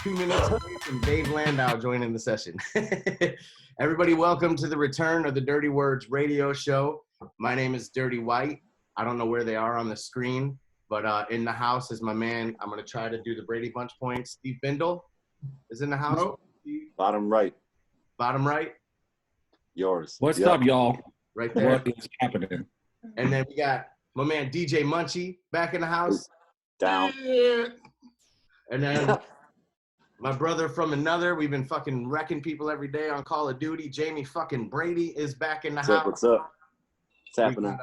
2 minutes away from Dave Landau joining the session. Everybody, welcome to the return of the Dirty Words radio show. My name is Dirty White. I don't know where they are on the screen, but in the house is my man. I'm going to try to do the Brady Bunch points. Steve Bindle is in the house. Nope. Bottom right. Bottom right. Yours. What's up, y'all? Right there. What is happening? And then we got my man DJ Munchie back in the house. Down. Yeah. And then my brother from another. We've been fucking wrecking people every day on Call of Duty. Jamie fucking Brady is back in the house. What's up? What's happening?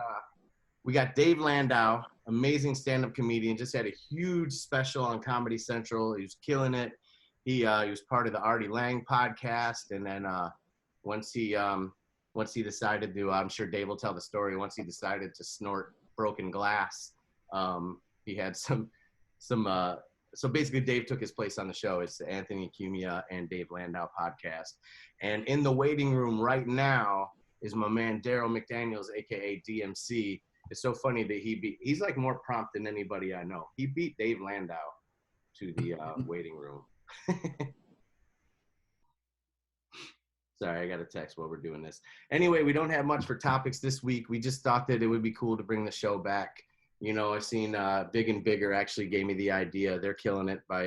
We got Dave Landau, amazing stand-up comedian. Just had a huge special on Comedy Central. He was killing it. He was part of the Artie Lang podcast, and then once he decided to, I'm sure Dave will tell the story. Once he decided to snort broken glass, he had some. So basically, Dave took his place on the show. It's the Anthony Cumia and Dave Landau podcast. And in the waiting room right now is my man Darryl McDaniels, aka DMC. It's so funny that he's like more prompt than anybody I know. He beat Dave Landau to the waiting room. Sorry, I got a text while we're doing this. Anyway, we don't have much for topics this week. We just thought that it would be cool to bring the show back. You know, I've seen Big and Bigger actually gave me the idea. They're killing it by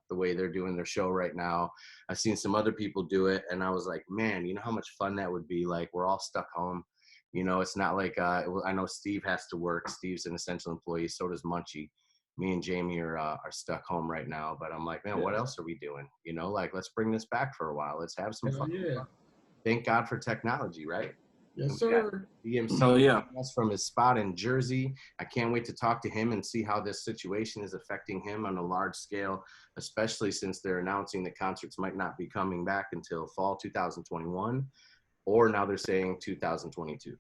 the way they're doing their show right now. I've seen some other people do it, and I was like, man, you know how much fun that would be? Like, we're all stuck home. You know, it's not like I know Steve has to work. Steve's an essential employee. So does Munchie. Me and Jamie are stuck home right now. But I'm like, man, what else are we doing? You know, like, let's bring this back for a while. Let's have some fun. Yeah. Thank God for technology, right? Yes, sir. DMC Oh, yeah. from his spot in Jersey. I can't wait to talk to him and see how this situation is affecting him on a large scale, especially since they're announcing that concerts might not be coming back until fall 2021, or now they're saying 2022. Dude,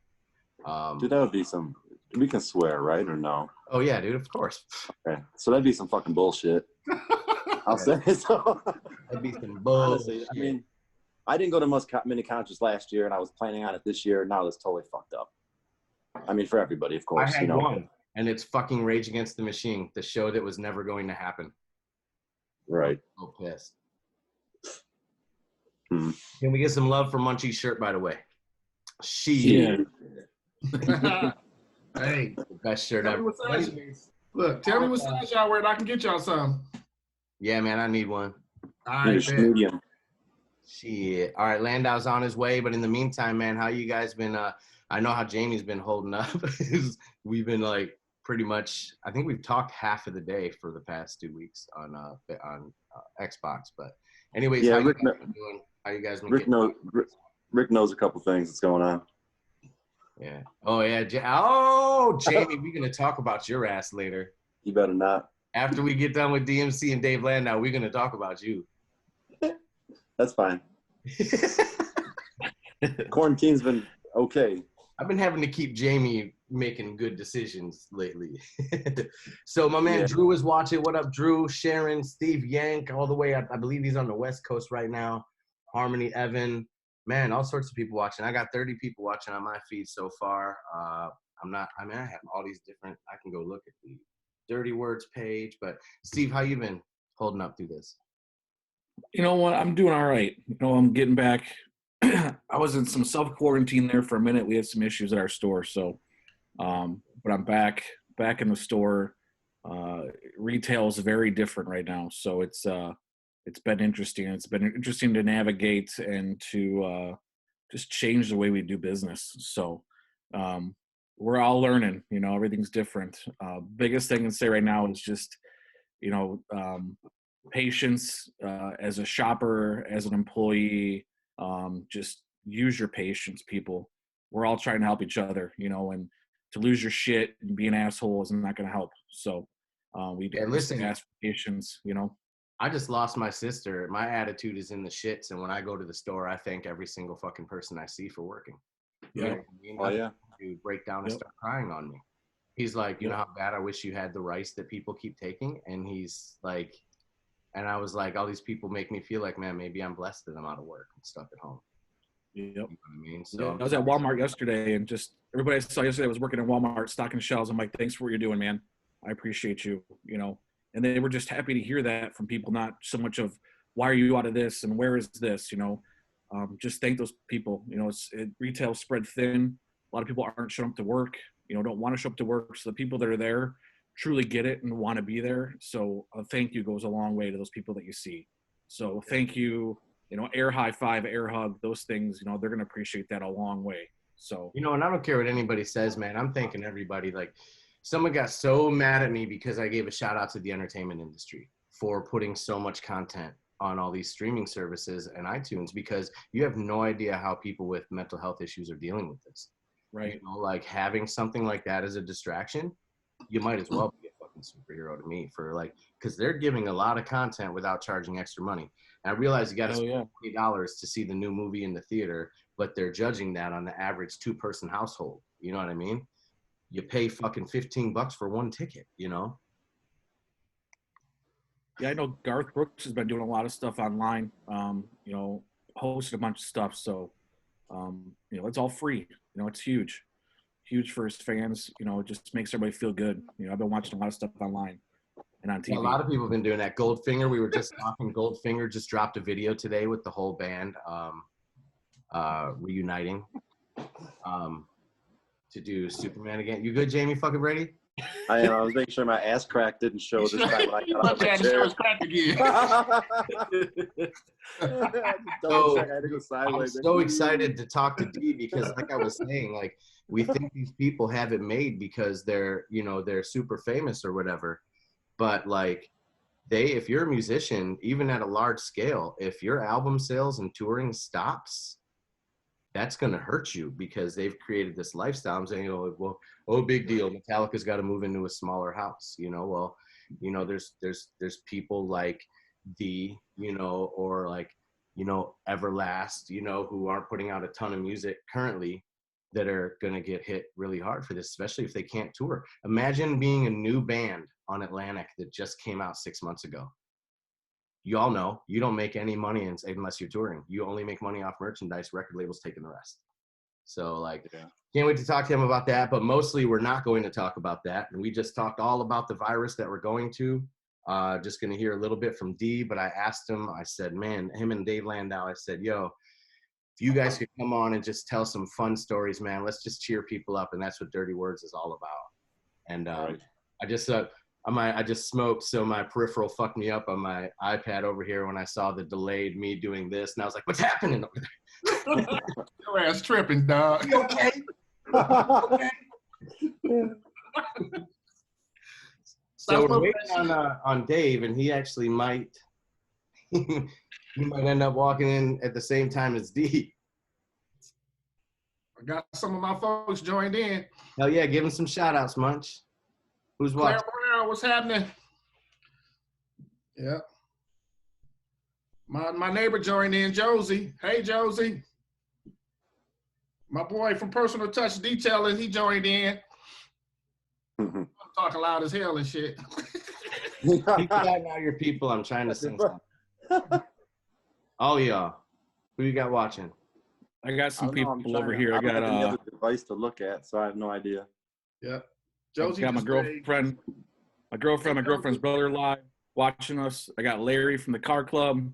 that would be some. We can swear, right, or no? Oh yeah, dude, of course. Okay, so that'd be some fucking bullshit. I'll say so. That'd be some bullshit. Honestly, I mean, I didn't go to many concerts last year, and I was planning on it this year. Now it's totally fucked up. I mean, for everybody, of course. I had one, and it's fucking Rage Against the Machine, the show that was never going to happen. Right. I'm so pissed. Hmm. Can we get some love for Munchie's shirt, by the way? Yeah. The Hey, best shirt tell me ever. what size. Look, tell me what size y'all wear, and I can get y'all some. Yeah, man, I need one. All right, man. Medium. Shit. All right, Landau's on his way, but in the meantime, man, how you guys been? I know how Jamie's been holding up. We've been like pretty much. I think we've talked half of the day for the past 2 weeks on Xbox. But anyways, Yeah, how you Rick guys been doing? How you guys been? Rick knows a couple things that's going on. Yeah. Oh yeah. Jamie, we're gonna talk about your ass later. You better not. After we get done with DMC and Dave Landau, we're gonna talk about you. That's fine. Quarantine's been okay. I've been having to keep Jamie making good decisions lately. So my man Drew is watching. What up, Drew? Sharon, Steve Yank, all the way. I believe he's on the West Coast right now. Harmony, Evan, man, all sorts of people watching. I got 30 people watching on my feed so far. I have all these different. I can go look at the Dirty Words page. But Steve, how you been holding up through this? You know what? I'm doing all right. You know, I'm getting back. I was in some self-quarantine there for a minute. We had some issues at our store, so but I'm back in the store. Retail is very different right now, so it's been interesting. It's been interesting to navigate and to just change the way we do business. So we're all learning. You know, everything's different. Biggest thing I can say right now is just, you know, patience as a shopper, as an employee. Just use your patience, people. We're all trying to help each other, you know, and to lose your shit and be an asshole is not going to help. So we ask for patience, you know. I just lost my sister. My attitude is in the shits, and when I go to the store, I thank every single fucking person I see for working. You know what I mean? Oh yeah. To break down and start crying on me. He's like, you know how bad I wish you had the rice that people keep taking, and he's like, and I was like, all these people make me feel like, man, maybe I'm blessed that I'm out of work and stuck at home. Yep. You know what I mean? So I was at Walmart yesterday, and just everybody I saw yesterday was working at Walmart stocking shelves. I'm like, thanks for what you're doing, man. I appreciate you, you know. And they were just happy to hear that from people, not so much of why are you out of this? And where is this? Just thank those people. Retail spread thin. A lot of people aren't showing up to work, don't want to show up to work. So the people that are there truly get it and want to be there. So a thank you goes a long way to those people that you see. So thank you, air high five, air hug, those things, they're going to appreciate that a long way. So, and I don't care what anybody says, man. I'm thanking everybody. Like, someone got so mad at me because I gave a shout out to the entertainment industry for putting so much content on all these streaming services and iTunes, because you have no idea how people with mental health issues are dealing with this. Right. Like having something like that as a distraction, you might as well be a fucking superhero to me, for like, because they're giving a lot of content without charging extra money. And I realize you got to spend $20 to see the new movie in the theater, but they're judging that on the average 2-person household. You know what I mean? You pay fucking $15 for one ticket, Yeah, I know Garth Brooks has been doing a lot of stuff online, hosted a bunch of stuff. So, it's all free. It's huge for his fans. It just makes everybody feel good. I've been watching a lot of stuff online and on TV. Yeah, a lot of people have been doing that. Goldfinger, we were just talking. Goldfinger just dropped a video today with the whole band reuniting to do Superman again. You good, Jamie fucking Brady? I was making sure my ass crack didn't show this time when I got out of my chair. Show his crack again. I'm so excited to talk to D, because like I was saying, like, we think these people have it made because they're super famous or whatever. But like, if you're a musician, even at a large scale, if your album sales and touring stops, that's going to hurt you, because they've created this lifestyle. I'm saying, big deal. Metallica's got to move into a smaller house, there's people like or like, Everlast, who aren't putting out a ton of music currently, that are going to get hit really hard for this, especially if they can't tour. Imagine being a new band on Atlantic that just came out 6 months ago. You all know you don't make any money unless you're touring. You only make money off merchandise. Record labels taking the rest. So can't wait to talk to him about that. But mostly we're not going to talk about that. And we just talked all about the virus that we're going to. Just going to hear a little bit from D. But I asked him, I said, man, him and Dave Landau, I said, yo, if you guys could come on and just tell some fun stories, man, let's just cheer people up. And that's what Dirty Words is all about. And I just smoked, so my peripheral fucked me up on my iPad over here when I saw the delayed me doing this, and I was like, what's happening over there? Your ass tripping, dog. You okay? Okay. So we're waiting on Dave, and he actually might he might end up walking in at the same time as D. I got some of my folks joined in. Hell yeah, give him some shout outs, Munch. Who's watching? Claire, what's happening? Yeah. My neighbor joined in, Josie. Hey, Josie. My boy from Personal Touch Detailing, he joined in. I'm talking loud as hell and shit. Keep out now your people. I'm trying to sing something. Oh, yeah. Who you got watching? I got some people over here. I got another device to look at, so I have no idea. Yeah. Josie got my girlfriend, my girlfriend's brother live watching us. I got Larry from the Car Club,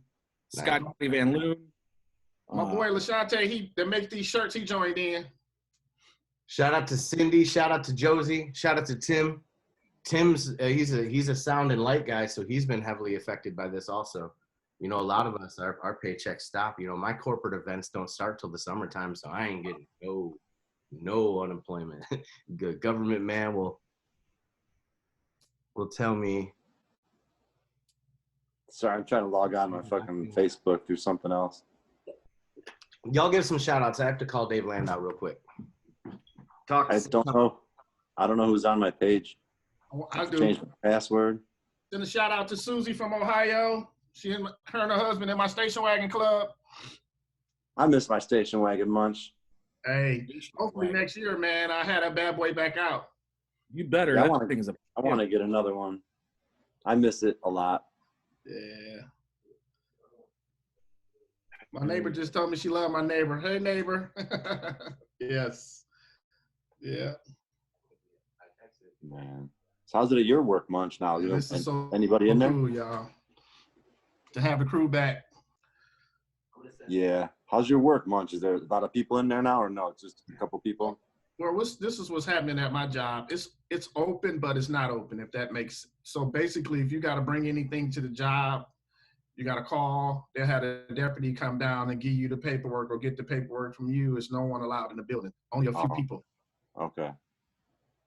Scott Van Loon. My boy Lashante, that makes these shirts, he joined in. Shout out to Cindy. Shout out to Josie. Shout out to Tim. Tim's he's a sound and light guy, so he's been heavily affected by this also. A lot of us, our paychecks stop. My corporate events don't start till the summertime, so I ain't getting no unemployment. The government man will tell me. Sorry, I'm trying to log on my fucking Facebook through something else. Y'all give some shout outs. I have to call Dave Landau real quick. I don't know. I don't know who's on my page. I do. Change my password. Send a shout out to Susie from Ohio. Her and her husband in my station wagon club. I miss my station wagon, Munch. Hey, hopefully next year, man, I had a bad boy back out. You better. Yeah, I want to get another one. I miss it a lot. Yeah. My neighbor just told me she loved my neighbor. Hey, neighbor. Yes. Yeah. Man. So how's it at your work, Munch, now? You know, anybody in there? Ooh, y'all. to have the crew back. Yeah. How's your work, Munch? Is there a lot of people in there now, or no? It's just a couple people. Well, this is what's happening at my job. It's open, but it's not open. If that makes so. Basically, if you got to bring anything to the job, you got to call. They'll have a deputy come down and give you the paperwork or get the paperwork from you. It's no one allowed in the building. Only a few people. Okay.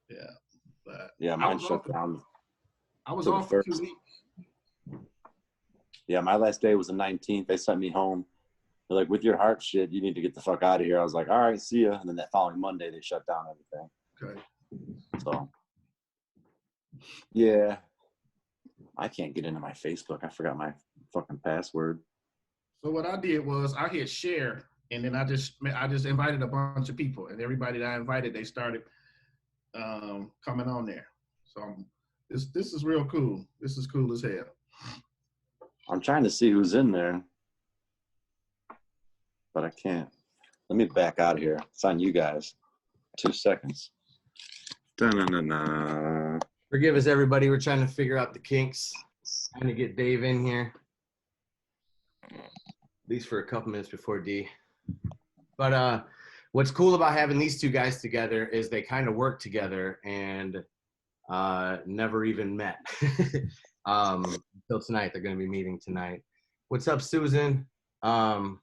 Yeah. But Yeah, mine shut down. I was off for 2 weeks. Yeah, my last day was the 19th. They sent me home. They're like, with your heart shit, you need to get the fuck out of here. I was like, all right, see ya. And then that following Monday, they shut down everything. Okay. So, yeah. I can't get into my Facebook. I forgot my fucking password. So what I did was I hit share, and then I just invited a bunch of people, and everybody that I invited, they started coming on there. So this is real cool. This is cool as hell. I'm trying to see who's in there, but I can't. Let me back out of here. It's on you guys. 2 seconds. Da-na-na-na. Forgive us, everybody. We're trying to figure out the kinks. Trying to get Dave in here. At least for a couple minutes before D. But what's cool about having these two guys together is they kind of work together and never even met. Until tonight. They're going to be meeting tonight. What's up, Susan? Oh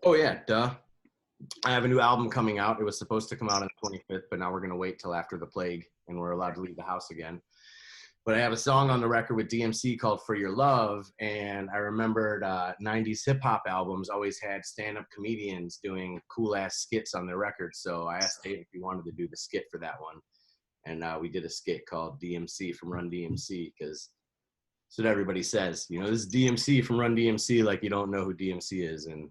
yeah, duh. I have a new album coming out. It was supposed to come out on the 25th, but now we're going to wait till after the plague and we're allowed to leave the house again. But I have a song on the record with DMC called For Your Love, and I remembered 90s hip-hop albums always had stand-up comedians doing cool-ass skits on their records, so I asked Dave if he wanted to do the skit for that one, and we did a skit called DMC from Run DMC, because that's what everybody says. You know, this is DMC from Run DMC, like you don't know who DMC is, and,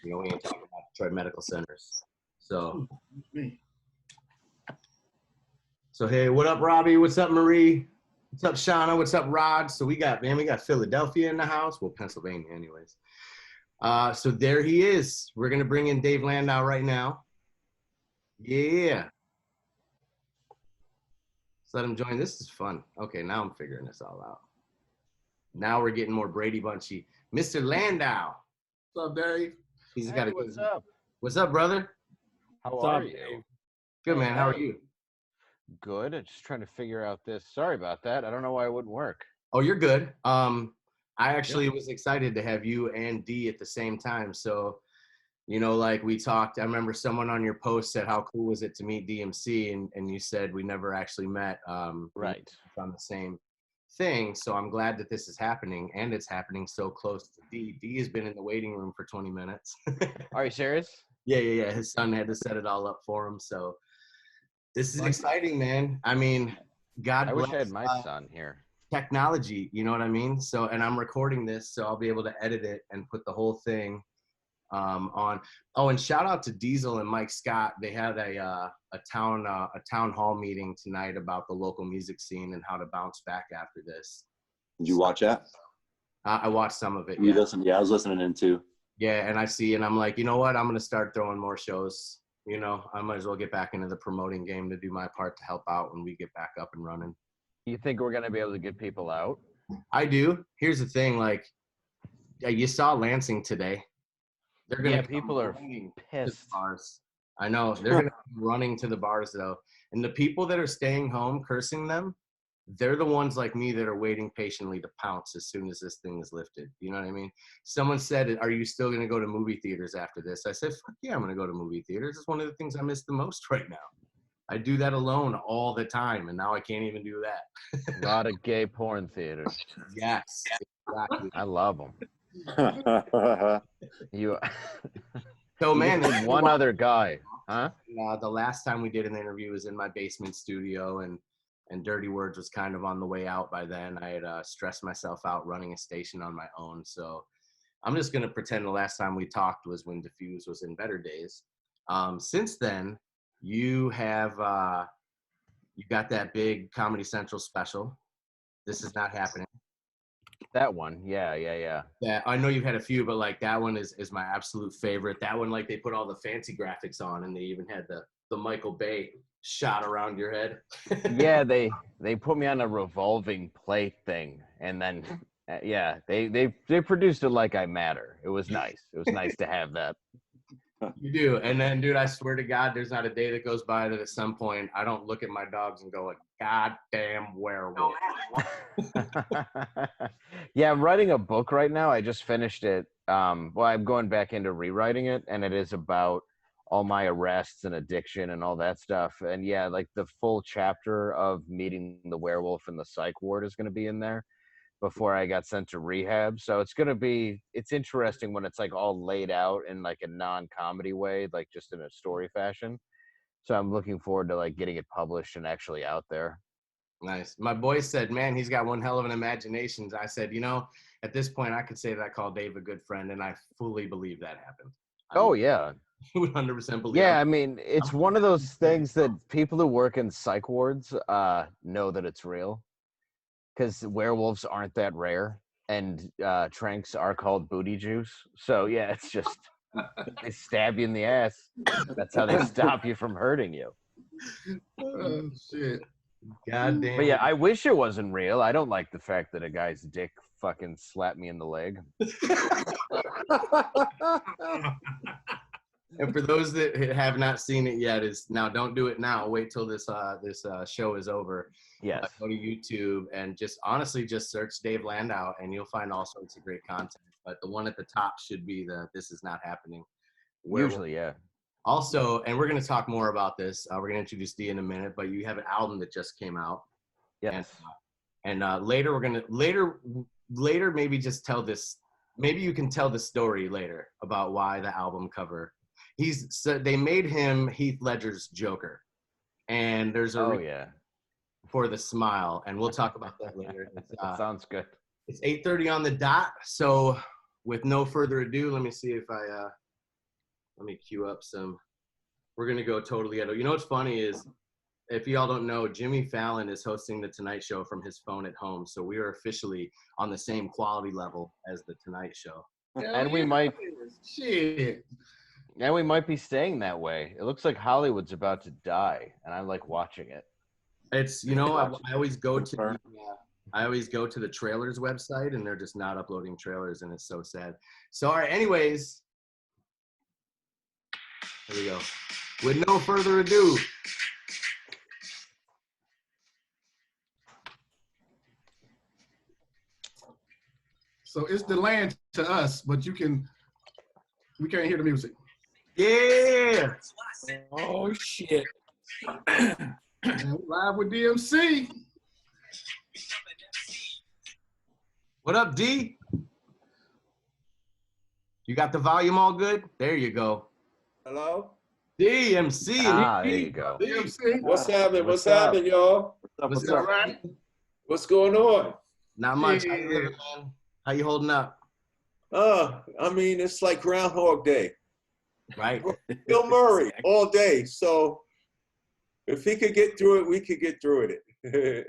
you know, we ain't talking about Detroit Medical Centers. So, hey, what up, Robbie? What's up, Marie? What's up, Shauna? What's up, Rod? So we got Philadelphia in the house. Well, Pennsylvania anyways. So there he is. We're going to bring in Dave Landau right now. Yeah. Let's let him join. This is fun. Okay, now I'm figuring this all out. Now we're getting more Brady Bunchy. Mr. Landau. What's up, Dave? He's got what's up? What's up, brother? How are you? Good, man. How are you? Good. I'm just trying to figure out this. Sorry about that. I don't know why it wouldn't work. Oh, you're good. I actually was excited to have you and D at the same time. So, you know, like we talked, I remember someone on your post said, how cool was it to meet DMC? And you said we never actually met Right. on the same thing. So I'm glad that this is happening, and it's happening so close to D. D has been in the waiting room for 20 minutes. Are you serious? Yeah. His son had to set it all up for him. So this is exciting, man. I mean, God bless. I wish I had my son here. Technology, you know what I mean? So, and I'm recording this, so I'll be able to edit it and put the whole thing on. Oh, and shout out to Diesel and Mike Scott. They had a town hall meeting tonight about the local music scene and how to bounce back after this. Did you watch that? I watched some of it. You listened? Yeah, I was listening in too. Yeah, and I'm like, you know what? I'm gonna start throwing more shows. You know, I might as well get back into the promoting game to do my part to help out when we get back up and running. You think we're gonna be able to get people out? I do. Here's the thing, like, you saw Lansing today. They're gonna people are pissed. Bars. I know they're gonna be running to the bars though, and the people that are staying home cursing them, they're the ones like me that are waiting patiently to pounce as soon as this thing is lifted. You know what I mean? Someone said, "Are you still gonna go to movie theaters after this?" I said, "Fuck yeah, I'm gonna go to movie theaters. It's one of the things I miss the most right now. I do that alone all the time, and now I can't even do that." A lot of gay porn theaters. Yes, exactly. I love them. You. So man, there's one other guy, huh? The last time we did an interview was in my basement studio, and Dirty Words was kind of on the way out by then. I had stressed myself out running a station on my own, so I'm just gonna pretend the last time we talked was when Diffuse was in better days. Since then, you have you got that big Comedy Central special. This Is Not Happening. That one, yeah. Yeah, I know you've had a few, but like that one is my absolute favorite. That one, like they put all the fancy graphics on, and they even had the Michael Bay shot around your head. Yeah, they put me on a revolving plate thing, and then yeah, they produced it like I matter. It was nice. It was nice to have that. You do. And then, dude, I swear to God, there's not a day that goes by that at some point I don't look at my dogs and go like, goddamn werewolf. Yeah, I'm writing a book right now. I just finished it. Well, I'm going back into rewriting it, and it is about all my arrests and addiction and all that stuff. And yeah, like the full chapter of meeting the werewolf in the psych ward is going to be in there before I got sent to rehab. So it's interesting when it's like all laid out in like a non-comedy way, like just in a story fashion. So I'm looking forward to like getting it published and actually out there. Nice. My boy said, man, he's got one hell of an imagination. I said, you know, at this point, I could say that I call Dave a good friend, and I fully believe that happened. Oh, yeah. You would 100% believe Yeah, I mean, it's one of those things that people who work in psych wards know that it's real. Because werewolves aren't that rare, and tranks are called booty juice. So yeah, it's just they stab you in the ass. That's how they stop you from hurting you. Oh, shit. God damn. But yeah, I wish it wasn't real. I don't like the fact that a guy's dick fucking slapped me in the leg. And for those that have not seen it yet, is now don't do it now. Wait till this show is over. Yes. Go to YouTube and just honestly just search Dave Landau, and you'll find all sorts of great content. But the one at the top should be the "This Is Not Happening." Usually, yeah. Also, and we're going to talk more about this. We're going to introduce Dee in a minute, but you have an album that just came out. Yes. And later we're going to later maybe just tell this. Maybe you can tell the story later about why the album cover. They made him Heath Ledger's Joker, and there's a for the smile, and we'll talk about that later. That sounds good. It's 8:30 on the dot. So with no further ado, let me see if I let me cue up some. We're gonna go totally out. You know what's funny is, if y'all don't know, Jimmy Fallon is hosting the Tonight Show from his phone at home, so we are officially on the same quality level as the Tonight Show. And we might shit. And we might be staying that way. It looks like Hollywood's about to die, and I like watching it. It's, you know, I always go to the trailers website, and they're just not uploading trailers, and it's so sad. So, all right, anyways, here we go. With no further ado, so it's the land to us, but we can't hear the music. yeah. Oh shit! Live with DMC. What up, D? You got the volume all good? There you go. Hello? DMC. Ah, there you go. DMC. What's happening? What's What's up? happening, y'all? What's up? Right? What's going on? Not much. Yeah. How you living, man? How you holding up? I mean, it's like Groundhog Day. Right? Bill Murray all day. So if he could get through it, we could get through it.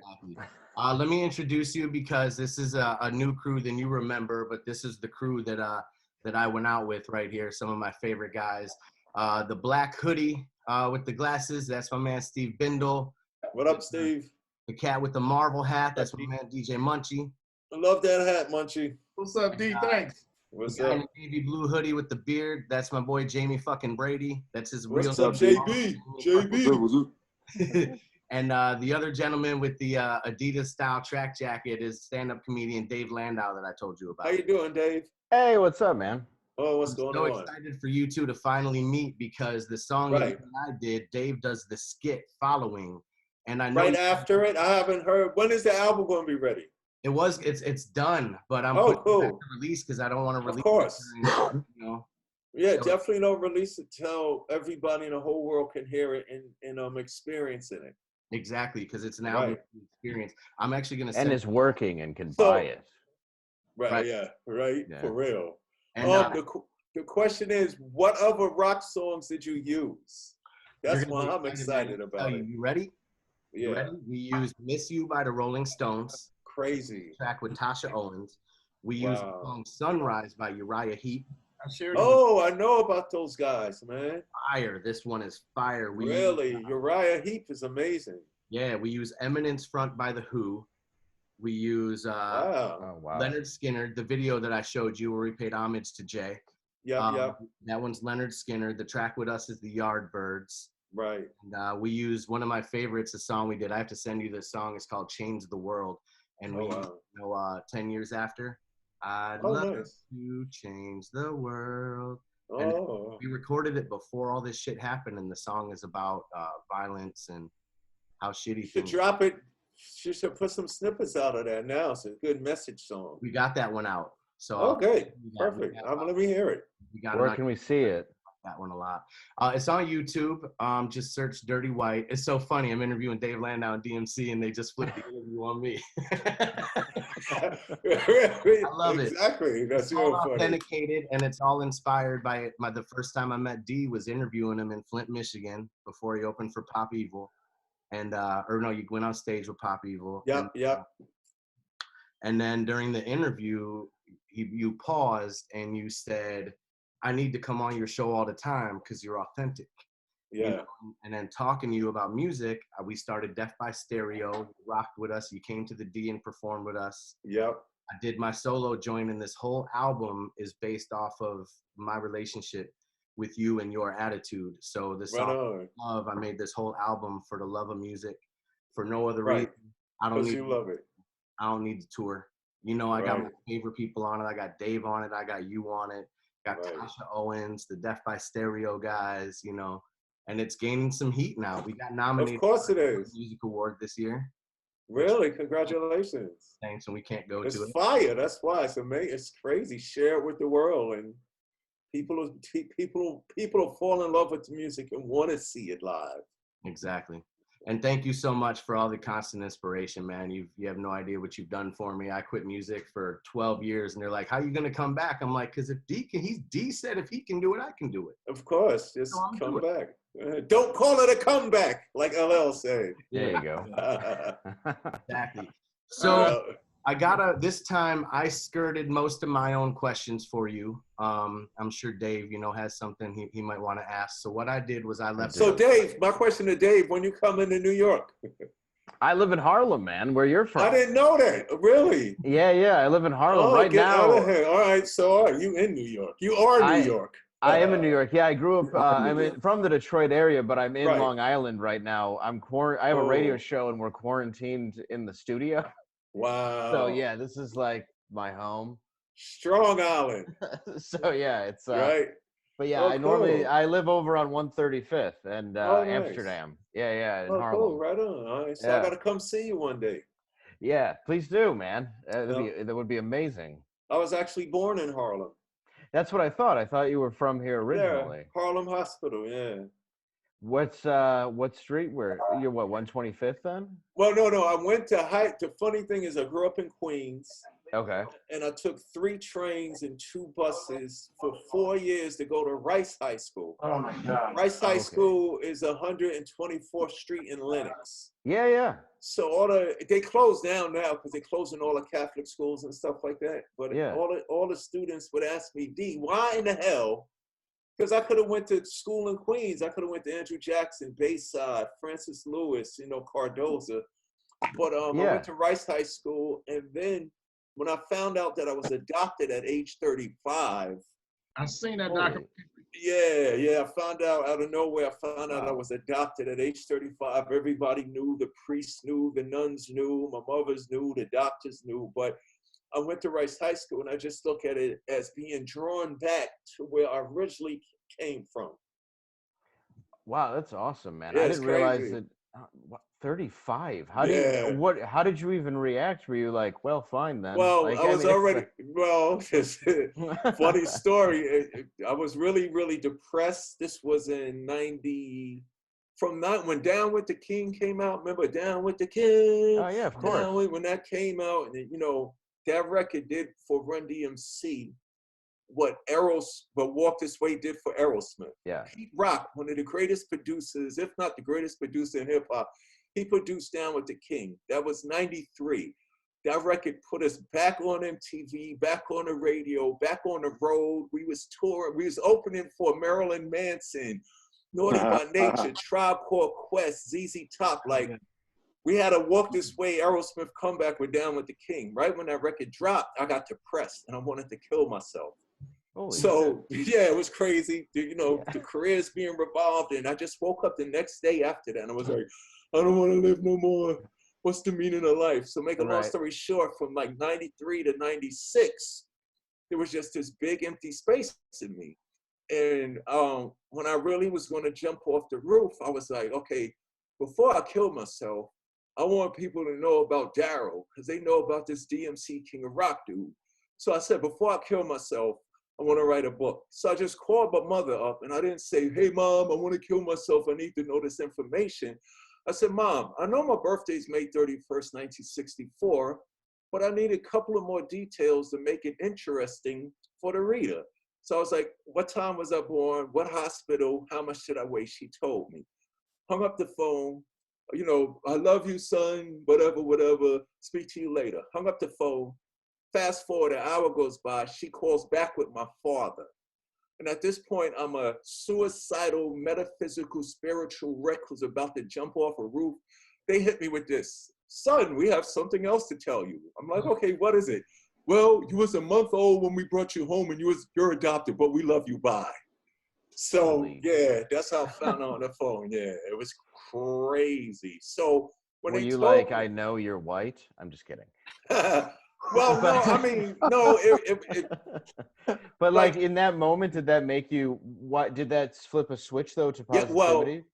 Let me introduce you, because this is a new crew than you remember, but this is the crew that I went out with right here. Some of my favorite guys. The black hoodie with the glasses, that's my man Steve Bindle. What up, Steve? The cat with the Marvel hat, that's my man DJ Munchie. I love that hat, Munchie. What's up, D? Thanks. What's The guy in up? the navy blue hoodie with the beard, that's my boy Jamie fucking Brady. That's his real What's up, name. JB? JB. And the other gentleman with the Adidas style track jacket is stand-up comedian Dave Landau that I told you about. How you doing, Dave? Hey, what's up, man? Oh, what's I'm going so on? excited for you two to finally meet, because the song that Right. you and I did, Dave does the skit following, and I know Right after it, I haven't heard. When is the album going to be ready? it's done, but I'm Oh, putting it back cool. to release because I don't want to release Of course. it. You know, Yeah, So- definitely don't release it till everybody in the whole world can hear it and experiencing it. exactly, because it's an album Right. experience. I'm actually gonna And send is working and can So- buy it. Right, Right. yeah, right, Yeah. for real. and The question is, what other rock songs did you use? That's you're gonna why be I'm excited man. about You. it. You ready? You Yeah, ready? We used "Miss You" by the Rolling Stones, crazy. track with Tasha Owens. We used the Wow. song "Sunrise" by Uriah Heep. I shared it. Oh, I know about those guys, man. Fire. This one is fire. Really? Uriah Heep is amazing. Yeah, we use Eminence Front by The Who. We use Wow. Oh wow. Leonard Skinner, the video that I showed you where we paid homage to Jay. Yep. That one's Leonard Skinner. The track with us is the Yardbirds. Right. And we use one of my favorites, a song we did. I have to send you this song. It's called Change the World. And we, 10 years after, I'd love nice. to change the world. Oh. And we recorded it before all this shit happened. And the song is about violence and how shitty You should things. drop it. You should put some snippets out of that now. It's a good message song. We got that one out. So Okay, perfect. Let me hear it. We got Where can we see it? that one a lot. It's on YouTube. Just search Dirty White. It's so funny. I'm interviewing Dave Landau and DMC, and they just flipped the interview on me. I love it. Exactly. That's It's all real funny. authenticated, and it's all inspired by the first time I met D was interviewing him in Flint, Michigan, before he opened for Pop Evil, and you went on stage with Pop Evil. Yep. And then during the interview, you paused and you said, I need to come on your show all the time because you're authentic. Yeah. You know? And then talking to you about music, we started Death by Stereo. You rocked with us. You came to the D and performed with us. Yep. I did my solo joint, and this whole album is based off of my relationship with you and your attitude. So the song Love, I made this whole album for the love of music, for no other reason. I don't need you love it. I don't need to tour. You know, I got my favorite people on it. I got Dave on it. I got you on it. Got Tasha Owens, the Death by Stereo guys, you know, and it's gaining some heat now. We got nominated Of course it for the is. Music Award this year. Really? Congratulations. Thanks, and we can't go It's to it. fire. That's why it's amazing. It's crazy. Share it with the world, and people will fall in love with the music and want to see it live. Exactly. And thank you so much for all the constant inspiration, man. You have no idea what you've done for me. I quit music for 12 years, and they're like, how are you going to come back? I'm like, because if D said if he can do it, I can do it. Of course. Just So come back. Don't call it a comeback, like LL said. There you go. Exactly. So this time I skirted most of my own questions for you. I'm sure Dave, has something he might want to ask. So what I did was I left. So Dave, my question to Dave, when you come into New York? I live in Harlem, man. Where you're from? I didn't know that. Really? Yeah. I live in Harlem right get now. Out of here. All right. So are you in New York? You are New York. I am in New York. Yeah, I grew up. I'm from the Detroit area, but I'm in Long Island right now. I have a radio show, and we're quarantined in the studio. Wow. So yeah, this is like my home. Strong Island. So yeah, it's right. But yeah, I live over on 135th and nice. Amsterdam. Yeah, in Harlem. Cool. Right on. All right. So I gotta come see you one day. Yeah, please do, man. That would be amazing. I was actually born in Harlem. That's what I thought. I thought you were from here originally. Yeah, Harlem Hospital. Yeah. What street? Where you're? What 125th then? Well, no. I went to The funny thing is, I grew up in Queens. Okay. And I took 3 trains and 2 buses for 4 years to go to Rice High School. Oh my God. Rice High School is 124th Street in Lenox. Yeah. So they closed down now because they're closing all the Catholic schools and stuff like that. But all the students would ask me, D, why in the hell? Because I could have went to school in Queens. I could have went to Andrew Jackson, Bayside, Francis Lewis, Cardoza. But I went to Rice High School, and then when I found out that I was adopted at age 35. I seen that documentary. Yeah. I found out of nowhere. I found out I was adopted at age 35. Everybody knew. The priests knew. The nuns knew. My mothers knew. The doctors knew. But I went to Rice High School, and I just look at it as being drawn back to where I originally came from. Wow, that's awesome, man. Yeah, I didn't realize that. 35. How did you even react? Were you like, well, fine then? Well, funny story. I was really, really depressed. This was in 90. When Down with the King came out. Remember Down with the King? Oh yeah, of course. When that came out, and that record did for Run DMC what Walk This Way did for Aerosmith. Yeah. Pete Rock, one of the greatest producers, if not the greatest producer in hip hop, he produced Down with the King. That was 93. That record put us back on MTV, back on the radio, back on the road. We was touring. We was opening for Marilyn Manson, Naughty by Nature, Tribe Called Quest, ZZ Top. Like, we had a Walk This Way, Aerosmith comeback with Down with the King. Right when that record dropped, I got depressed and I wanted to kill myself. So yeah, it was crazy. You know, the career's being revolved, and I just woke up the next day after that, and I was like, I don't want to live no more. What's the meaning of life? So make a long story short, from like 93 to 96, there was just this big empty space in me. And when I really was going to jump off the roof, I was like, okay, before I kill myself, I want people to know about Darryl, because they know about this DMC King of Rock dude. So I said, before I kill myself, I want to write a book. So I just called my mother up, and I didn't say, hey, Mom, I want to kill myself. I need to know this information. I said, Mom, I know my birthday's May 31st, 1964, but I need a couple of more details to make it interesting for the reader. So I was like, what time was I born? What hospital? How much did I weigh? She told me. Hung up the phone. You know, I love you, son, whatever, whatever. Speak to you later. Hung up the phone. Fast forward, an hour goes by. She calls back with my father. And at this point, I'm a suicidal, metaphysical, spiritual wreck who's about to jump off a roof. They hit me with this. Son, we have something else to tell you. I'm like, okay, what is it? Well, you was a month old when we brought you home, and you're adopted, but we love you, bye. So yeah, that's how I found out on the phone. Yeah, it was crazy. So when were they you told like, me, I know you're white? I'm just kidding. well, no, I mean, no. But like in that moment, did that make you? What did that flip a switch though to positivity?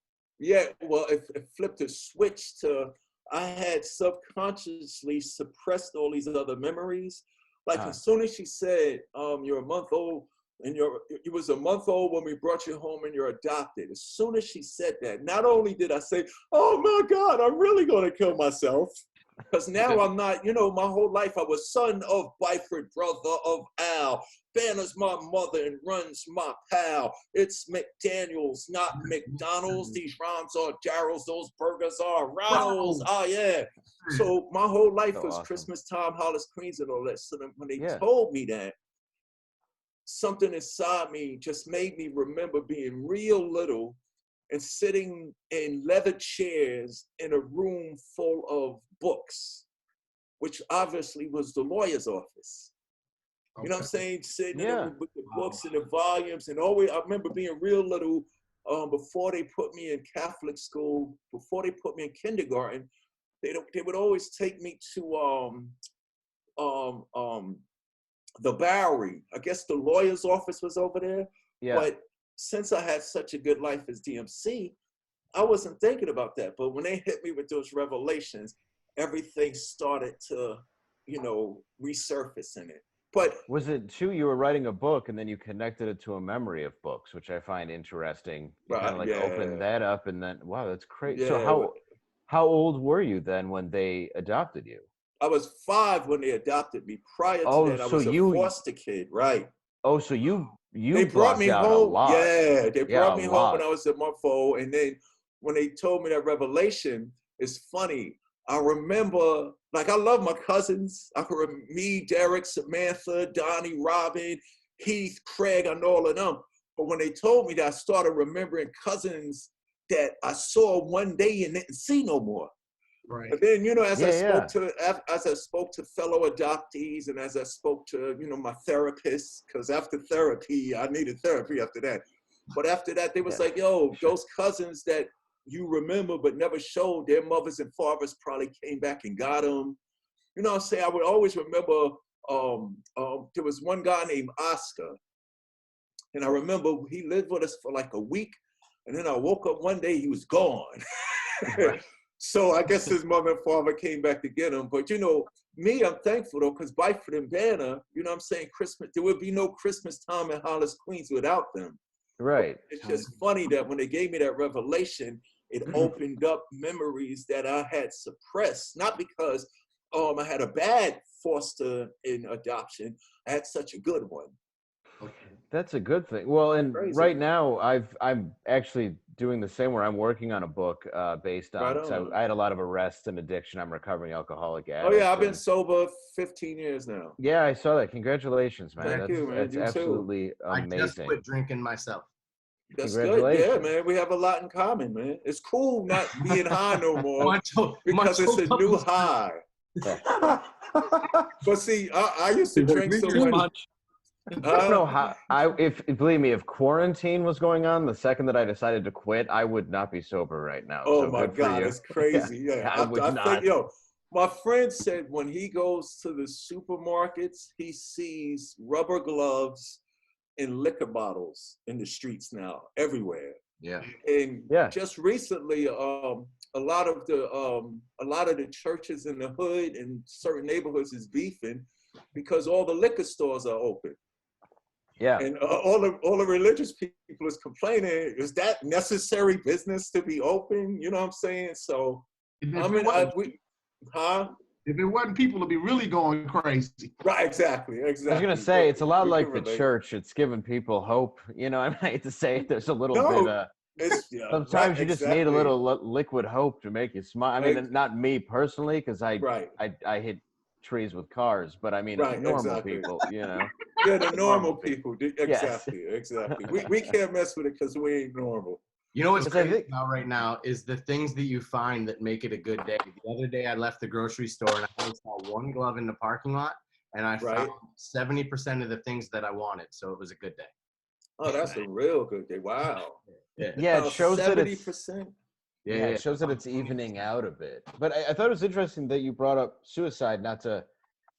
Well, it flipped a switch to. I had subconsciously suppressed all these other memories. Like as soon as she said, "You're a month old," and you was a month old when we brought you home, and you're adopted. As soon as she said that, not only did I say, "Oh my God, I'm really going to kill myself," because now I'm not. You know, my whole life I was son of Byford, brother of Al. Banner's my mother and runs my pal. It's McDaniels, not McDonald's. These rhymes are Darryl's. Those burgers are Ronald's. Oh yeah. So my whole life was awesome. Christmas time, Hollis, Queens, and all that. So then when they told me that, something inside me just made me remember being real little and sitting in leather chairs in a room full of books, which obviously was the lawyer's office. You know what I'm saying? Sitting in there with the books and the volumes. And always, I remember being real little before they put me in Catholic school, before they put me in kindergarten, they would always take me to the Bowery. I guess the lawyer's office was over there. Yeah. But since I had such a good life as DMC, I wasn't thinking about that. But when they hit me with those revelations, everything started to, you know, resurface in it. But was it too, you were writing a book and then you connected it to a memory of books, which I find interesting. You kind of like opened that up and then, wow, that's crazy. Yeah. So how old were you then when they adopted you? I was 5 when they adopted me. Prior to that, I was a foster kid, right? Oh, so you they brought me home. Yeah, they brought me home when I was a month old. And then when they told me that revelation, it's funny. I remember, like, I love my cousins. I could remember me, Derek, Samantha, Donnie, Robin, Heath, Craig, and all of them. But when they told me that, I started remembering cousins that I saw one day and didn't see no more. Right. And then, you know, as I spoke to fellow adoptees and as I spoke to, you know, my therapists, because after therapy, I needed therapy after that. But after that, they was like, yo, those cousins that you remember but never showed, their mothers and fathers probably came back and got them. You know what I'm saying? I would always remember there was one guy named Oscar. And I remember he lived with us for like a week. And then I woke up one day, he was gone. So I guess his mother and father came back to get him. But, you know, me, I'm thankful, though, because Byford and Banner, you know what I'm saying, Christmas, there would be no Christmas time in Hollis, Queens without them. Right. But it's just funny that when they gave me that revelation, it opened up memories that I had suppressed, not because I had a bad foster in adoption. I had such a good one. That's a good thing. Well, and right now I'm actually doing the same where I'm working on a book based on, Right so on. I had a lot of arrests and addiction. I'm a recovering alcoholic addict. Oh yeah, I've been sober 15 years now. Yeah, I saw that. Congratulations, man. Thank you, man. That's You too. absolutely I just amazing. quit drinking myself. That's good. Yeah, man. We have a lot in common, man. It's cool not being high no more because it's a new high. Yeah. But see, I used to drink so much. I don't know how. If believe me, if quarantine was going on, the second that I decided to quit, I would not be sober right now. Oh so my God, it's crazy. Yeah, I would not. Think, my friend said when he goes to the supermarkets, he sees rubber gloves and liquor bottles in the streets now, everywhere. Yeah. And just recently, a lot of the churches in the hood and certain neighborhoods is beefing because all the liquor stores are open. Yeah. And all the religious people is complaining, is that necessary business to be open? You know what I'm saying? So, If it wasn't, people would be really going crazy. Right, exactly. I was gonna say it's a lot like the church. It's giving people hope. You know, I hate to say it. There's a little bit. Sometimes you just need a little liquid hope to make you smile. I mean, not me personally, because I hit trees with cars, but I mean normal people. You know. Yeah, the normal people. Exactly. We can't mess with it because we ain't normal. You know what's crazy about right now is the things that you find that make it a good day. The other day I left the grocery store and I only saw one glove in the parking lot and I found 70% of the things that I wanted. So it was a good day. Oh, that's a real good day. Wow. Yeah, it shows 70%. that it's it shows that it's evening out a bit. But I thought it was interesting that you brought up suicide, not to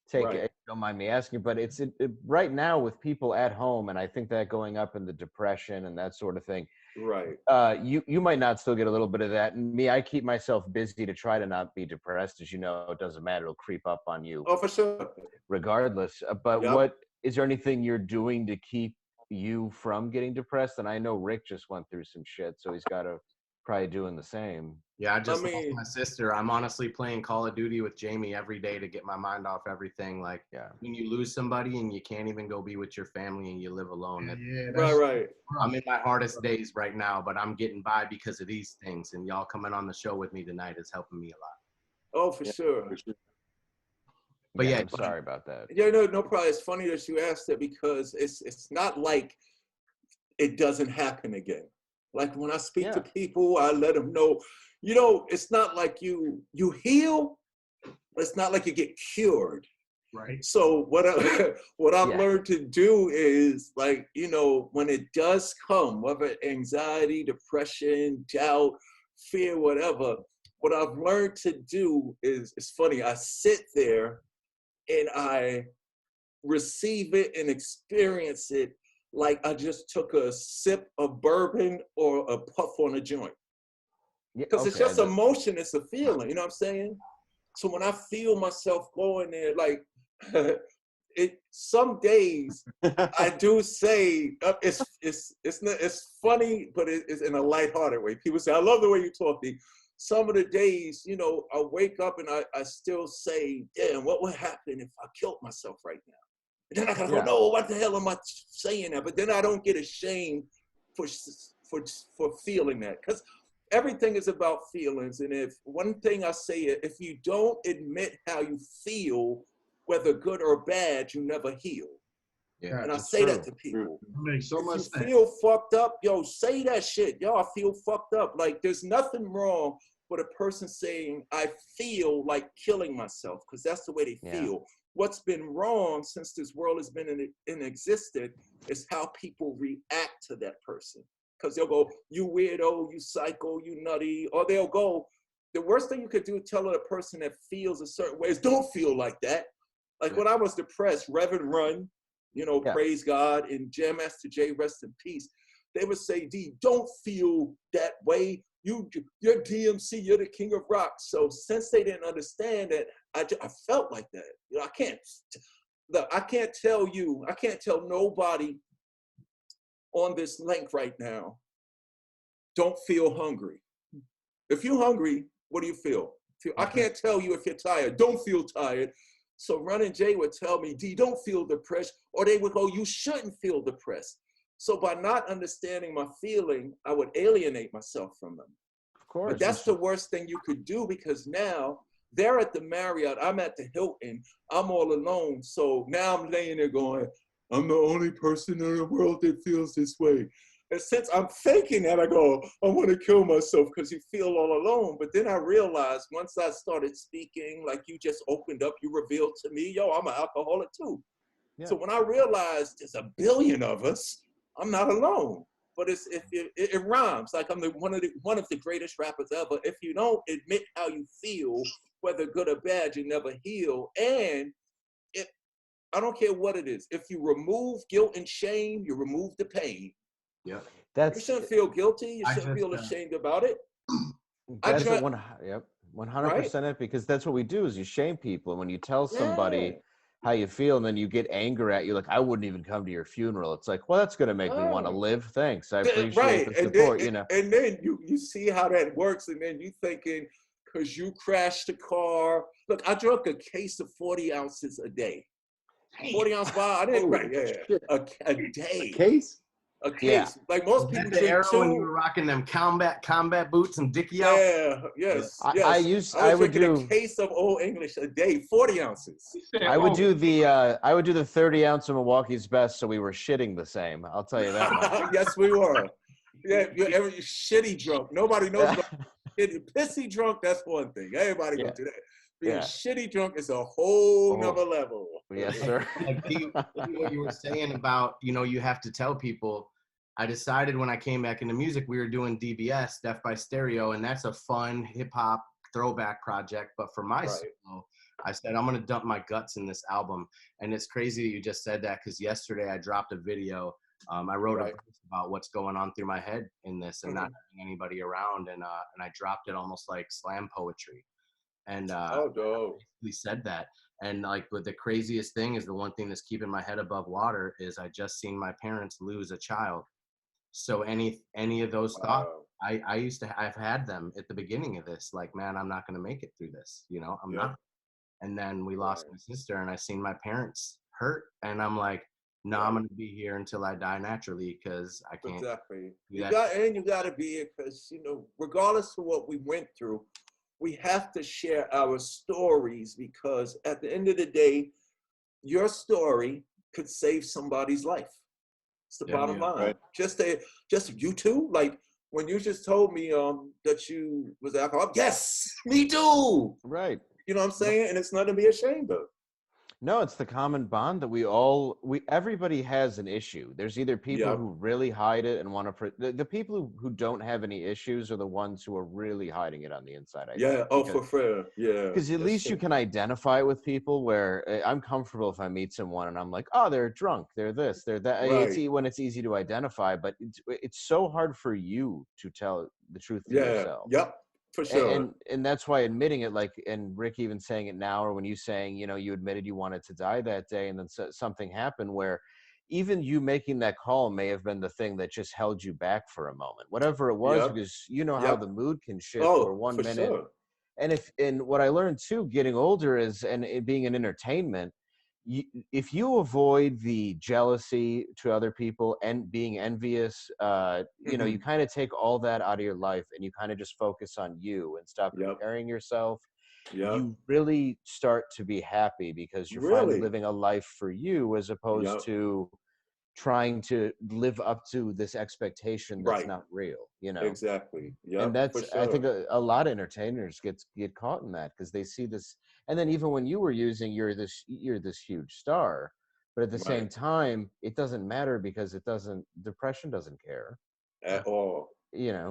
take it, don't mind me asking, but it's right now with people at home, and I think that going up in the depression and that sort of thing. Right. You might not still get a little bit of that. And me, I keep myself busy to try to not be depressed. As you know, it doesn't matter. It'll creep up on you. Oh, for sure. Regardless. But what is there anything you're doing to keep you from getting depressed? And I know Rick just went through some shit, so he's got to probably doing the same. Yeah, I just lost my sister. I'm honestly playing Call of Duty with Jamie every day to get my mind off everything. Like, when you lose somebody and you can't even go be with your family and you live alone. Right. I'm in my hardest days right now, but I'm getting by because of these things. And y'all coming on the show with me tonight is helping me a lot. Oh, for sure. But I'm sorry about that. Yeah, no problem. It's funny that you asked that because it's not like it doesn't happen again. Like when I speak to people, I let them know, it's not like you heal, but it's not like you get cured. Right. So what I've learned to do is like, when it does come, whether anxiety, depression, doubt, fear, whatever, what I've learned to do is, it's funny, I sit there and I receive it and experience it like I just took a sip of bourbon or a puff on a joint. Because it's just emotion, it's a feeling, you know what I'm saying? So when I feel myself going there, like some days I do say it's funny, but it's in a lighthearted way. People say, I love the way you talk, D. Some of the days, I wake up and I still say, damn, what would happen if I killed myself right now? And then I gotta go, no, what the hell am I saying that? But then I don't get ashamed for feeling that, because everything is about feelings. And if one thing I say, if you don't admit how you feel, whether good or bad, you never heal. Yeah, and I say that to people. Makes so much sense. If you feel fucked up, say that shit. Yo, I feel fucked up. Like, there's nothing wrong with a person saying, I feel like killing myself, because that's the way they feel. What's been wrong since this world has been in existence is how people react to that person. Because they'll go, you weirdo, you psycho, you nutty. Or they'll go, the worst thing you could do tell a person that feels a certain way is don't feel like that. Like when I was depressed, Reverend Run, praise God, and Jam Master Jay, rest in peace. They would say, D, don't feel that way. You're DMC, you're the king of rock. So since they didn't understand that, I felt like that. I can't tell nobody on this link right now, don't feel hungry. If you're hungry, what do you feel? I can't tell you if you're tired, don't feel tired. So Run and Jay would tell me, D, don't feel depressed. Or they would go, you shouldn't feel depressed. So by not understanding my feeling, I would alienate myself from them. Of course. But that's the worst thing you could do, because now they're at the Marriott, I'm at the Hilton, I'm all alone. So now I'm laying there going, I'm the only person in the world that feels this way. And since I'm thinking that, I go, I want to kill myself because you feel all alone. But then I realized once I started speaking, like you just opened up, you revealed to me, yo, I'm an alcoholic too. Yeah. So when I realized there's a billion of us, I'm not alone. But it rhymes. Like I'm one of the greatest rappers ever. If you don't admit how you feel, whether good or bad, you never heal. And I don't care what it is. If you remove guilt and shame, you remove the pain. Yeah. You shouldn't feel guilty. You shouldn't feel ashamed about it. That's 100% it, because that's what we do is you shame people. And when you tell somebody how you feel and then you get anger at you, like, I wouldn't even come to your funeral. It's like, well, that's going to make me want to live. Thanks. I appreciate the support, you know. And then you see how that works. And then you thinking, because you crashed the car. Look, I drank a case of 40 ounces a day. 40-ounce bottle. I didn't, a day. A case? A case. Like most people the era two. when you were rocking them combat boots and Dickie out. Yeah, yes. I would do a case of Old English a day, 40 ounces. I would do the 30 ounce of Milwaukee's Best, so we were shitting the same. I'll tell you that much. Yes, we were. Yeah, you're shitty drunk. Nobody knows about pissy drunk. That's one thing. Everybody go do that. Being shitty drunk is a whole nother level. Yes, sir. Like what you were saying about, you have to tell people. I decided when I came back into music, we were doing DBS, Deaf by Stereo, and that's a fun hip hop throwback project. But for my solo, I said, I'm going to dump my guts in this album. And it's crazy that you just said that, because yesterday I dropped a video. I wrote a verse about what's going on through my head in this and not having anybody around. And I dropped it almost like slam poetry. And we said that. And like, but the craziest thing is the one thing that's keeping my head above water is I just seen my parents lose a child. So any of those thoughts, I've had them at the beginning of this, like, man, I'm not going to make it through this. I'm not. And then we lost my sister and I seen my parents hurt. And I'm like, no, I'm going to be here until I die naturally, because I can't. Exactly. You got to be here because, regardless of what we went through, we have to share our stories, because at the end of the day, your story could save somebody's life. It's the bottom line. Right. Just you too. Like when you just told me that you was alcoholic. Yes, me too. Right. You know what I'm saying? And it's nothing to be ashamed of. No, it's the common bond that everybody has an issue. There's either people who really hide it and want to, the people who don't have any issues are the ones who are really hiding it on the inside. For sure. Yeah. Because at least you can identify with people where I'm comfortable if I meet someone and I'm like, oh, they're drunk, they're this, they're that. Right. When it's easy to identify, but it's so hard for you to tell the truth to yourself. Yep. For sure. And that's why admitting it, like, and Rick even saying it now, or when you saying, you admitted you wanted to die that day, and then something happened where even you making that call may have been the thing that just held you back for a moment, whatever it was, because how the mood can shift for 1 minute. Sure. And what I learned too, getting older is, and it being in entertainment, if you avoid the jealousy to other people and being envious, you kind of take all that out of your life and you kind of just focus on you and stop comparing yourself. You really start to be happy because you're finally living a life for you, as opposed to trying to live up to this expectation that's not real, Exactly. And that's, I think a lot of entertainers get caught in that, because they see this. And then even when you were using, you're this huge star, but at the same time, it doesn't matter, because depression doesn't care at all.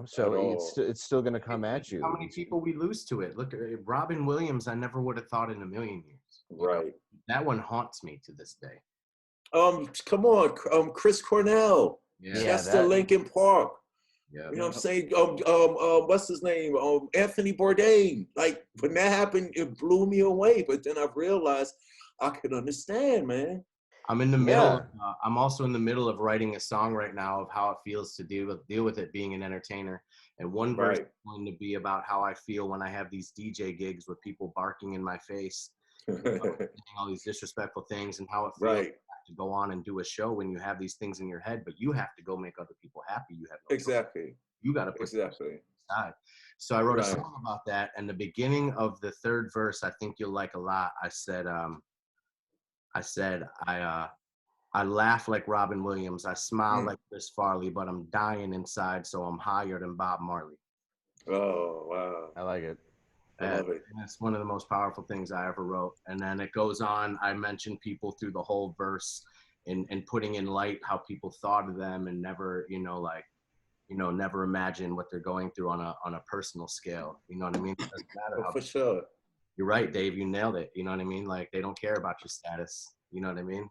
So it's still going to come at you. How many people we lose to it? Look at Robin Williams. I never would have thought in a million years. Right. That one haunts me to this day. Come on, Chris Cornell. Chester Lincoln Park. Yeah. You know what I'm saying? What's his name? Anthony Bourdain. Like, when that happened, it blew me away. But then I realized I could understand, man. I'm in the middle. I'm also in the middle of writing a song right now of how it feels to deal with it being an entertainer. And one verse is going to be about how I feel when I have these DJ gigs with people barking in my face, all these disrespectful things, and how it feels to go on and do a show when you have these things in your head, but you have to go make other people happy. You have no choice. You got to put exactly aside. So I wrote a song about that, and the beginning of the third verse, I think you'll like a lot. I said, I laugh like Robin Williams. I smile like Chris Farley, but I'm dying inside, so I'm higher than Bob Marley. Oh, wow. I like it. I love it. That's one of the most powerful things I ever wrote. And then it goes on. I mentioned people through the whole verse and putting in light how people thought of them and never, never imagine what they're going through on a personal scale. You know what I mean? It doesn't matter for sure. You're right, Dave. You nailed it. You know what I mean? Like, they don't care about your status. You know what I mean?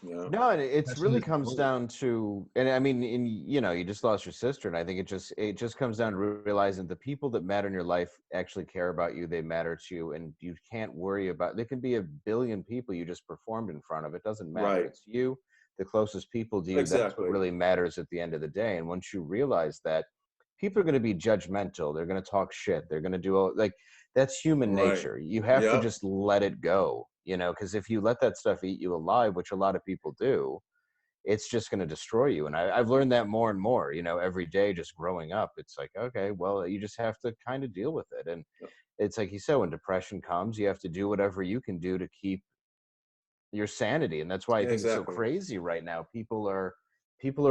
Yeah. No, and it really comes down to, and I mean, you just lost your sister, and I think it just comes down to realizing the people that matter in your life actually care about you. They matter to you, and you can't worry about. There can be a billion people you just performed in front of. It doesn't matter. Right. It's you, the closest people to you. Exactly. That's what really matters at the end of the day. And once you realize that, people are going to be judgmental. They're going to talk shit. They're going to do that's human nature. You have to just let it go. Because if you let that stuff eat you alive, which a lot of people do, it's just going to destroy you. And I've learned that more and more, every day just growing up. It's like, okay, well, you just have to kind of deal with it. And it's like you said, when depression comes, you have to do whatever you can do to keep your sanity. And that's why I think it's so crazy right now. People are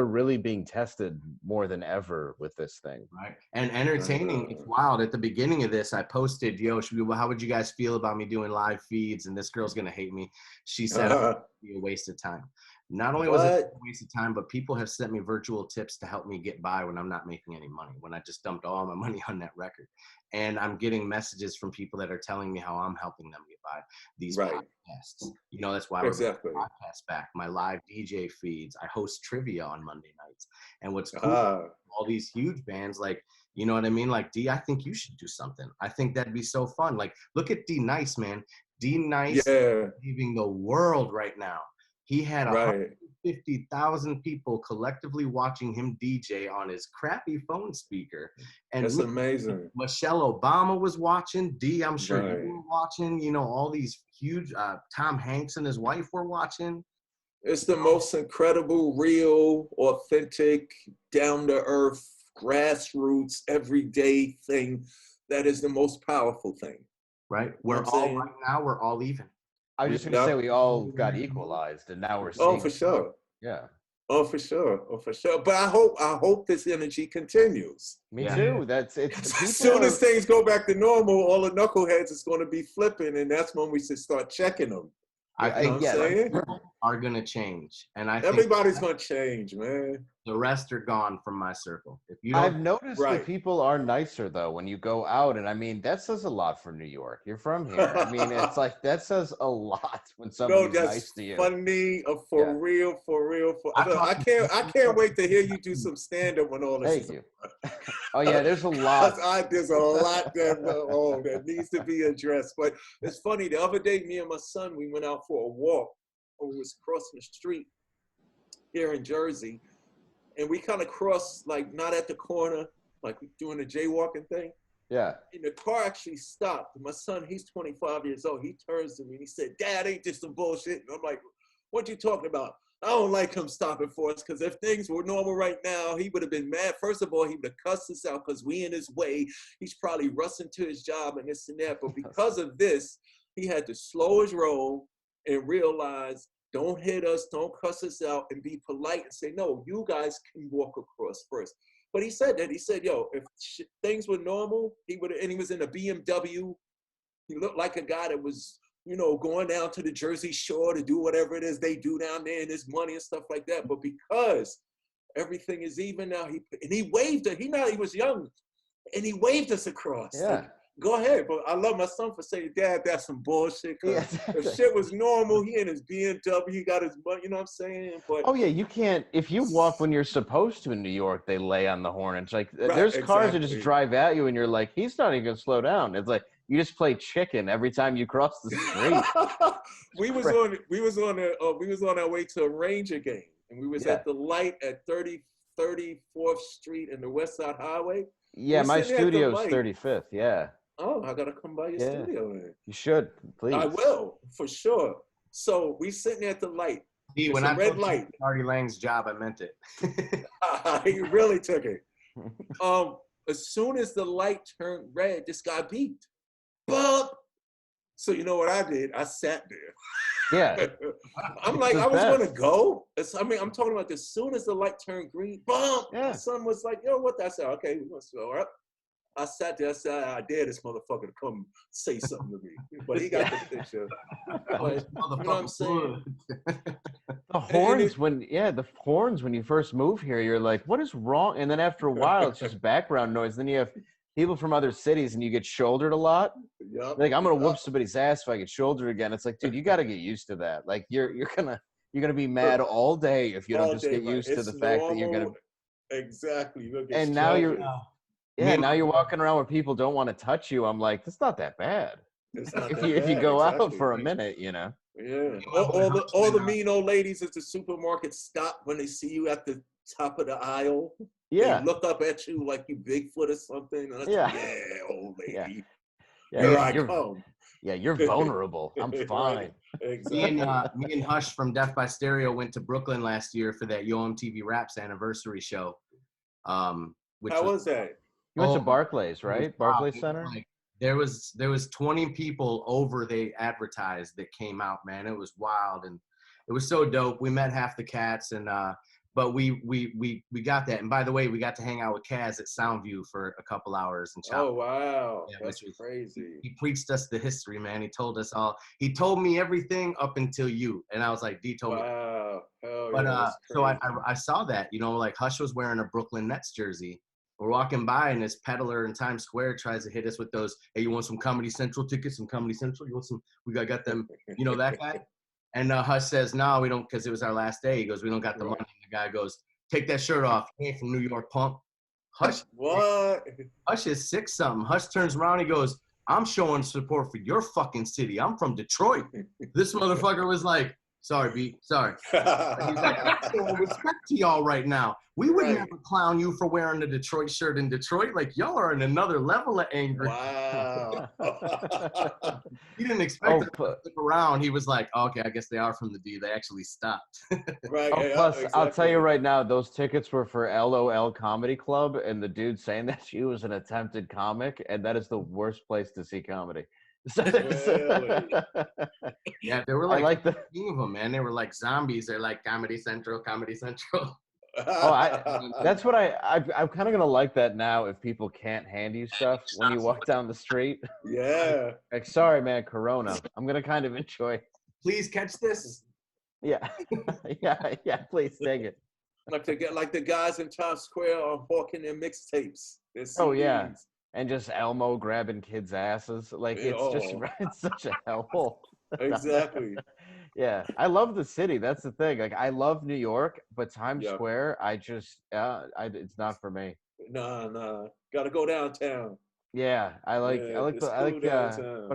really being tested more than ever with this thing. Right. And entertaining. It's wild. At the beginning of this, I posted, how would you guys feel about me doing live feeds? And this girl's going to hate me. She said, it'd be a waste of time. Not only was it a waste of time, but people have sent me virtual tips to help me get by when I'm not making any money, when I just dumped all my money on that record. And I'm getting messages from people that are telling me how I'm helping them get by these podcasts. That's why we're bringing podcasts back. My live DJ feeds. I host trivia on Monday nights. And what's cool, all these huge bands, like, you know what I mean? Like, D, I think you should do something. I think that'd be so fun. Like, look at D Nice, man. D Nice is leaving the world right now. He had 150,000 people collectively watching him DJ on his crappy phone speaker. And that's amazing. Michelle Obama was watching. D, I'm sure you were watching. All these huge, Tom Hanks and his wife were watching. It's the most incredible, real, authentic, down-to-earth, grassroots, everyday thing that is the most powerful thing. Right? We're all even. I was just going to say we all got equalized, and now we're seeing. Oh, for sure. Yeah. Oh, for sure. But I hope this energy continues. Me too. It's as soon as things go back to normal, all the knuckleheads is going to be flipping, and that's when we should start checking them. I think are going to change, and I think everybody's going to change, man. The rest are gone from my circle. I've noticed that people are nicer though when you go out, and I mean that says a lot for New York. You're from here. I mean, it's like that says a lot when somebody's nice to you. Funny, for real. I can't wait to hear you do some stand up when all this. Thank you. Oh yeah, there's a lot. There's a lot that needs to be addressed. But it's funny. The other day, me and my son, we went out for a walk. We was crossing the street here in Jersey. And we kind of crossed, like, not at the corner, like doing the jaywalking thing. Yeah. And the car actually stopped. My son, he's 25 years old. He turns to me and he said, "Dad, ain't this some bullshit?" And I'm like, "What you talking about?" I don't like him stopping for us, because if things were normal right now, he would have been mad. First of all, he would have cussed us out because we in his way. He's probably rushing to his job and this and that. But because of this, he had to slow his roll and realize, don't hit us, don't cuss us out, and be polite and say, no, you guys can walk across first. But he said that. He said, yo, if things were normal, he would have, and he was in a BMW. He looked like a guy that was, going down to the Jersey Shore to do whatever it is they do down there, and his money and stuff like that. But because everything is even now, he waved it. He was young, and he waved us across. Yeah. Like, go ahead, but I love my son for saying, "Dad, that's some bullshit." If shit was normal, he in his BMW, he got his money, you know what I'm saying? But you can't, if you walk when you're supposed to in New York, they lay on the horn. It's like, there's cars that just drive at you and you're like, he's not even gonna slow down. It's like, you just play chicken every time you cross the street. we was on our way to a Ranger game, and we was at the light at 34th Street and the West Side Highway. Yeah, my studio's 35th, yeah. Oh, I gotta come by your studio then. You should, please. I will, for sure. So we sitting at the light, See, It's when a I red told light. Artie Lang's job, I meant it. You really took it. As soon as the light turned red, this guy beeped. Bump. So you know what I did? I sat there. Yeah. I'm like, the I was gonna best. go. I'm talking about as soon as the light turned green, bump. Yeah. My son was like, yo, what? I said, okay, we're gonna go up. I sat there, I said, I dare this motherfucker to come say something to me. But he got the picture. But, you know what I'm saying? The horns the horns when you first move here, you're like, what is wrong? And then after a while, it's just background noise. Then you have people from other cities and you get shouldered a lot. Yep, Like, I'm gonna whoop somebody's ass if I get shouldered again. It's like, dude, you gotta get used to that. Like you're gonna be mad all day if you don't just get used to the fact that you're gonna exactly. You're gonna and now you're now you're Me- walking around where people don't want to touch you. I'm like, that's not that bad. It's not If that you bad, go out exactly. for a minute, you know. Yeah. All the mean old ladies at the supermarket stop when they see you at the top of the aisle. Yeah. They look up at you like you Bigfoot or something. And Yeah. Old lady. Yeah, Here I come. Yeah, you're vulnerable. I'm fine. Right. Exactly. me and Hush from Death by Stereo went to Brooklyn last year for that Yo MTV Raps anniversary show. Which How was that? You went to Oh, Barclays, right? Barclays Center? Like, there was 20 people over they advertised that came out, man. It was wild and it was so dope. We met half the cats and but we got that. And by the way, we got to hang out with Kaz at Soundview for a couple hours and chop. Oh wow. Yeah, That's crazy. He preached us the history, man. He told us all. He told me everything up until you. And I was like, D told me. Wow. Hell But yeah, so I saw that, you know, like Hush was wearing a Brooklyn Nets jersey. We're walking by and this peddler in Times Square tries to hit us with those, hey, you want some Comedy Central tickets? Some Comedy Central? You want some? We got them, you know, that guy? And Hush says, no, we don't, because it was our last day. He goes, we don't got the money. And the guy goes, take that shirt off. He ain't from New York, punk. Hush. What? Hush is 6-something. Hush turns around, he goes, I'm showing support for your fucking city. I'm from Detroit. This motherfucker was like, sorry, B, sorry. He's like, I'm showing respect to y'all right now. We would never clown you for wearing a Detroit shirt in Detroit. Like, y'all are in another level of anger. Wow. He didn't expect to stick around. He was like, okay, I guess they are from the D. They actually stopped. Right. Oh, Yeah, plus, I'll tell you exactly. right now, those tickets were for LOL Comedy Club, and the dude saying that she was an attempted comic, and that is the worst place to see comedy. Really? Yeah, there were like, I like 15 of them, man. They were like zombies. They're like Comedy Central, Comedy Central. That's what I'm kind of gonna like that now. If people can't hand you stuff when you walk down the street, Yeah. like, sorry, man, Corona. I'm gonna kind of enjoy. Please catch this. Yeah, yeah. Please take it. Like the guys in Times Square are hawking their mixtapes. Oh yeah, and just Elmo grabbing kids' asses. Like it's such a hellhole. Exactly. Yeah, I love the city. That's the thing. Like, I love New York, but Times Square, I just, it's not for me. Nah. Gotta go downtown. Yeah, but I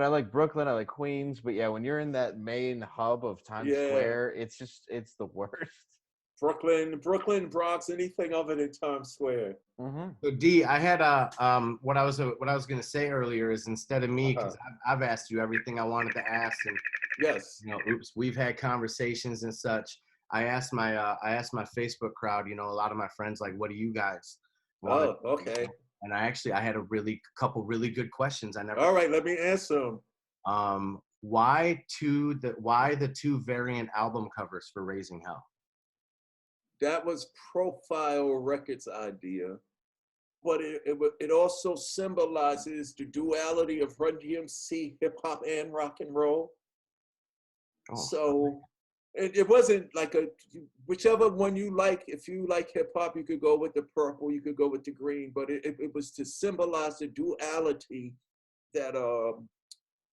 like Brooklyn. I like Queens. But yeah, when you're in that main hub of Times Square, it's the worst. Brooklyn, Bronx, anything of it in Times Square. Mm-hmm. So D, I had what I was gonna say earlier is instead of me, because I've asked you everything I wanted to ask, and yes, you know, we've had conversations and such. I asked my Facebook crowd, you know, a lot of my friends, like, what do you guys want? Oh, okay. And I had a couple really good questions. All right, let me answer them. Why the two variant album covers for Raising Hell? That was Profile Records' idea, but it also symbolizes the duality of Run DMC, hip hop, and rock and roll. Oh. So it wasn't like whichever one you like. If you like hip hop, you could go with the purple, you could go with the green, but it was to symbolize the duality that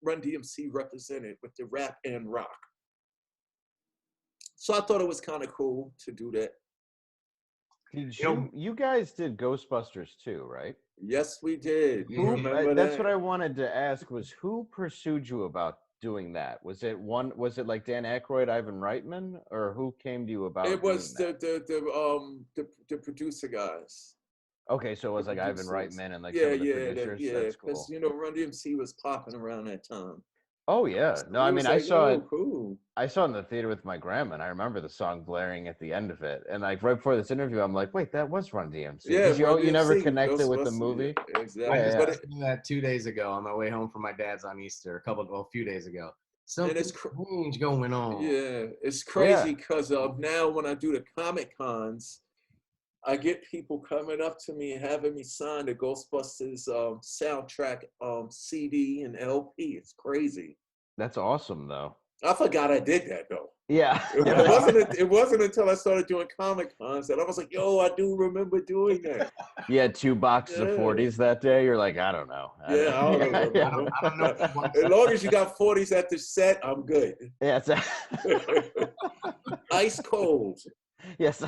Run DMC represented with the rap and rock. So I thought it was kind of cool to do that. You guys did Ghostbusters too, right? Yes, we did. That's what I wanted to ask was who pursued you about doing that? Was it like Dan Aykroyd, Ivan Reitman, or who came to you about it? Was the producer guys. Okay, so it was like Ivan Reitman and like some of the producers. Yeah, because you know Run DMC was popping around that time. Oh yeah. So No, I we mean was I like, saw "Oh, it. cool." I saw it in the theater with my grandma, and I remember the song blaring at the end of it. And like right before this interview, I'm like, wait, that was Run DMC. Yeah, Because Run you never DMC, connected with the Ghostbusters, movie. yeah, exactly. I just Yeah, listened to that 2 days ago on my way home from my dad's on Easter, a few days ago. Something strange going on. Yeah, it's Yeah. crazy because now when I do the Comic Cons, I get people coming up to me and having me sign the Ghostbusters soundtrack CD and LP. It's crazy. That's awesome, though. I forgot I did that though. Yeah. It wasn't until I started doing Comic Cons that I was like, yo, I do remember doing that. You had 2 boxes of 40s that day. You're like, I don't know. I don't know. I don't know. As long as you got 40s at the set, I'm good. Yeah. Ice cold. Yes.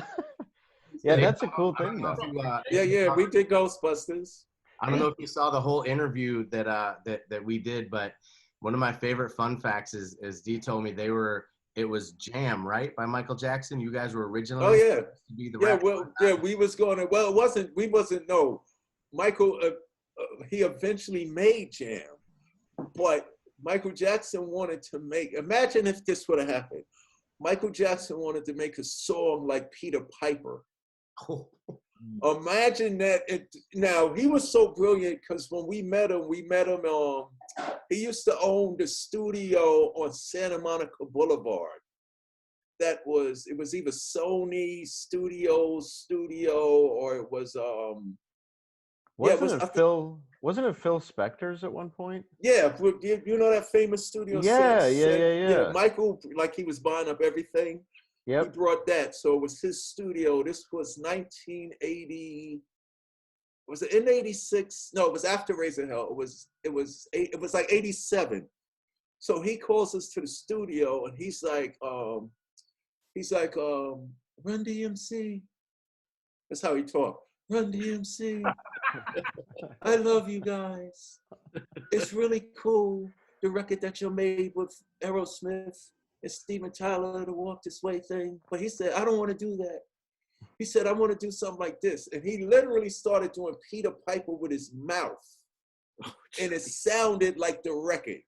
Yeah, that's a cool thing, though. Yeah, we did Ghostbusters. I don't know if you saw the whole interview that we did, but one of my favorite fun facts is Dee told me it was Jam, right, by Michael Jackson. You guys were originally to be the we was going to. Well, we wasn't. No, Michael. He eventually made Jam, but Michael Jackson wanted to make. Imagine if this would have happened. Michael Jackson wanted to make a song like Peter Piper. Imagine that. Now, he was so brilliant because when we met him, he used to own the studio on Santa Monica Boulevard. It was either Sony studio, or it was Wasn't it Phil Spector's at one point? Yeah, you know that famous studio? Yeah. Michael, like he was buying up everything. Yep. He brought that, so it was his studio. This was 1980. Was it in 86? No, it was after Raising Hell. It was like 87. So he calls us to the studio, and he's like, Run DMC. That's how he talked. Run DMC. I love you guys. It's really cool. The record that you made with Aerosmith and Steven Tyler, the Walk This Way thing. But he said, I don't want to do that. He said, I want to do something like this. And he literally started doing Peter Piper with his mouth. And it sounded like the record.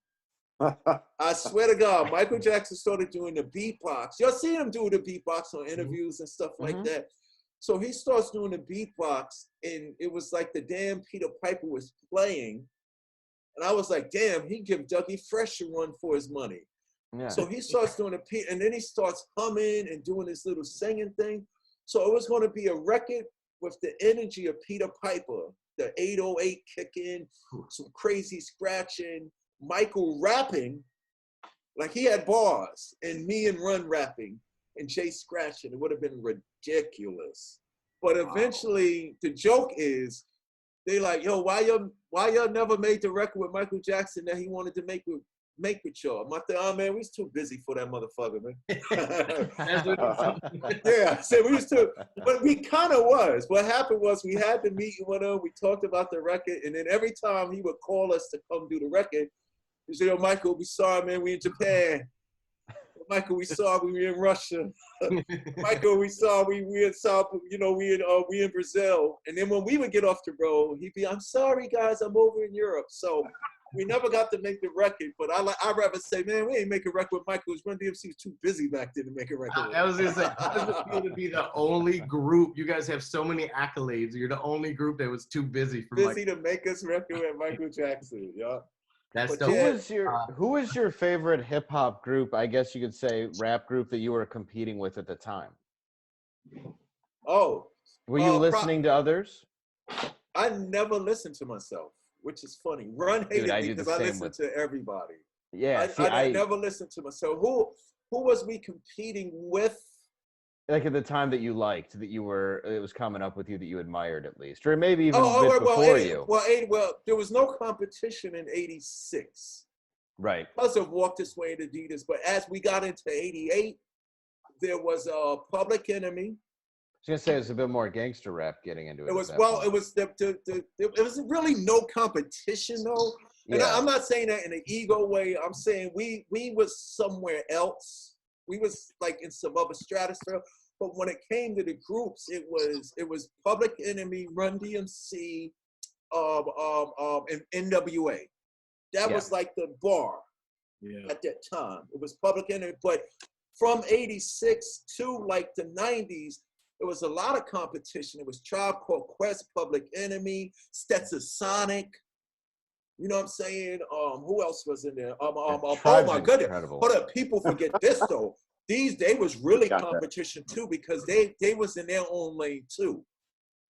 I swear to God, Michael Jackson started doing the beatbox. Y'all see him do the beatbox on interviews and stuff like that. So he starts doing the beatbox, and it was like the damn Peter Piper was playing. And I was like, damn, he give Dougie Fresh a run for his money. Yeah. So he starts doing and then he starts humming and doing this little singing thing. So it was going to be a record with the energy of Peter Piper, the 808 kicking, some crazy scratching, Michael rapping, like he had bars, and me and Run rapping, and Jay scratching. It would have been ridiculous. But eventually, the joke is, they like, yo, why y'all never made the record with Michael Jackson that he wanted to make with y'all? I said, oh man, we was too busy for that motherfucker, man. Yeah, I said we was too, but we kind of was. What happened was we had the meeting with him, we talked about the record, and then every time he would call us to come do the record, he said, yo, Michael, we sorry, man, we in Japan. Michael, we saw we were in Russia. Michael, we saw we in South, we in Brazil. And then when we would get off the road, he'd be, I'm sorry guys, I'm over in Europe. So we never got to make the record, but I'd rather say, man, we ain't make a record with Michael. Run DMC was too busy back then to make a record. I was gonna say, how does it feel to be the only group? You guys have so many accolades. You're the only group that was too busy for to make us record with Michael Jackson. Yeah. That's who was your favorite hip hop group? I guess you could say rap group that you were competing with at the time. Oh, were you listening to others? I never listened to myself, which is funny. Run hated me because I listened to everybody. Yeah, I never listened to myself. Who was we competing with? Like at the time that you liked, it was coming up with you that you admired at least, or maybe even a bit before you. Well, there was no competition in '86. Right. Because of Walk This Way and Adidas, but as we got into '88, there was a Public Enemy. I was gonna say it was a bit more gangster rap getting into it. It was it was really no competition though. And yeah. I'm not saying that in an ego way. I'm saying we was somewhere else. We was like in some other stratosphere. But when it came to the groups, it was Public Enemy, Run DMC, and NWA. That was like the bar. at that time. It was Public Enemy, but from 86 to like the 90s, there was a lot of competition. It was Tribe Called Quest, Public Enemy, Stetson Sonic. You know what I'm saying? Who else was in there? Oh my goodness. Hold up, people forget this though. They was really competition too, because they was in their own lane too.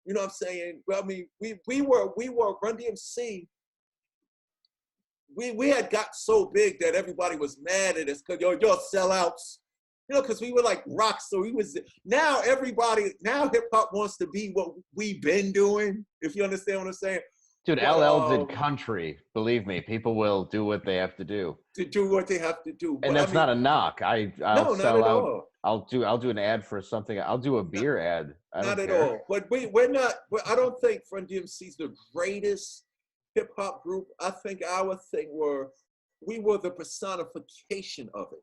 You know what I'm saying? Well, I mean, we were Run DMC. We had got so big that everybody was mad at us because y'all sellouts. You know, because we were like rock. So now hip hop wants to be what we've been doing. If you understand what I'm saying. Dude, LL did country. Believe me, people will do what they have to do. To do what they have to do. And that's not a knock. I'll sell out. All. I'll do an ad for something. I'll do a beer ad. Not at all. But we're not. I don't think Run DMC's the greatest hip hop group. I think our thing we were the personification of it.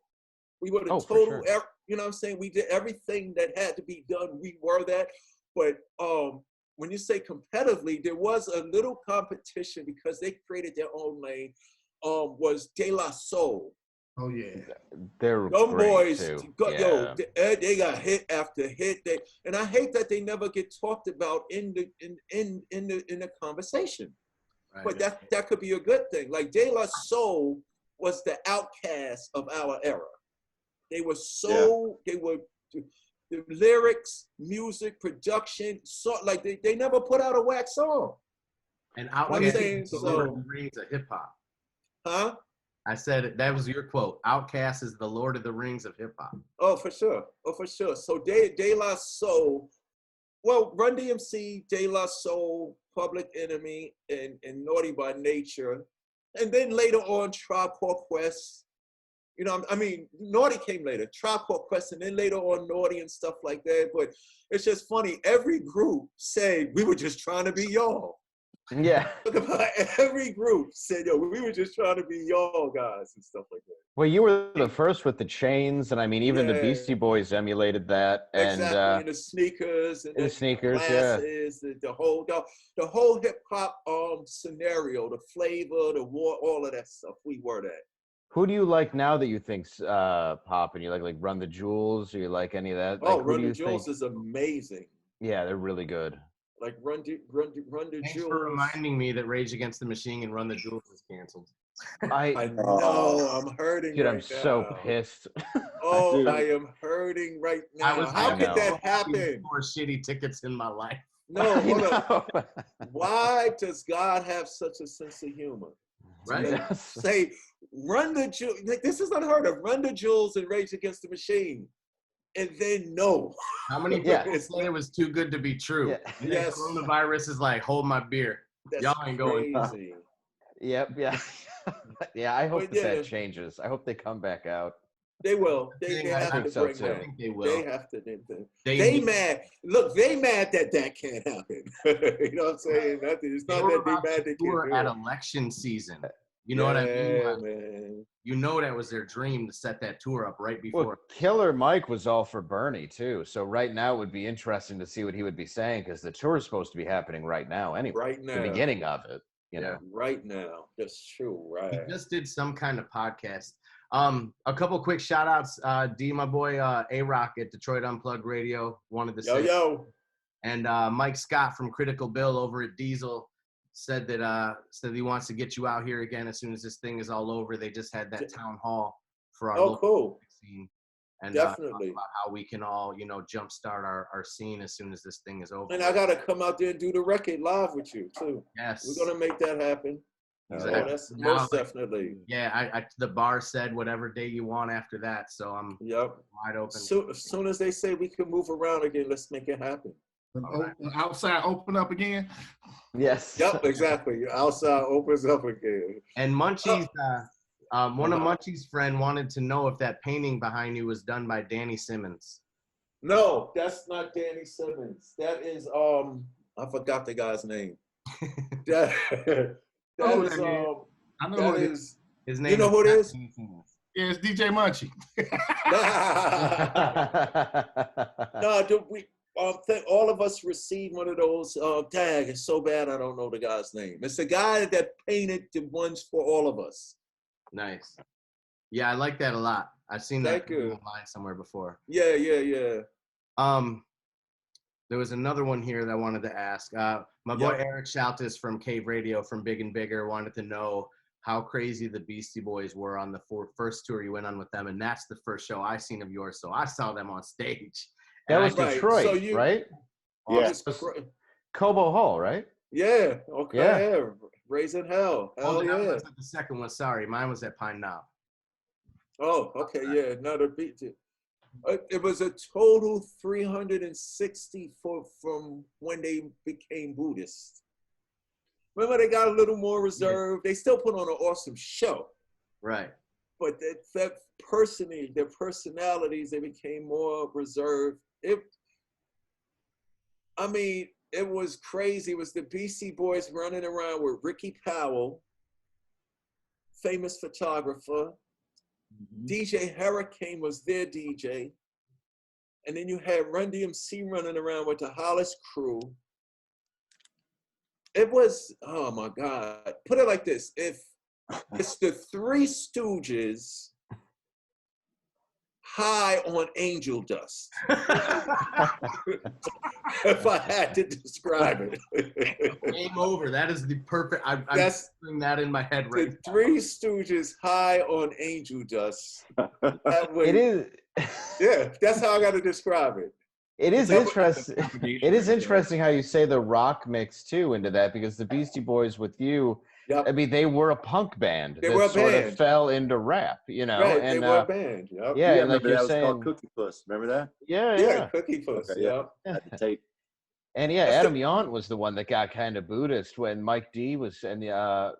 We were the total. Sure. You know what I'm saying? We did everything that had to be done. We were that. But when you say competitively, there was a little competition because they created their own lane. Was De La Soul. Oh yeah, they're them boys. Too. They got hit after hit. And I hate that they never get talked about in the conversation. Right. But that could be a good thing. Like De La Soul was the outcast of our era. They were the lyrics, music, production, like they never put out a whack song. And Outkast is the Lord of the Rings of hip hop. Huh? I said that was your quote. Outkast is the Lord of the Rings of hip hop. Oh, for sure. So De La Soul, well, Run DMC, De La Soul, Public Enemy, and Naughty by Nature, and then later on Tribe Called Quest. You know, I mean, Naughty came later, Tribe Called Quest, and then later on Naughty and stuff like that. But it's just funny. Every group said, we were just trying to be y'all. Yeah. Every group said, yo, we were just trying to be y'all guys and stuff like that. Well, you were the first with the chains, and I mean, even the Beastie Boys emulated that. And, exactly, and the sneakers. And the sneakers, glasses, the whole hip-hop scenario, the flavor, the war, all of that stuff. We were that. Who do you like now that you think's popping? You like Run the Jewels? Or you like any of that? Oh, Run the Jewels is amazing. Yeah, they're really good. Like Run the Thanks Jewels. for reminding me that Rage Against the Machine and Run the Jewels was canceled. I know. I'm hurting. Dude, right I'm now. so pissed. Oh, I am hurting right now. How could that happen? More shitty tickets in my life. No, hold up. Why does God have such a sense of humor? Right? Say, Run the Jewels. Like, this is unheard of. Run the Jewels and Rage Against the Machine. And then no. How many people said it was too good to be true? Yeah. Yes. Coronavirus is like, hold my beer. That's y'all ain't going. Crazy. Yep. Yeah. Yeah. I hope that changes. I hope they come back out. They will. They have to bring that. I think they will. They have to. They mad. Look, they mad that can't happen. You know what I'm saying? It's not that they mad they can't do it. At election season. You know what I mean? Like, Man. You know that was their dream to set that tour up right before. Well, Killer Mike was all for Bernie too. So right now it would be interesting to see what he would be saying because the tour is supposed to be happening right now anyway. Right now. The beginning of it. You know. Right now. That's true. Right. He just did some kind of podcast. A couple quick shout outs. D, my boy A-Rock at Detroit Unplugged Radio wanted to say. Yo. And Mike Scott from Critical Bill over at Diesel said that he wants to get you out here again as soon as this thing is all over. They just had that town hall for our local scene. And definitely about how we can all, jumpstart our scene as soon as this thing is over. And I gotta come out there and do the record live with you too. Yes. We're gonna make that happen. Exactly. That's most definitely. Yeah, I the bar said whatever day you want after that, so I'm wide open. So as soon as they say we can move around again, let's make it happen. Right. Outside open up again? Yes. Yep, exactly. Outside opens up again. And Munchie's one of Munchie's friend wanted to know if that painting behind you was done by Danny Simmons. No, that's not Danny Simmons. That is I forgot the guy's name. That is I know who it is. His name. You know who it is? Yeah, it's DJ Munchie. No, we all of us received one of those. Tag, it's so bad I don't know the guy's name. It's the guy that painted the ones for all of us. Nice. Yeah, I like that a lot. I've seen that Thank you. online somewhere before. Yeah. There was another one here that I wanted to ask. My boy Eric Shaltis from Cave Radio from Big and Bigger wanted to know how crazy the Beastie Boys were on the first tour you went on with them, and that's the first show I seen of yours. So I saw them on stage. That was Detroit, right? Yeah. Cobo Hall, right? Yeah. Okay. Yeah. Raising Hell. Hell yeah. That was the second one. Sorry, mine was at Pine Knob. Oh, okay. Yeah. Another beat. It was a total 360 from when they became Buddhist. Remember, they got a little more reserved. They still put on an awesome show. Right. But their personalities, they became more reserved. It was crazy. It was the Beastie Boys running around with Ricky Powell, famous photographer. DJ Hurricane was their DJ. And then you had Run DMC running around with the Hollis crew. It was, oh my God. Put it like this. If it's the Three Stooges high on angel dust. If I had to describe it. Game over. That is the perfect. I'm putting that in my head right now. The Three Stooges high on angel dust. It is. Yeah, that's how I got to describe it. It is interesting. It is interesting how you say the rock mix too into that, because the Beastie Boys with you, I mean, they were a punk band. They were a sort band. of fell into rap, you know. Right, and, they were a band. Yep. Yeah, and like that you're was saying, called Cookie Puss. Remember that? Yeah. Cookie Puss. Okay, yeah. At the tape. And yeah, Adam Yaunt was the one that got kind of Buddhist when Mike D was and the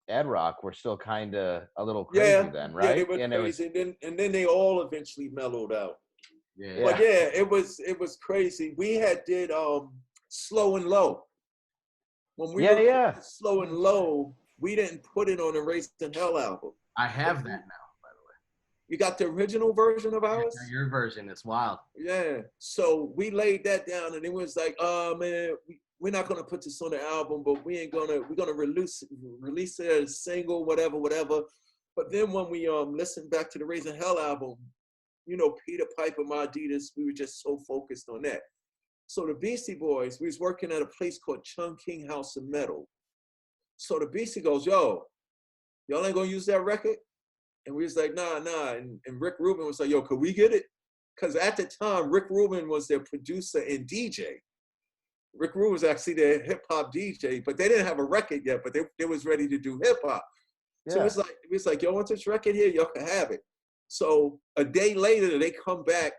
Ad Rock were still kind of a little crazy then, right? Yeah, they were and crazy. And then they all eventually mellowed out. Yeah. But yeah, it was crazy. We had did Slow and Low. When we recorded Slow and Low, we didn't put it on the Raising Hell album. I have that now, by the way. You got the original version of ours? Yeah, your version. It's wild. Yeah. So we laid that down, and it was like, oh man, we're not gonna put this on the album, but we're gonna release it as a single, whatever. But then when we listened back to the Raising Hell album, you know, Peter Piper, my Adidas, we were just so focused on that. So the Beastie Boys, we was working at a place called Chung King House of Metal. So the Beastie goes, yo, y'all ain't gonna use that record? And we was like, nah. And Rick Rubin was like, yo, could we get it? Because at the time, Rick Rubin was their producer and DJ. Rick Rubin was actually their hip hop DJ, but they didn't have a record yet, but they was ready to do hip hop. Yeah. So it was like, y'all want this record here? Y'all can have it. So a day later, they come back,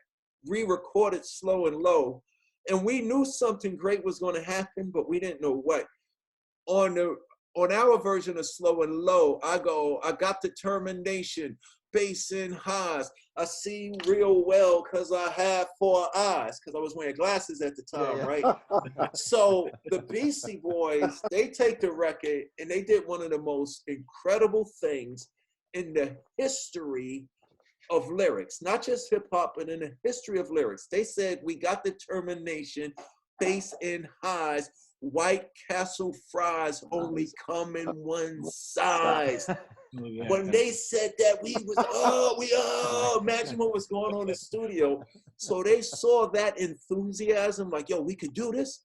re-recorded Slow and Low, and we knew something great was going to happen, but we didn't know what. On our version of Slow and Low, I got determination, bass and highs. I see real well because I have 4 eyes, because I was wearing glasses at the time, right? So the Beastie Boys, they take the record and they did one of the most incredible things in the history of lyrics, not just hip hop, but in the history of lyrics. They said, we got determination, bass and highs, White Castle fries only come in one size. When they said that, we imagine what was going on in the studio. So they saw that enthusiasm, like, yo, we could do this.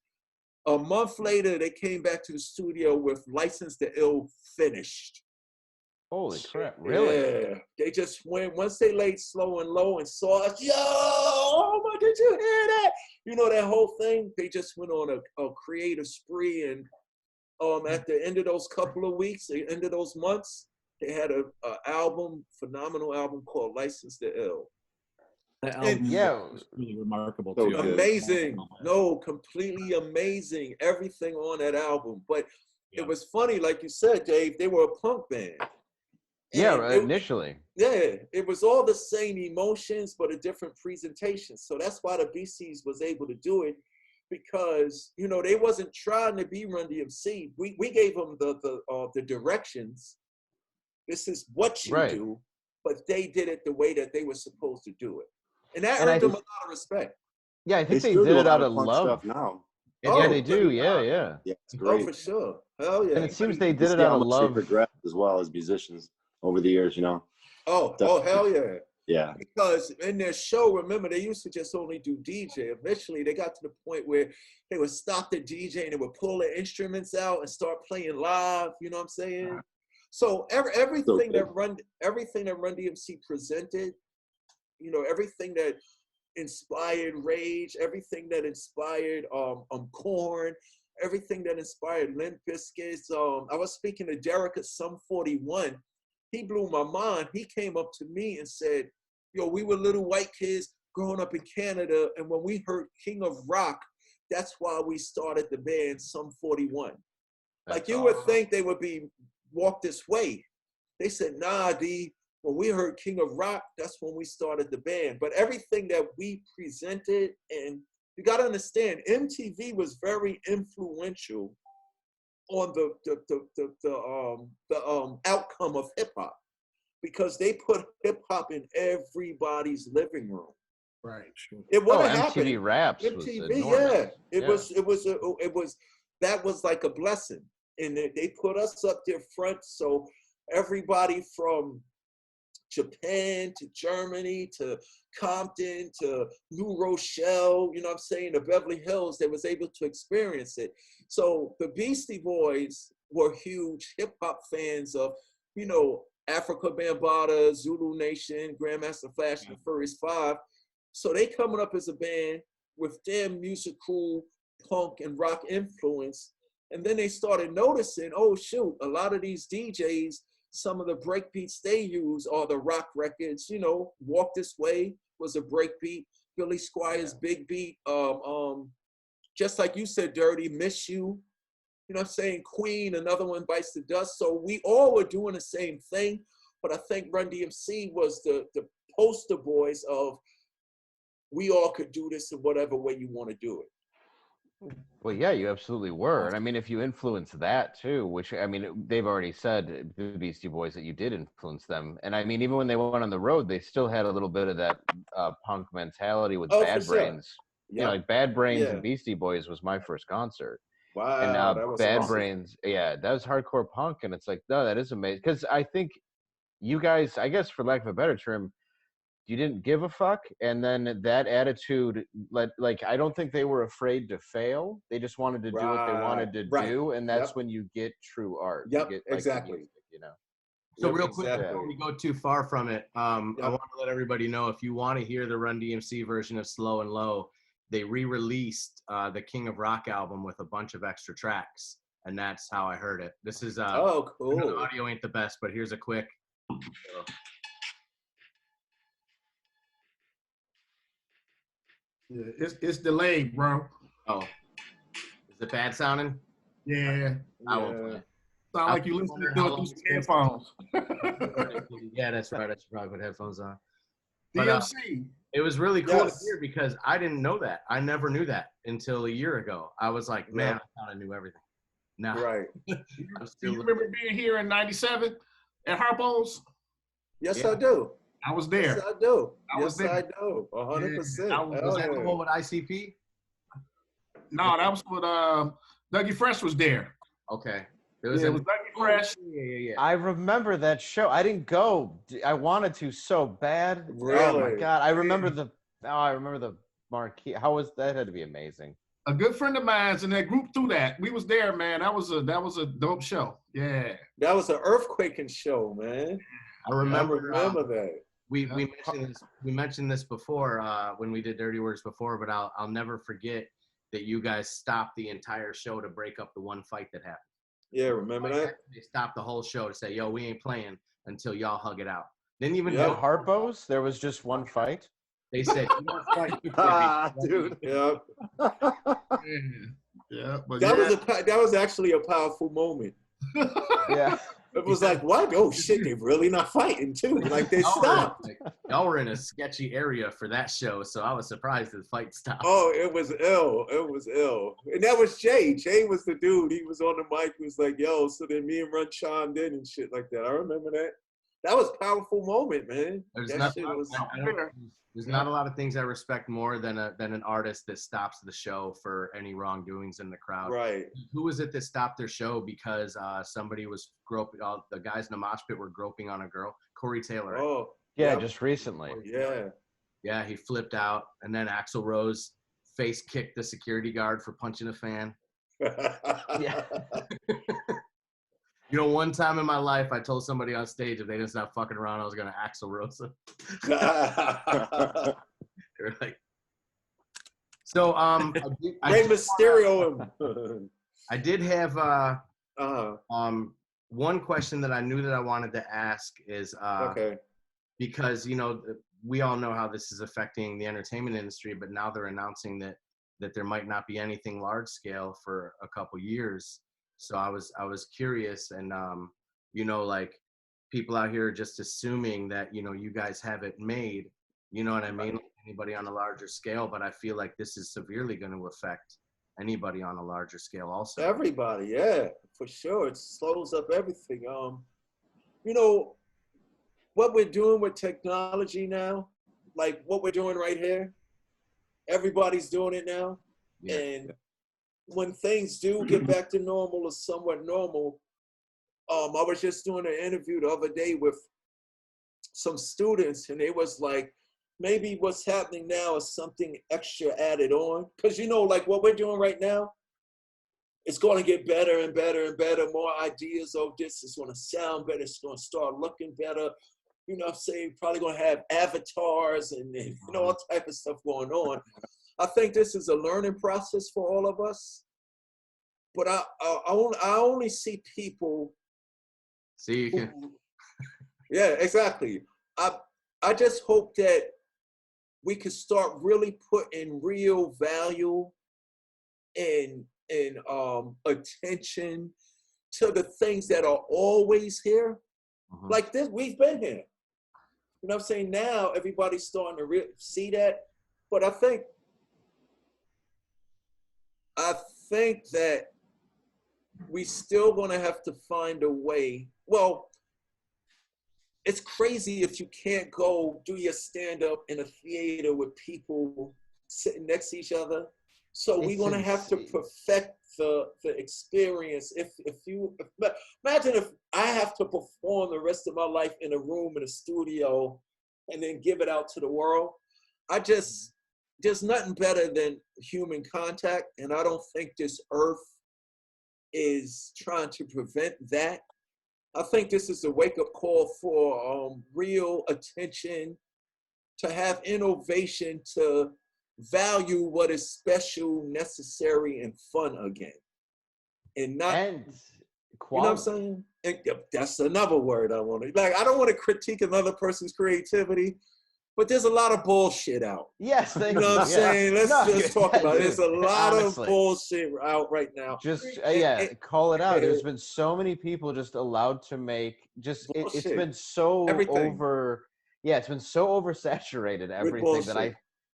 A month later, they came back to the studio with License to Ill finished. Holy crap, really? Yeah. They just went, once they laid Slow and Low and saw us, yo, oh my, did you hear that? You know, that whole thing, they just went on a creative spree. And at the end of those couple of weeks, the end of those months, they had a phenomenal album called License to Ill. That album was really remarkable too. Amazing. No, completely amazing. Everything on that album. But it was funny, like you said, Dave, they were a punk band. Initially. Yeah, it was all the same emotions, but a different presentation. So that's why the BCs was able to do it, because, you know, they wasn't trying to be Run DMC. We gave them the directions. This is what you do, but they did it the way that they were supposed to do it. And that earned them a lot of respect. Yeah, I think they did it out of love. Stuff now. Yeah, they do. Yeah. Yeah, it's great. Oh, for sure. Hell yeah. And it seems they did it out of love. Progressed as well as musicians over the years, you know. Oh, hell yeah. Yeah. Because in their show, remember, they used to just only do DJ. Eventually, they got to the point where they would stop the DJ and they would pull the instruments out and start playing live. You know what I'm saying? So everything that Run DMC presented, you know, everything that inspired Rage, everything that inspired Korn, everything that inspired Limp Bizkit. I was speaking to Derek at Sum 41. He blew my mind. He came up to me and said, yo, we were little white kids growing up in Canada, and when we heard King of Rock, that's why we started the band Sum 41. Like, you would think they would be walk this way. They said, nah, D, when we heard King of Rock, that's when we started the band. But everything that we presented, and you got to understand, MTV was very influential on the outcome of hip hop, because they put hip hop in everybody's living room. Right. It wouldn't happen. MTV Raps. MTV, It was that was like a blessing, and they put us up there front, so everybody from Japan to Germany to Compton to New Rochelle, you know what I'm saying, to Beverly Hills, they was able to experience it. So the Beastie Boys were huge hip hop fans of, you know, Africa Bambaataa, Zulu Nation, Grandmaster Flash, and the Furious Five. So they coming up as a band with their musical punk and rock influence. And then they started noticing, oh shoot, a lot of these DJs, some of the breakbeats they use are the rock records. You know, Walk This Way was a breakbeat. Billy Squire's Big Beat. Just like you said, Dirty, Miss You. You know what I'm saying? Queen, another one, Bites the Dust. So we all were doing the same thing. But I think Run DMC was the poster boys of, we all could do this in whatever way you want to do it. Well, yeah, you absolutely were. And I mean, if you influence that too, which, I mean, they've already said, the Beastie Boys, that you did influence them. And I mean, even when they went on the road, they still had a little bit of that punk mentality with Bad Brains. Yep. You know, like Bad Brains and Beastie Boys was my first concert. Wow. And that was Bad awesome. Brains, that was hardcore punk. And it's like, no, that is amazing. Because I think you guys, I guess for lack of a better term, you didn't give a fuck, and then that attitude, like I don't think they were afraid to fail. They just wanted to do what they wanted to do, and that's when you get true art. Yep, you get, exactly. Music, you know. So real quick, before we go too far from it, I want to let everybody know, if you want to hear the Run DMC version of Slow and Low, they re-released the King of Rock album with a bunch of extra tracks, and that's how I heard it. This is oh cool. The audio ain't the best, but here's a quick. Yeah, it's delayed, bro. Oh, is it bad sounding? Yeah. I won't play it. Sound like you listening to it through some headphones. Yeah, that's right. I should probably put headphones on. But, DMC. It was really cool to hear, because I didn't know that. I never knew that until a year ago. I was like, man, I kind of knew everything. No. Right. Do you remember being here in '97 at Harpo's? Yes, I do. I was there. Yes, I do. I do. 100%. Was that the one with ICP? No, that was with Dougie Fresh was there. Okay. It was Dougie Fresh. Yeah. I remember that show. I didn't go. I wanted to so bad. Really? Oh my god! I remember the marquee. How was that? Had to be amazing. A good friend of mine's in that group through that. We was there, man. That was a dope show. Yeah. That was an earthquaking show, man. I remember that. We mentioned this before when we did Dirty Words before, but I'll never forget that you guys stopped the entire show to break up the one fight that happened. Yeah, remember that? They stopped the whole show to say, "Yo, we ain't playing until y'all hug it out." Didn't even know Harpo's. There was just one fight. They said, "You want to fight?" Dude. Yeah. Yeah. But that was actually a powerful moment. Yeah. It was like, what? Oh shit, they really not fighting too. Like they stopped. Y'all were in a sketchy area for that show, so I was surprised the fight stopped. Oh, it was ill. It was ill. And that was Jay. Jay was the dude. He was on the mic. He was like, yo, so then me and Run chimed in and shit like that. I remember that. That was a powerful moment, man. There's not a lot of things I respect more than an artist that stops the show for any wrongdoings in the crowd. Right. Who was it that stopped their show because somebody was groping? The guys in the mosh pit were groping on a girl. Corey Taylor. Oh, Yeah, yep. just recently. Yeah. Yeah, he flipped out, and then Axl Rose face kicked the security guard for punching a fan. Yeah. You know, one time in my life, I told somebody on stage if they didn't stop fucking around, I was gonna Axl Rose them. They were like, so Rey Mysterio. I did have one question that I knew that I wanted to ask is Okay. because you know we all know how this is affecting the entertainment industry, but now they're announcing that there might not be anything large scale for a couple years. So I was curious, and you know, like people out here are just assuming that you know you guys have it made. You know what I mean? Like anybody on a larger scale, but I feel like this is severely going to affect anybody on a larger scale also. Everybody, yeah, for sure. It slows up everything. You know, what we're doing with technology now, like what we're doing right here, everybody's doing it now. Yeah. And when things do get back to normal or somewhat normal, I was just doing an interview the other day with some students, and it was like, maybe what's happening now is something extra added on. Because, you know, like what we're doing right now, it's going to get better and better and better. More ideas of this. It's going to sound better. It's going to start looking better. You know what I'm saying? Probably going to have avatars and you know, all type of stuff going on. I think this is a learning process for all of us. But I only see people. See, you can. Yeah, exactly. I just hope that we can start really putting real value and attention to the things that are always here. Like this, we've been here. You know what I'm saying? Now everybody's starting to see that. But I think that we still gonna have to find a way. Well, it's crazy if you can't go do your stand-up in a theater with people sitting next to each other. So we're gonna have to perfect the experience. If imagine if I have to perform the rest of my life in a room in a studio and then give it out to the world. There's nothing better than human contact, and I don't think this earth is trying to prevent that. I think this is a wake-up call for real attention, to have innovation, to value what is special, necessary, and fun again. And not, and you know what I'm saying? And that's another word I want to, like, I don't want to critique another person's creativity, but there's a lot of bullshit out. Yes, you know what I'm saying? Let's just talk about it. There's a lot of bullshit out right now. Just call it out. There's been so many people just allowed to make it's been so over. Yeah, it's been so oversaturated everything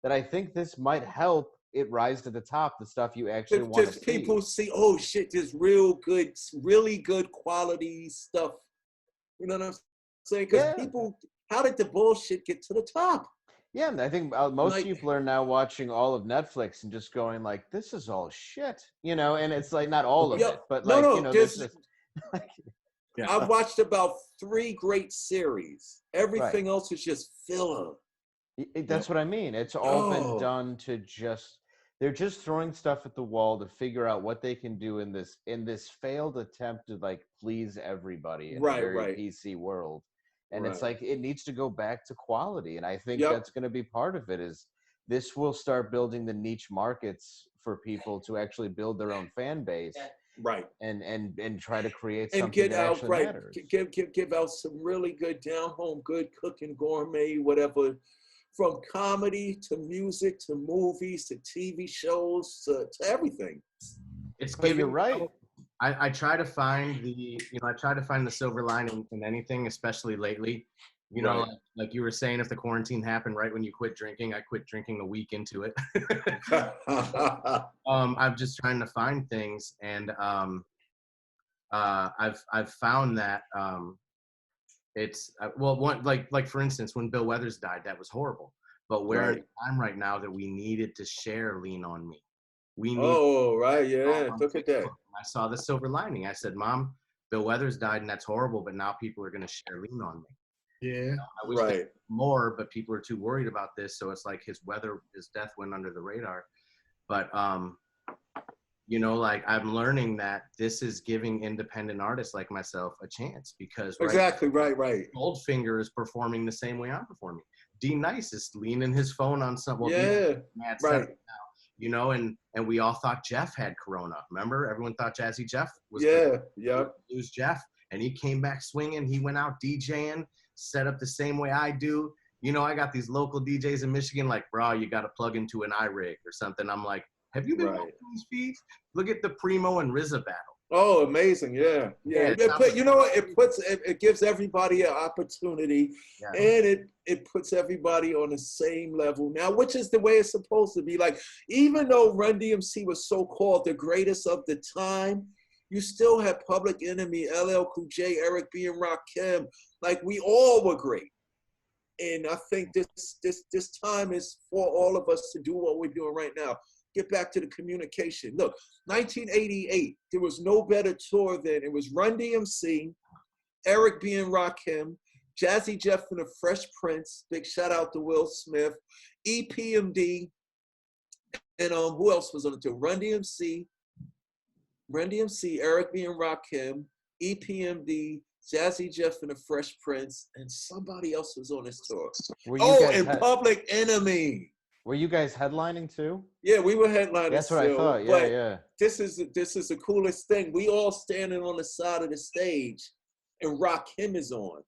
that I think this might help it rise to the top. The stuff you actually want to see. People see, oh shit, there's really good quality stuff. You know what I'm saying? Because people. How did the bullshit get to the top? Yeah, I think most people are now watching all of Netflix and just going like, "This is all shit," you know. And it's like not all of it, but like you know, this. I watched about 3 great series. Everything else is just filler. That's what I mean. It's all been done to they're just throwing stuff at the wall to figure out what they can do in this failed attempt to like please everybody in a very PC world. And it's like, it needs to go back to quality. And I think that's going to be part of it. Is this will start building the niche markets for people to actually build their own fan base. Right. And try to create and something get that out, actually matters. Give out some really good down home, good cooking, gourmet, whatever, from comedy to music to movies to TV shows to everything. You're right. I try to find the silver lining in anything, especially lately. You know, like you were saying, if the quarantine happened right when you quit drinking, I quit drinking a week into it. I'm just trying to find things, and I've found that it's like for instance, when Bill Weathers died, that was horrible. But we're in a time right now that we needed to share Lean on Me. Look at that. I saw the silver lining. I said, Mom, Bill Weathers died and that's horrible, but now people are going to share Lean on Me. Yeah. I wish they more, but people are too worried about this. So it's like his death went under the radar. But, you know, like I'm learning that this is giving independent artists like myself a chance because right. Goldfinger is performing the same way I'm performing. D Nice is leaning his phone on something. Now, you know, and we all thought Jeff had Corona. Remember, everyone thought Jazzy Jeff was lose Jeff, and he came back swinging. He went out DJing, set up the same way I do. You know, I got these local DJs in Michigan, like, bro, you got to plug into an iRig or something. I'm like, have you been watching these feeds? Look at the Primo and RZA battle. Oh, amazing! Yeah. You know what? It gives everybody an opportunity, and it puts everybody on the same level now, which is the way it's supposed to be. Like, even though Run DMC was so-called the greatest of the time, you still had Public Enemy, LL Cool J, Eric B. and Rakim. Like, we all were great. And I think this time is for all of us to do what we're doing right now. Get back to the communication. Look, 1988, there was no better tour than it was Run DMC, Eric B. and Rakim, Jazzy Jeff and the Fresh Prince, big shout out to Will Smith, EPMD, and who else was on the tour? Run DMC, Eric B. and Rakim, EPMD, Jazzy Jeff and the Fresh Prince, and somebody else was on this tour. Public Enemy. Were you guys headlining too? Yeah, we were headlining. That's what I thought. Yeah. This is the coolest thing. We all standing on the side of the stage, and Rakim is on.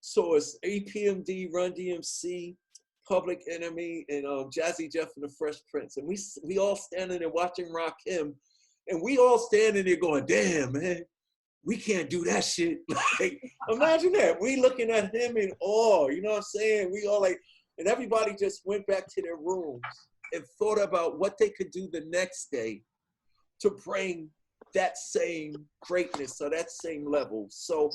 So it's APMD, Run DMC, Public Enemy, and Jazzy Jeff and the Fresh Prince, and we all standing there watching Rakim, and we all standing there going, "Damn, man, we can't do that shit." Like, imagine that. We looking at him in awe. You know what I'm saying? We all like. And everybody just went back to their rooms and thought about what they could do the next day to bring that same greatness or that same level. So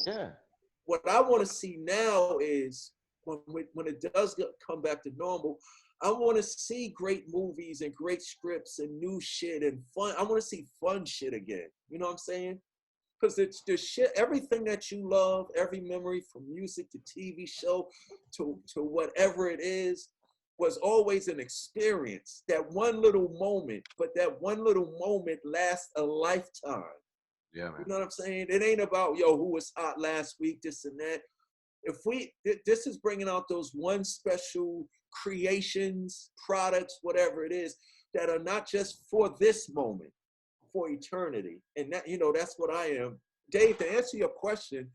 what I want to see now is when it does come back to normal, I want to see great movies and great scripts and new shit and fun. I want to see fun shit again. You know what I'm saying? Because it's the shit, everything that you love, every memory from music to TV show to whatever it is, was always an experience. That one little moment, but that one little moment lasts a lifetime. Yeah, man. You know what I'm saying? It ain't about, who was hot last week, this and that. This is bringing out those one special creations, products, whatever it is, that are not just for this moment, for eternity. And that, that's what I am. Dave, to answer your question,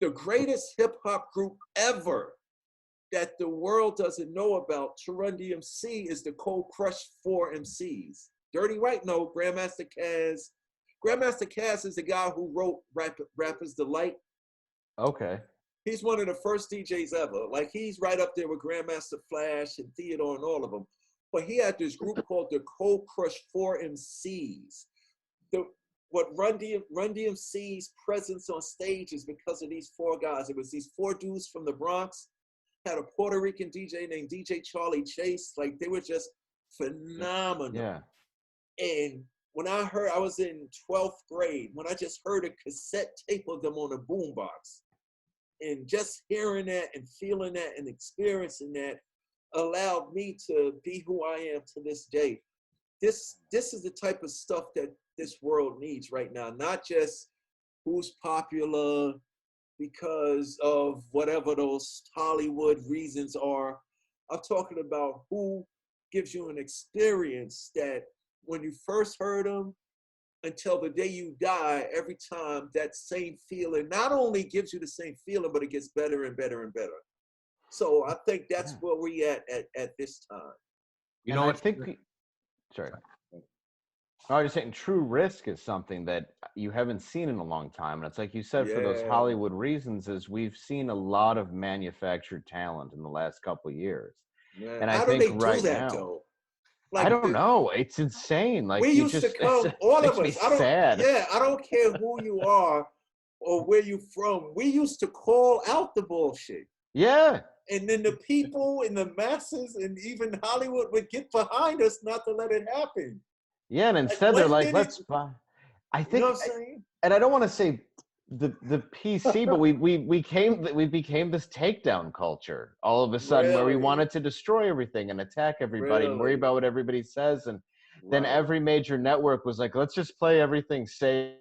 the greatest hip hop group ever that the world doesn't know about, to Run DMC, is the Cold Crush 4 MCs. Dirty Right, no, Grandmaster Caz. Grandmaster Caz is the guy who wrote Rapper's Delight. Okay. He's one of the first DJs ever. Like, he's right up there with Grandmaster Flash and Theodore and all of them. But he had this group called the Cold Crush 4 MCs. What Run DMC's presence on stage is because of these four guys. It was these four dudes from the Bronx, had a Puerto Rican DJ named DJ Charlie Chase. Like, they were just phenomenal. Yeah. And when I was in 12th grade, when I just heard a cassette tape of them on a boombox, and just hearing that and feeling that and experiencing that allowed me to be who I am to this day. This is the type of stuff that this world needs right now, not just who's popular because of whatever those Hollywood reasons are. I'm talking about who gives you an experience that when you first heard them until the day you die, every time that same feeling not only gives you the same feeling, but it gets better and better and better. So I think that's where we at this time. You know, I think. Sorry. I was just saying, True Risk is something that you haven't seen in a long time, and it's like you said, for those Hollywood reasons, is we've seen a lot of manufactured talent in the last couple of years. Yeah. And I How think do they right do that, now, though? Like, I don't know. It's insane. Like, we used to come, all of us. Sad. Yeah, I don't care who you are or where you from. We used to call out the bullshit. Yeah. And then the people and the masses and even Hollywood would get behind us not to let it happen. Yeah, and instead they're like, let's buy. I think, you know what I'm saying? And I don't want to say the PC, but we became this takedown culture all of a sudden, where we Really? wanted to destroy everything and attack everybody and worry Really? about what everybody says. And then Right. every major network was like, let's just play everything safe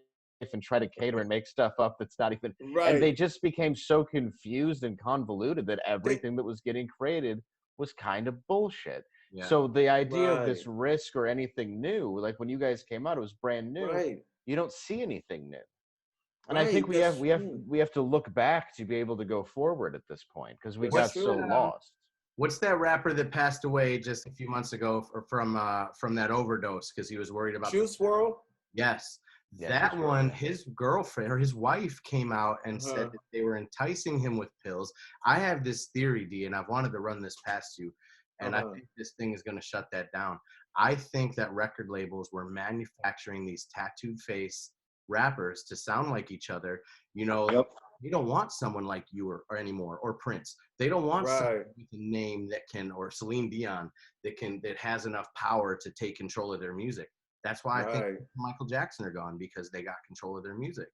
and try to cater and make stuff up that's not even. And they Right. just became so confused and convoluted that everything that was getting created was kind of bullshit. Yeah. So the idea of this Right. risk or anything new, like when you guys came out, it was brand new. Right. You don't see anything new. And I Right. think we That's have true. to look back to be able to go forward at this point, because we That's got so true. lost. What's that rapper that passed away just a few months ago from that overdose because he was worried about Juice World. Yes. Yeah, That Juice WRLD, one, yeah. his girlfriend or his wife came out and said that they were enticing him with pills. I have this theory, D, and I've wanted to run this past you, and I think this thing is going to shut that down. I think that record labels were manufacturing these tattooed face rappers to sound like each other. You know, you don't want someone like you or anymore, or Prince. They don't want someone with a name that can, or Celine Dion, that has enough power to take control of their music. That's why I think Michael Jackson are gone, because they got control of their music.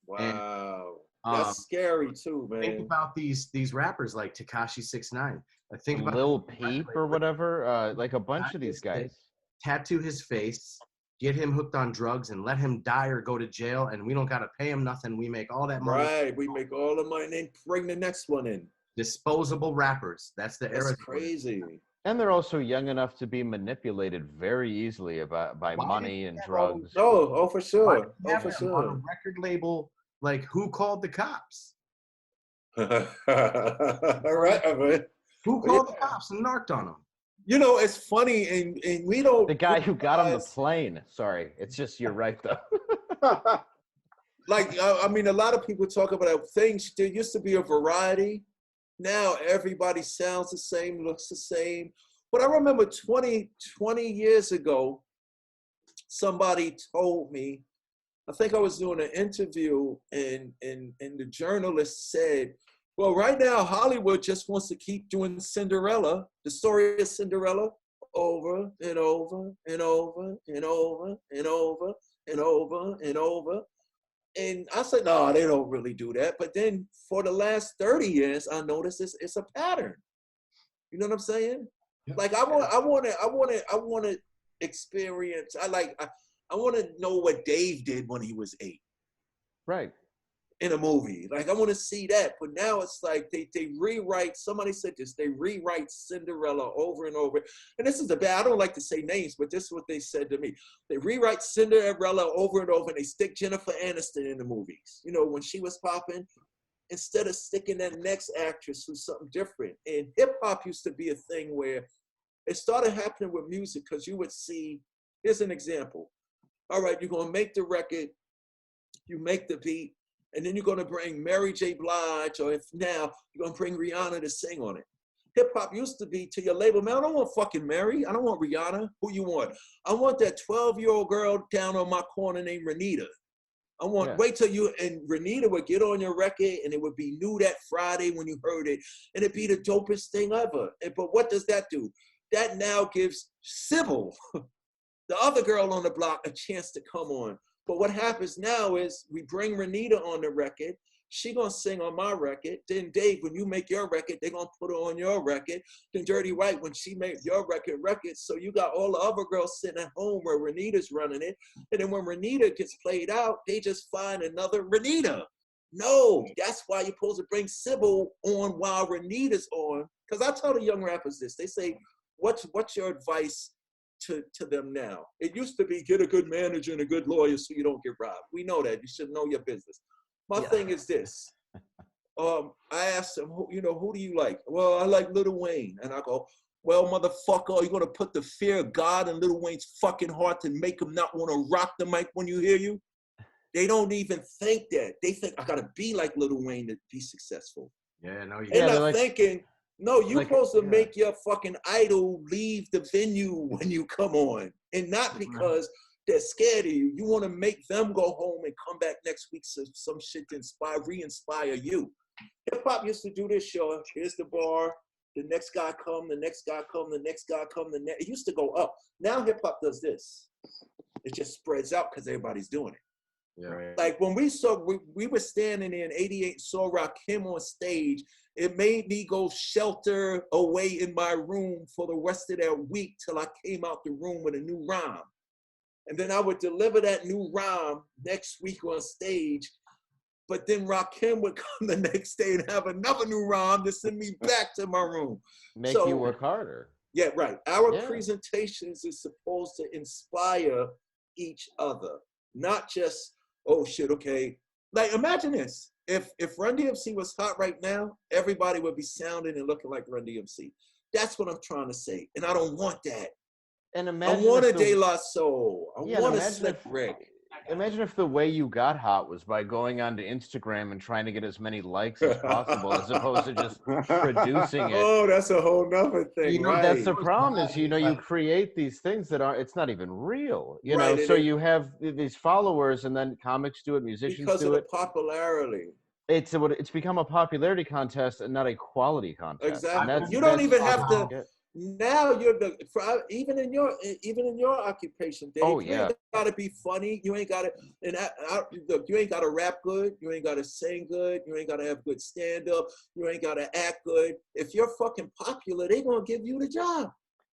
Wow. And, that's scary too, man. Think about these rappers like Tekashi 6ix9ine. Think about Lil Peep or whatever, like a bunch of these guys. Tattoo his face, get him hooked on drugs, and let him die or go to jail, and we don't got to pay him nothing. We make all that money. Right, we make all the money and then bring the next one in. Disposable rappers. That's the era. That's crazy. And they're also young enough to be manipulated very easily by money and drugs. Oh, for sure. Oh, for sure. On a record label, like, who called the cops? All right. Who called the cops and narked on them? You know, it's funny, and we don't. The guy who got on the plane. Sorry, it's just, you're right though. Like, I mean, a lot of people talk about things. There used to be a variety. Now everybody sounds the same, looks the same. But I remember 20 years ago, somebody told me, I think I was doing an interview, and the journalist said, well, right now, Hollywood just wants to keep doing Cinderella, the story of Cinderella, over and over and over and over and over and over and over. And I said, no, they don't really do that. But then for the last 30 years, I noticed it's a pattern. You know what I'm saying? Yeah. Like I want to experience. I want to know what Dave did when he was 8. Right. In a movie. Like, I want to see that. But now it's like they rewrite, somebody said this, they rewrite Cinderella over and over. And this is the bad, I don't like to say names, but this is what they said to me. They rewrite Cinderella over and over, and they stick Jennifer Aniston in the movies. You know, when she was popping, instead of sticking that next actress who's something different. And hip hop used to be a thing where it started happening with music, because you would see, here's an example. All right, you're going to make the record, you make the beat, and then you're going to bring Mary J. Blige, or if now, you're going to bring Rihanna to sing on it. Hip-hop used to be to your label, man, I don't want fucking Mary. I don't want Rihanna. Who you want? I want that 12-year-old girl down on my corner named Renita. I want, wait till you, and Renita would get on your record, and it would be new that Friday when you heard it, and it'd be the dopest thing ever. But what does that do? That now gives Sybil, the other girl on the block, a chance to come on. But what happens now is we bring Renita on the record. She gonna sing on my record. Then Dave, when you make your record, they gonna put her on your record. Then Dirty White, when she made your record. So you got all the other girls sitting at home where Renita's running it. And then when Renita gets played out, they just find another Renita. No, that's why you're supposed to bring Sybil on while Renita's on. Because I tell the young rappers this. They say, what's your advice to them now? It used to be get a good manager and a good lawyer so you don't get robbed. We know that. You should know your business. My thing is this. I asked them, who do you like? Well, I like Lil Wayne. And I go, well, motherfucker, are you going to put the fear of God in Lil Wayne's fucking heart to make him not want to rock the mic when you hear you? They don't even think that. They think I got to be like Lil Wayne to be successful. Yeah, no, they're not thinking, no, you're supposed to make your fucking idol leave the venue when you come on. And not because they're scared of you. You want to make them go home and come back next week so some shit to re-inspire you. Hip-hop used to do this show. Here's the bar. The next guy come, the next guy come, the next guy come. It used to go up. Now hip-hop does this. It just spreads out because everybody's doing it. Yeah. Right. Like when we were standing there in 88, saw Rakim on stage, it made me go shelter away in my room for the rest of that week till I came out the room with a new rhyme. And then I would deliver that new rhyme next week on stage. But then Rakim would come the next day and have another new rhyme to send me back to my room. Make you work harder. Yeah, right. Our presentations is supposed to inspire each other, not just, oh shit, okay. Like imagine this. If Run DMC was hot right now, everybody would be sounding and looking like Run DMC. That's what I'm trying to say. And I don't want that. And I imagine want a De La Soul. I want a Slick Rick. Imagine if the way you got hot was by going onto Instagram and trying to get as many likes as possible, as opposed to just producing it. Oh, that's a whole nother thing. You know, right. that's the problem is, you create these things that it's not even real, know, so you have these followers and then comics do it, musicians because do of it. the popularity. It's become a popularity contest and not a quality contest. Exactly. You don't even have to. Now even in your occupation, Dave. Oh, you ain't gotta be funny. You ain't gotta look. You ain't gotta rap good. You ain't gotta sing good. You ain't gotta have good stand up. You ain't gotta act good. If you're fucking popular, they gonna give you the job.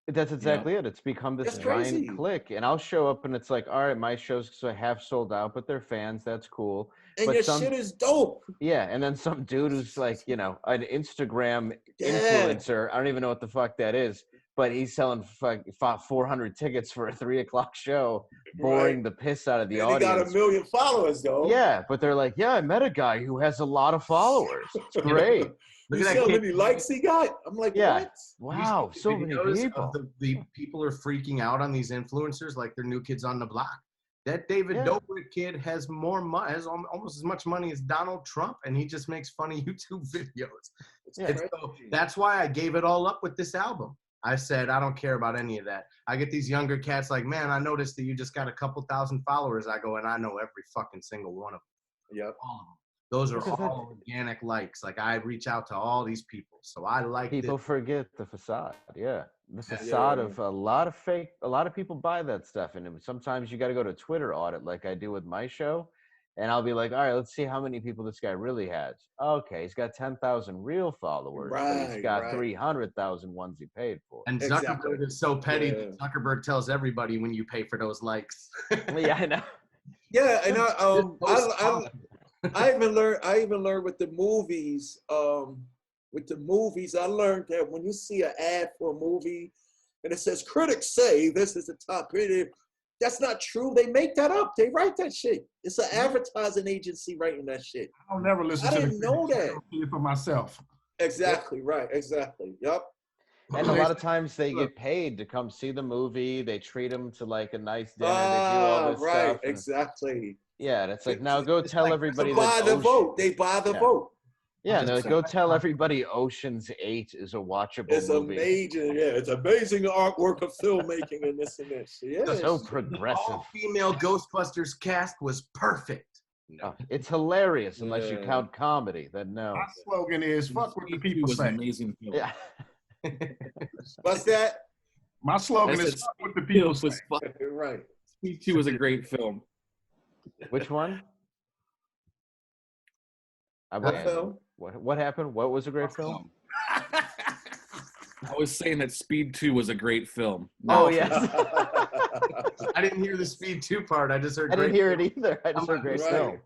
That's exactly it. It's become this giant clique, and I'll show up and it's like, all right, my show's half sold out, but they're fans. That's cool. And your shit is dope. Yeah, and then some dude who's like, an Instagram influencer. I don't even know what the fuck that is, but he's selling 400 tickets for a 3:00 show, boring the piss out of the audience. He got 1 million followers though. Yeah, but they're like, yeah, I met a guy who has a lot of followers. It's great. You see how many likes he got? I'm like, what? Wow, so many people. The people are freaking out on these influencers like they're new kids on the block. That David Dobrik kid has has almost as much money as Donald Trump, and he just makes funny YouTube videos. So that's why I gave it all up with this album. I said, I don't care about any of that. I get these younger cats like, man, I noticed that you just got a couple thousand followers. I go, and I know every fucking single one of them. Yep. All of them. Those are all organic likes. Like I reach out to all these people. So I like people forget the facade. Yeah. The facade of a lot of people buy that stuff. And sometimes you got to go to Twitter audit like I do with my show. And I'll be like, all right, let's see how many people this guy really has. Okay, he's got 10,000 real followers, but he's got 300,000 ones he paid for. And Zuckerberg is so petty that Zuckerberg tells everybody when you pay for those likes. Yeah, I know. Yeah, and I even learned with the movies. I learned that when you see an ad for a movie and it says critics say this is the top rated, that's not true. They make that up. They write that shit. It's an advertising agency writing that shit. I'll never listen to didn't know that. I see it for myself. Exactly, right. Exactly. Yep. And a lot of times they get paid to come see the movie. They treat them to like a nice dinner. They do all this stuff. Exactly. Yeah, and it's like, now go tell everybody that buy the vote. They buy the vote. Yeah, and they're like, go tell everybody Ocean's 8 is a watchable movie. It's amazing. Yeah, it's amazing artwork of filmmaking and this and this. Yeah, so progressive. All-female Ghostbusters cast was perfect. No, it's hilarious unless you count comedy. Then no. My slogan is "Fuck what the people say." Amazing film. Yeah. What's that? My slogan is "Fuck what the people say." Right. Speed 2 was a great film. Which one? What film? What happened? What was a great film? I was saying that Speed 2 was a great film. No. Oh, yes. I didn't hear the Speed 2 part. I just heard I didn't hear it either. I just heard great film.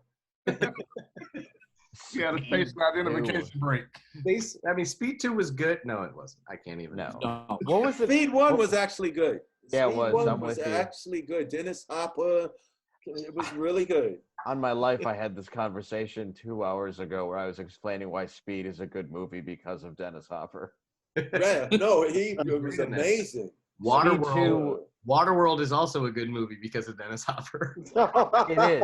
Yeah, the face identification break. Speed 2 was good. No, it wasn't. I can't even know. No. What was it? Speed 1 was actually good. Yeah, it was. Speed 1 was actually good. Dennis Hopper. It was really good. On my life, I had this conversation 2 hours ago where I was explaining why Speed is a good movie because of Dennis Hopper. Yeah, no, it was amazing. Waterworld is also a good movie because of Dennis Hopper. It is.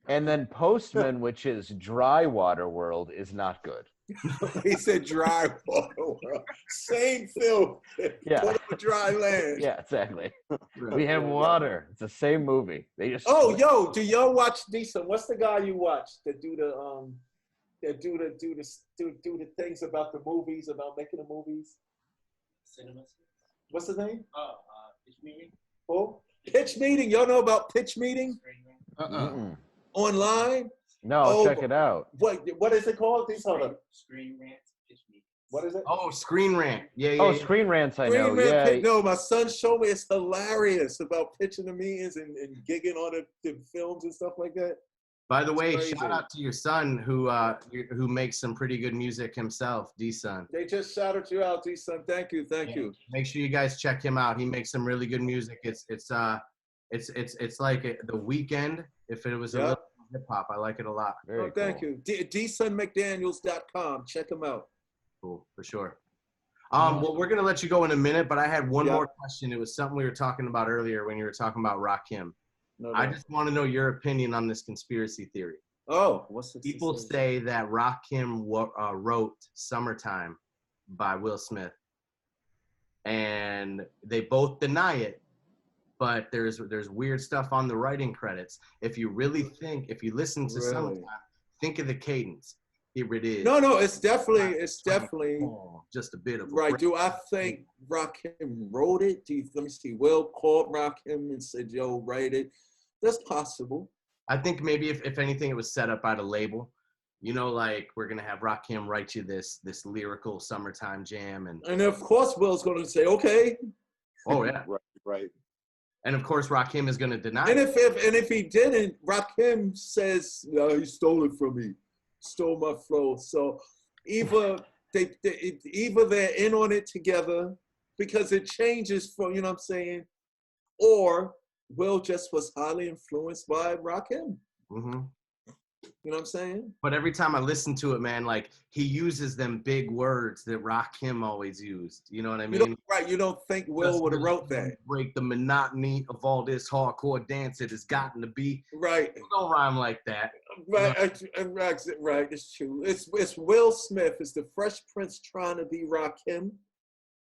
And then Postman, which is Dry Water World, is not good. He said Dry Water World. Same film. Yeah. Put up a dry land. Yeah, exactly. We have water. It's the same movie. They just. Oh, yo, do y'all watch decent? What's the guy you watch that do the things about the movies, about making the movies? Cinema. What's his name? Pitch Meeting. Who? Pitch Meeting. Y'all know about Pitch Meeting? Online? No, I'll check it out. What is it called? These are Screen Rant. Just me. what is it? Oh, Screen Rant. Yeah. Oh, Screen Rants, I know. Yeah. No, my son showed me. It's hilarious about pitching the meetings and gigging on the films and stuff like that. By the way, crazy. shout out to your son who makes some pretty good music himself, D-Son. They just shouted you out, D-Son. Thank you. Make sure you guys check him out. He makes some really good music. It's like The Weeknd if it was a little hip hop. I like it a lot. Very cool. Thank you. DSonMcDaniels.com. Check him out. Cool, for sure. Well, we're gonna let you go in a minute, but I had one more question. It was something we were talking about earlier when you were talking about Rakim. No. I just want to know your opinion on this conspiracy theory. Oh, what's the People say that Rakim wrote "Summertime" by Will Smith, and they both deny it. But there's weird stuff on the writing credits. If you listen to "Summertime," think of the cadence. Here it is. No, it's definitely just a bit of right. Do I think Rakim wrote it? Let me see. Will called Rakim and said, "Yo, write it." That's possible. I think maybe if anything, it was set up by the label. You know, like we're gonna have Rakim write you this lyrical summertime jam, and of course Will's gonna say, "Okay." Oh yeah, right. And of course Rakim is gonna deny. And it. if he didn't, Rakim says, "No, he stole it from me, stole my flow." So either they're in on it together because it changes from, you know what I'm saying, or Will just was highly influenced by Rakim. Mm-hmm. You know what I'm saying? But every time I listen to it, man, like he uses them big words that Rakim always used. You know what I mean? You don't think Will would have wrote that? Break the monotony of all this hardcore dance it has gotten to be. Right. It don't rhyme like that. Right. Right. It's true. It's Will Smith. Is the Fresh Prince trying to be Rakim,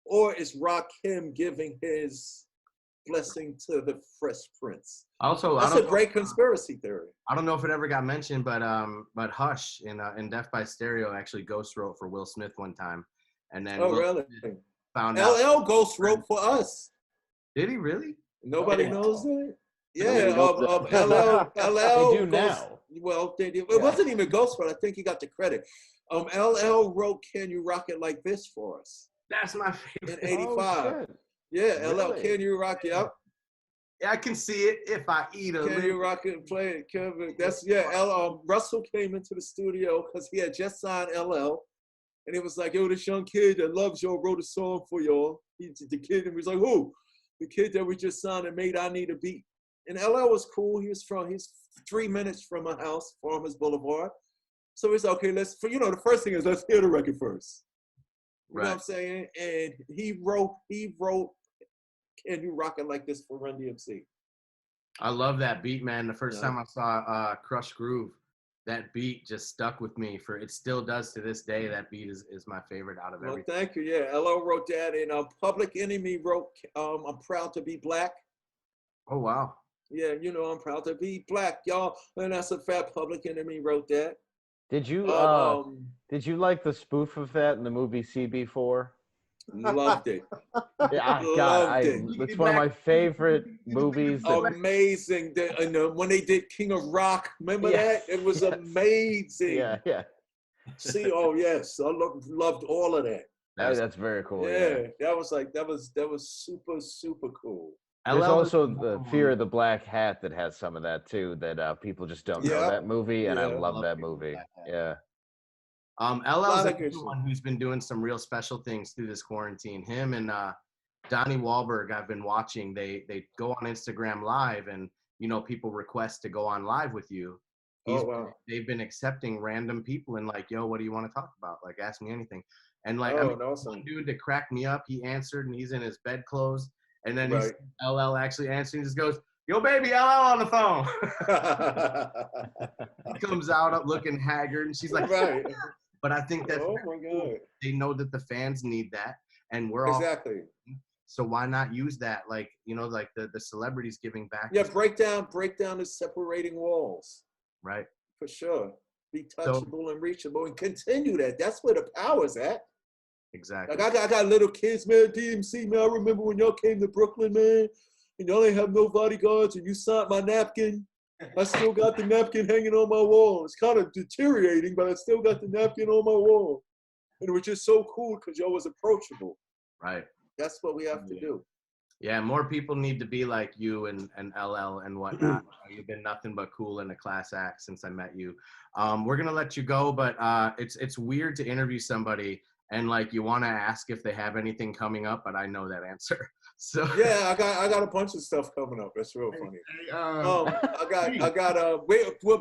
or is Rakim giving his blessing to the Fresh Prince? Also, that's a great conspiracy theory. I don't know if it ever got mentioned, but Hush in Death by Stereo actually ghost wrote for Will Smith one time, and then really found out LL ghost wrote for us. Did he really? Nobody knows that. Yeah, LL. They do now. Well, it wasn't even ghost, but I think he got the credit. LL wrote "Can You Rock It Like This" for us. That's my favorite. In '85. Yeah, really? LL, "Can You Rock It Up"? Yeah, I can see it if I eat a. Can You Rock It and Play It, Kevin? That's Russell came into the studio because he had just signed LL, and he was like, "Yo, this young kid that loves y'all wrote a song for y'all." The kid, and he was like, "Who?" The kid that we just signed and made "I Need a Beat." And LL was cool. He's 3 minutes from my house, Farmers Boulevard. So he's okay. The first thing is let's hear the record first. You know what I'm saying? And he wrote "Can You Rock It Like This" for Run DMC. I love that beat, man. The first time I saw Crush Groove, that beat just stuck with me. It still does to this day. That beat is my favorite out of everything. Thank you. Yeah, LL wrote that, and Public Enemy wrote "I'm Proud to Be Black." Oh wow. Yeah, I'm proud to be black, y'all. And that's a fact. Public Enemy wrote that. Did you like the spoof of that in the movie CB4? Loved it. Yeah, it's one of my favorite movies. Amazing. When they did King of Rock, remember that? It was amazing. Yeah. See, yes, I loved all of that. That's very cool. Yeah, that was super, super cool. There's also the Fear of the Black Hat that has some of that too. That people just don't know that movie, and I love that movie. Yeah. LL's one who's been doing some real special things through this quarantine. Him and Donnie Wahlberg, I've been watching. They go on Instagram Live, and people request to go on live with you. They've been accepting random people and like, yo, what do you want to talk about? Like, ask me anything. And like, awesome. One dude that cracked me up, he answered, and he's in his bedclothes. And then LL actually answers and just goes, "Yo, baby, LL on the phone." He comes out up looking haggard, and she's like, "Right." But I think that's my God. They know that the fans need that, and we're all so why not use that? Like like the celebrities giving back. Yeah, break down the separating walls. Right. For sure. Be touchable and reachable, and continue that. That's where the power's at. Exactly. Like I got little kids, man. DMC, man. I remember when y'all came to Brooklyn, man, and y'all ain't have no bodyguards, and you signed my napkin. I still got the napkin hanging on my wall. It's kind of deteriorating, but I still got the napkin on my wall. And it was just so cool because y'all was approachable. Right. That's what we have to do. Yeah, more people need to be like you and LL and whatnot. You've been nothing but cool and a class act since I met you. We're gonna let you go, but it's weird to interview somebody and like you want to ask if they have anything coming up, but I know that answer. So yeah, I got a bunch of stuff coming up. That's real funny.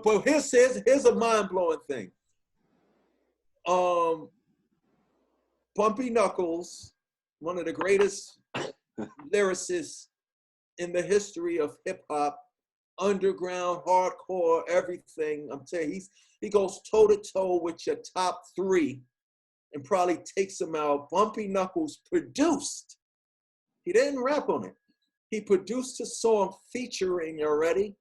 But here's a mind blowing thing. Bumpy Knuckles, one of the greatest lyricists in the history of hip hop, underground, hardcore, everything. I'm telling you, he goes toe to toe with your top three and probably takes them out. Bumpy Knuckles produced. He didn't rap on it. He produced a song featuring, you ready?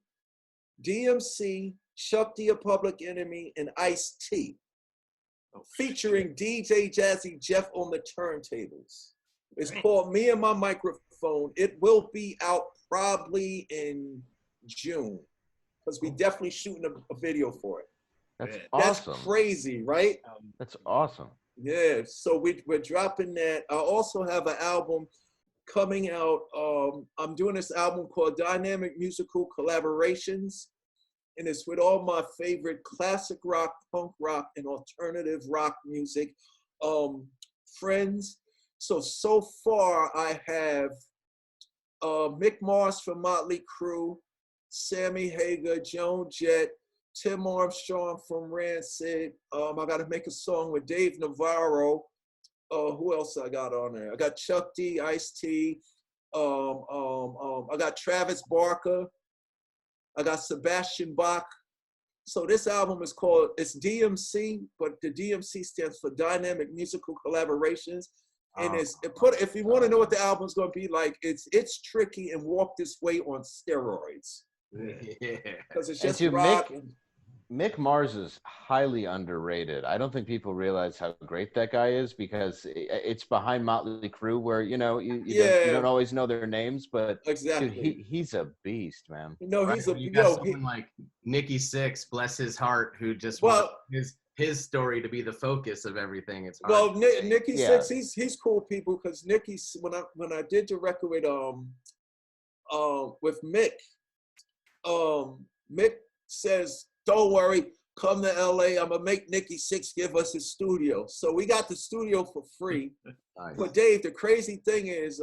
DMC, Chuck D, Public Enemy, and Ice-T. Featuring DJ Jazzy Jeff on the turntables. It's called Me and My Microphone. It will be out probably in June because we definitely shooting a video for it. That's awesome. That's crazy, right? That's awesome. Yeah, so we're dropping that. I also have an album coming out. I'm doing this album called Dynamic Musical Collaborations, and it's with all my favorite classic rock, punk rock, and alternative rock music friends. So far I have Mick Mars from Motley Crue, Sammy Hagar, Joan Jett, Tim Armstrong from Rancid. I got to make a song with Dave Navarro. Who else I got on there? I got Chuck D, Ice-T. I got Travis Barker. I got Sebastian Bach. So this album is called, it's DMC, but the DMC stands for Dynamic Musical Collaborations. And if you want to know what the album's going to be like, it's tricky and Walk This Way on steroids. Yeah. Because it's just rock. Mick Mars is highly underrated. I don't think people realize how great that guy is because it's behind Motley Crue where, you don't always know their names, but exactly. Dude, he's a beast, man. No, he's you got someone like Nikki Sixx, bless his heart, who just wants his story to be the focus of everything. It's hard. Well, Nikki Sixx, he's cool people because Nikki, when I did the record with Mick, Mick says, don't worry, come to LA. I'm gonna make Nikki Sixx give us his studio. So we got the studio for free. Nice. But Dave, the crazy thing is,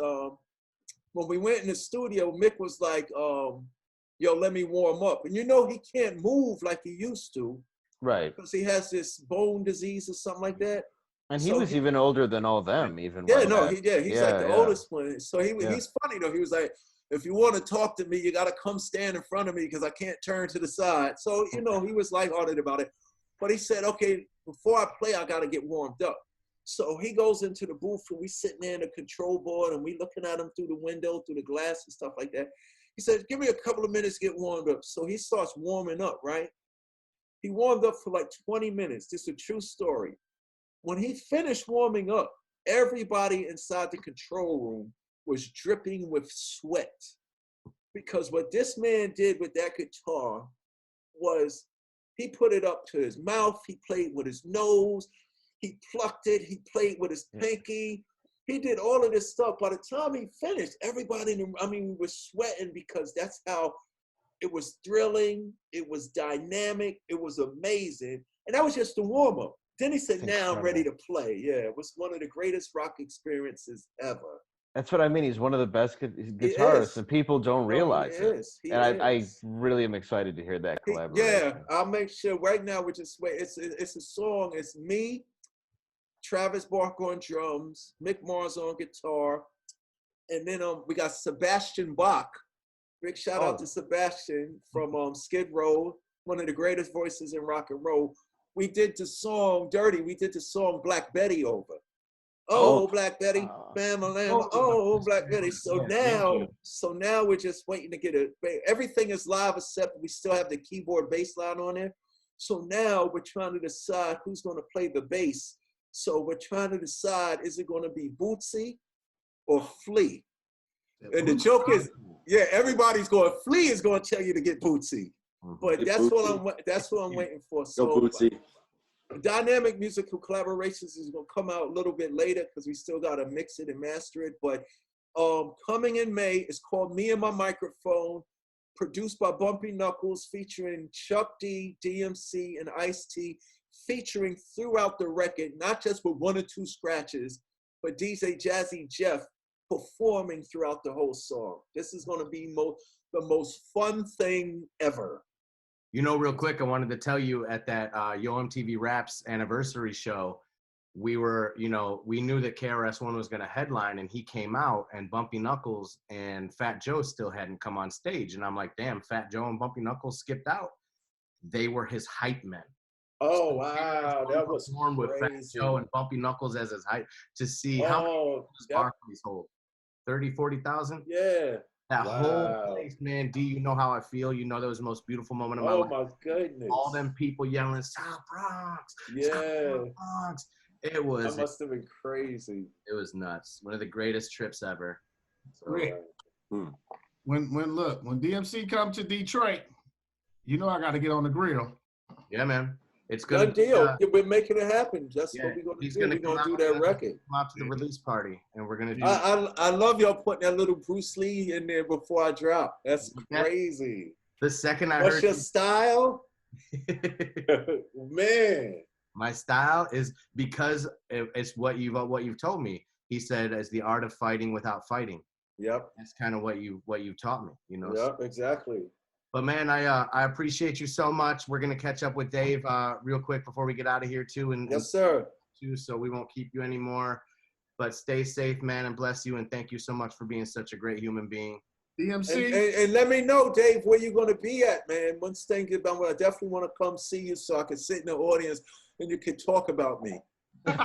when we went in the studio, Mick was like, yo, let me warm up. And he can't move like he used to. Right. Because he has this bone disease or something like that. And he was even older than all them, even. Yeah, he's like the oldest one. So he's funny though. He was like, if you want to talk to me, you got to come stand in front of me because I can't turn to the side. So, he was lighthearted about it. But he said, okay, before I play, I got to get warmed up. So he goes into the booth and we sitting there in the control board and we looking at him through the window, through the glass and stuff like that. He said, give me a couple of minutes to get warmed up. So he starts warming up, right? He warmed up for like 20 minutes. This is a true story. When he finished warming up, everybody inside the control room was dripping with sweat because what this man did with that guitar was he put it up to his mouth, he played with his nose, he plucked it, he played with his pinky, he did all of this stuff. By the time he finished, everybody was sweating because that's how it was thrilling, it was dynamic, it was amazing, and that was just the warm-up. Then he said, now I'm ready to play. Yeah, it was one of the greatest rock experiences ever. That's what I mean. He's one of the best guitarists, and people don't realize it. I really am excited to hear that collaboration. Yeah, I'll make sure. Right now, we're just wait. It's a song. It's me, Travis Barker on drums, Mick Mars on guitar, and then we got Sebastian Bach. Big shout out to Sebastian from Skid Row, one of the greatest voices in rock and roll. We did the song Dirty. We did the song Black Betty over. Oh, Black Betty, Black Betty. So now we're just waiting to get it. Everything is live except we still have the keyboard bass line on there. So now we're trying to decide who's going to play the bass. So we're trying to decide, is it going to be Bootsy or Flea? And the joke is, everybody's going, Flea is going to tell you to get Bootsy. But Hey, that's Bootsy. what I'm waiting for. Go So Bootsy. dynamic musical collaborations is gonna come out a little bit later because we still gotta mix it and master it. But coming in May is called Me and My Microphone, produced by Bumpy Knuckles, featuring Chuck D, DMC, and Ice-T, featuring throughout the record, not just with 1 or 2 scratches, but DJ Jazzy Jeff performing throughout the whole song. This is gonna be the most fun thing ever. You know, real quick, I wanted to tell you at that Yo MTV Raps anniversary show, we knew that KRS-One was going to headline, and he came out, and Bumpy Knuckles and Fat Joe still hadn't come on stage. And I'm like, damn, Fat Joe and Bumpy Knuckles skipped out. They were his hype men. Oh, wow, that was performed with Fat crazy. Joe and Bumpy Knuckles as his hype to see how many Barclays hold. 30, 40,000? Yeah. That whole place, man. D, you know how I feel. You know that was the most beautiful moment of my life. Oh my goodness! All them people yelling "South Bronx!" Yeah, South Bronx. It was. That must have been crazy. It was nuts. One of the greatest trips ever. So, Rick, when DMC come to Detroit, you know I got to get on the grill. Yeah, man. It's good. Good deal. We're making it happen. That's what we're going to do. We're going to do that record. Come out to the release party, and we're going to do. I love y'all putting that little Bruce Lee in there before I drop. That's crazy. The second I What's heard your style? Man. My style is because it's what you've told me. He said, "As the art of fighting without fighting." Yep. That's kind of what you've taught me. You know. Yep. Exactly. But man, I appreciate you so much. We're gonna catch up with Dave real quick before we get out of here too. Yes, sir. So we won't keep you anymore. But stay safe, man, and bless you. And thank you so much for being such a great human being. DMC. And let me know, Dave, where you're going to be at, man. Once things get done, I definitely want to come see you so I can sit in the audience and you can talk about me.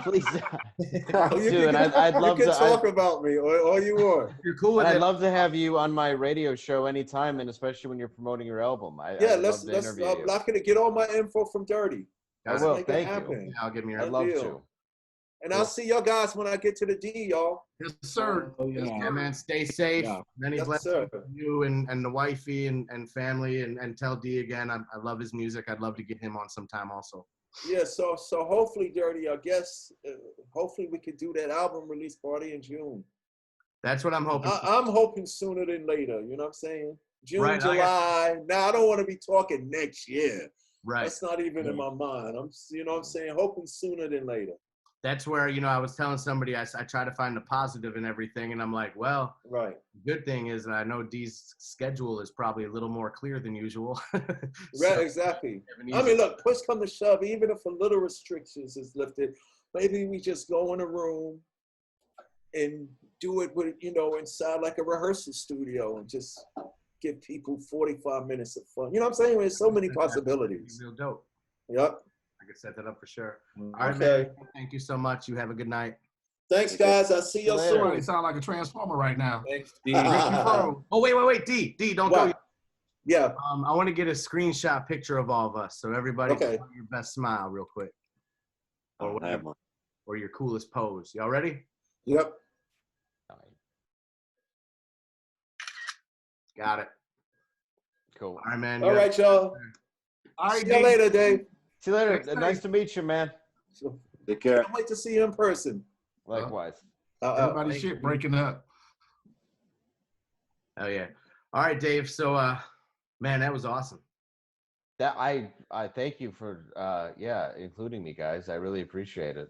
Please. Dude, I'd love to to talk about me all you want. You're cool with I'd it. love to have you on my radio show anytime, and especially when you're promoting your album. Let's I'm not going to get all my info from Dirty. I will. Thank you. Yeah, I'll give me. I'd love to. And I'll see y'all guys when I get to the D, y'all. Yes, sir. Yeah, man. Stay safe. Yeah. Many blessings to you and the wifey and family, and tell D again. I love his music. I'd love to get him on sometime also. Yeah, so hopefully, Dirty, I guess, hopefully we could do that album release party in June. That's what I'm hoping. I'm hoping sooner than later. You know what I'm saying? June, Right, July. Now I don't want to be talking next year. Right. That's not even in my mind. You know what I'm saying? Hoping sooner than later. That's where, I was telling somebody, I try to find the positive in everything. And I'm like, well, right. The good thing is I know D's schedule is probably a little more clear than usual. Right, exactly. I mean, look, push come to shove, even if a little restrictions is lifted, maybe we just go in a room and do it with, inside like a rehearsal studio and just give people 45 minutes of fun. You know what I'm saying? There's so many possibilities. Real dope. Yep. I could set that up for sure. Okay. All right, man. Thank you so much. You have a good night. Thanks, guys. I'll see you soon. You sound like a transformer right now. Thanks, D. Oh, wait. D, don't go. Yeah. I want to get a screenshot picture of all of us. So everybody can put your best smile real quick. Or your coolest pose. Y'all ready? Yep. Got it. Cool. All right, man. All right, y'all. All right, see you later, Dave. See you later. Nice to meet you, man. Take care. Can't wait to see you in person. Likewise. Everybody's shit breaking up. Oh yeah. All right, Dave. So, man, that was awesome. That I thank you for including me, guys. I really appreciate it.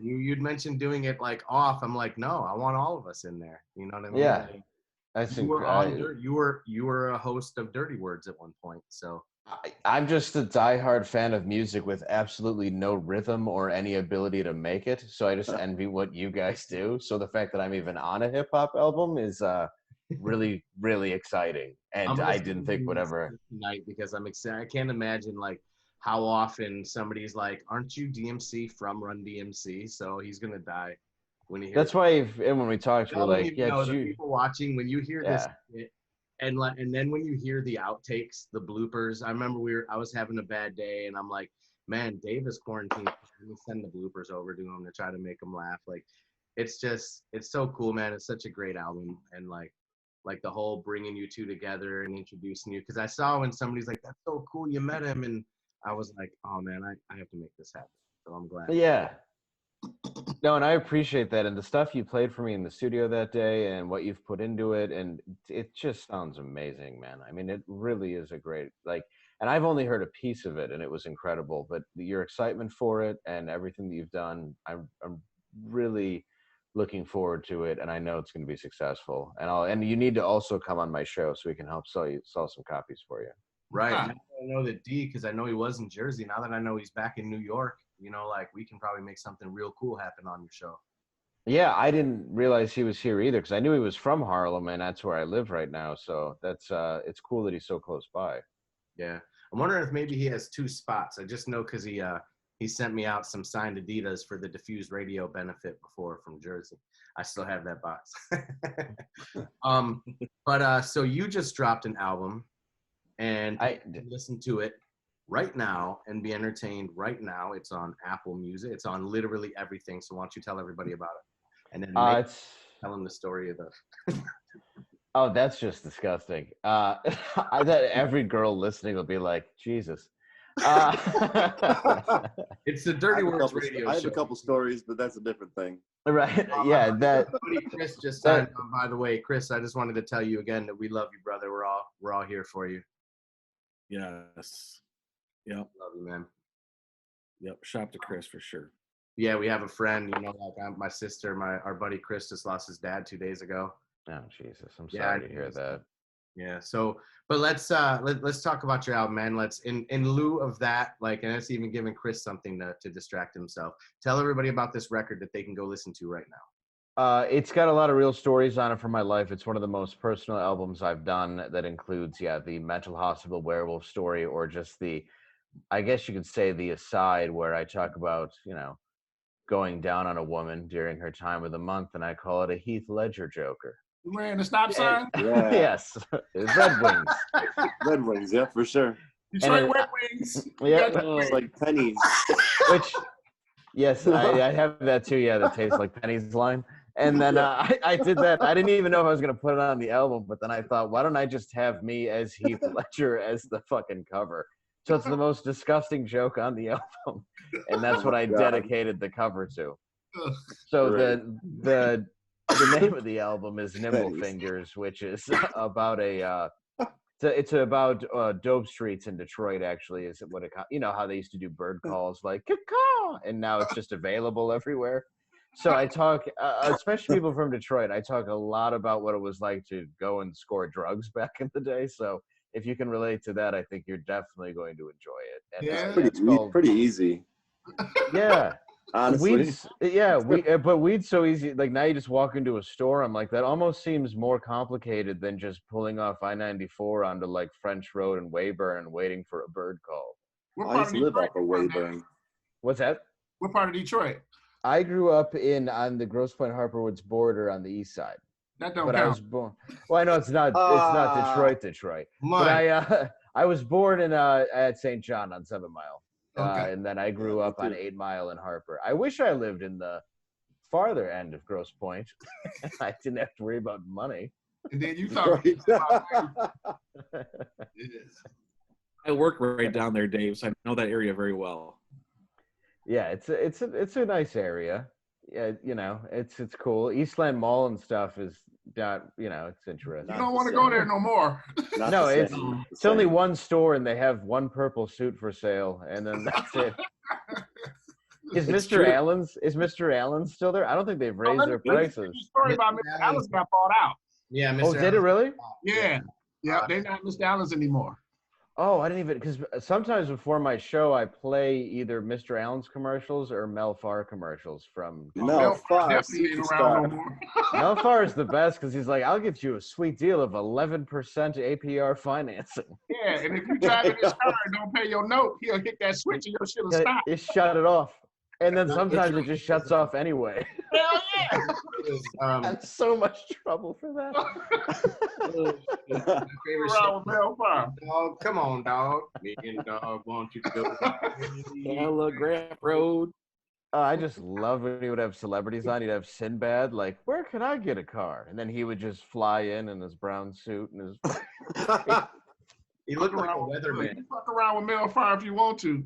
You'd mentioned doing it like off. I'm like, no, I want all of us in there. You know what I mean? Yeah. I think you were a host of Dirty Words at one point. So I'm just a diehard fan of music with absolutely no rhythm or any ability to make it. So I just envy what you guys do. So the fact that I'm even on a hip hop album is really, really exciting. And I didn't think whatever tonight because I'm excited. I can't imagine like how often somebody's like, "Aren't you DMC from Run DMC?" So he's gonna die when he hears. That's why when we talked, we're like, the people watching when you hear this. And then when you hear the outtakes, the bloopers, I remember I was having a bad day, and I'm like, man, Dave is quarantined. Let me send the bloopers over to him to try to make him laugh. Like, it's so cool, man. It's such a great album, and like, like the whole bringing you two together and introducing you. Because I saw when somebody's like, "That's so cool, you met him," and I was like, "Oh man, I have to make this happen." So I'm glad. Yeah. No, and I appreciate that, and the stuff you played for me in the studio that day, and what you've put into it, and it just sounds amazing, man. I mean, it really is a great and I've only heard a piece of it, and it was incredible. But your excitement for it and everything that you've done, I'm really looking forward to it, and I know it's going to be successful. And you need to also come on my show so we can help sell some copies for you. Right. Now I know that D, because I know he was in Jersey. Now that I know he's back in New York, like we can probably make something real cool happen on your show. Yeah, I didn't realize he was here either, because I knew he was from Harlem, and that's where I live right now. So that's it's cool that he's so close by. Yeah, I'm wondering if maybe he has 2 spots. I just know because he sent me out some signed Adidas for the Diffused Radio benefit before from Jersey. I still have that box. But so you just dropped an album, and I listen to it right now and be entertained right now. It's on Apple Music. It's on literally everything. So why don't you tell everybody about it? And then tell them the story of the... Oh, that's just disgusting. I bet every girl listening will be like, Jesus. It's the Dirty Words radio show. I have a couple stories, but that's a different thing. Right. Yeah. That. Chris just signed on, by the way. Chris, I just wanted to tell you again that we love you, brother. We're all here for you. Yes. Yep. Love you, man. Yep. Shop to Chris for sure. Yeah, we have a friend, my sister, our buddy Chris just lost his dad 2 days ago. Oh, Jesus. I'm sorry to hear that. Yeah. So, but let's talk about your album, man. Let's, in lieu of that, and it's even giving Chris something to distract himself. Tell everybody about this record that they can go listen to right now. It's got a lot of real stories on it from my life. It's one of the most personal albums I've done that includes, the mental hospital werewolf story, or just I guess you could say the aside where I talk about, going down on a woman during her time of the month, and I call it a Heath Ledger Joker. You wearing the stop sign? Yeah. Yes. Red Wings. Red Wings, yeah, for sure. Detroit Red Wings. Yeah. It's like pennies. Which, yes, I have that too. Yeah, that tastes like pennies line. And then I did that. I didn't even know if I was going to put it on the album, but then I thought, why don't I just have me as Heath Ledger as the fucking cover? So it's the most disgusting joke on the album. And that's what I dedicated the cover to. So the name of the album is Nimble Fingers, which is about it's about dope streets in Detroit. Actually, is what it, how they used to do bird calls like caw, and now it's just available everywhere. So I talk, especially people from Detroit, I talk a lot about what it was like to go and score drugs back in the day. So if you can relate to that, I think you're definitely going to enjoy it. And yeah, pretty easy. Yeah. Honestly. But weed's so easy. Like now you just walk into a store. I'm like, that almost seems more complicated than just pulling off I-94 onto French Road and Weyburn and waiting for a bird call. I used to live off of Weyburn. What's that? What part of Detroit? I grew up on the Grosse Pointe Harper Woods border on the east side. That don't count. I was born. Well, I know it's not. It's not Detroit. But I was born at St. John on 7 Mile. Okay. And then I grew up on 8 Mile in Harper. I wish I lived in the farther end of Grosse Pointe. I didn't have to worry about money. And then you talk about I work right down there, Dave, so I know that area very well. Yeah, it's a nice area. Yeah, it's cool. Eastland Mall and stuff is not, it's interesting. You don't want to go there no more. No, it's only one store and they have one purple suit for sale, and then that's it. Is Mr. Allen's still there? I don't think they've raised their prices. Story about Mr. Allen's got bought out. Yeah, Mr. Oh, did it really? Yeah. Yeah, they're not Mr. Allen's anymore. Oh, I didn't even, because sometimes before my show, I play either Mr. Allen's commercials or Mel Farr commercials from. Mel Farr. Mel Farr is the best because he's like, I'll get you a sweet deal of 11% APR financing. Yeah, and if you drive in his car and don't pay your note, he'll hit that switch and your shit will stop. It shut it off. And then sometimes it just shuts off anyway. Hell yeah! That's so much trouble for that. Dog, come on, dog. Me and dog want you to go. Telegraph Road. I just loved when he would have celebrities on. He'd have Sinbad, like, where can I get a car? And then he would just fly in his brown suit and his. He looked like a You weatherman. can fuck around with Mel Fire if you want to.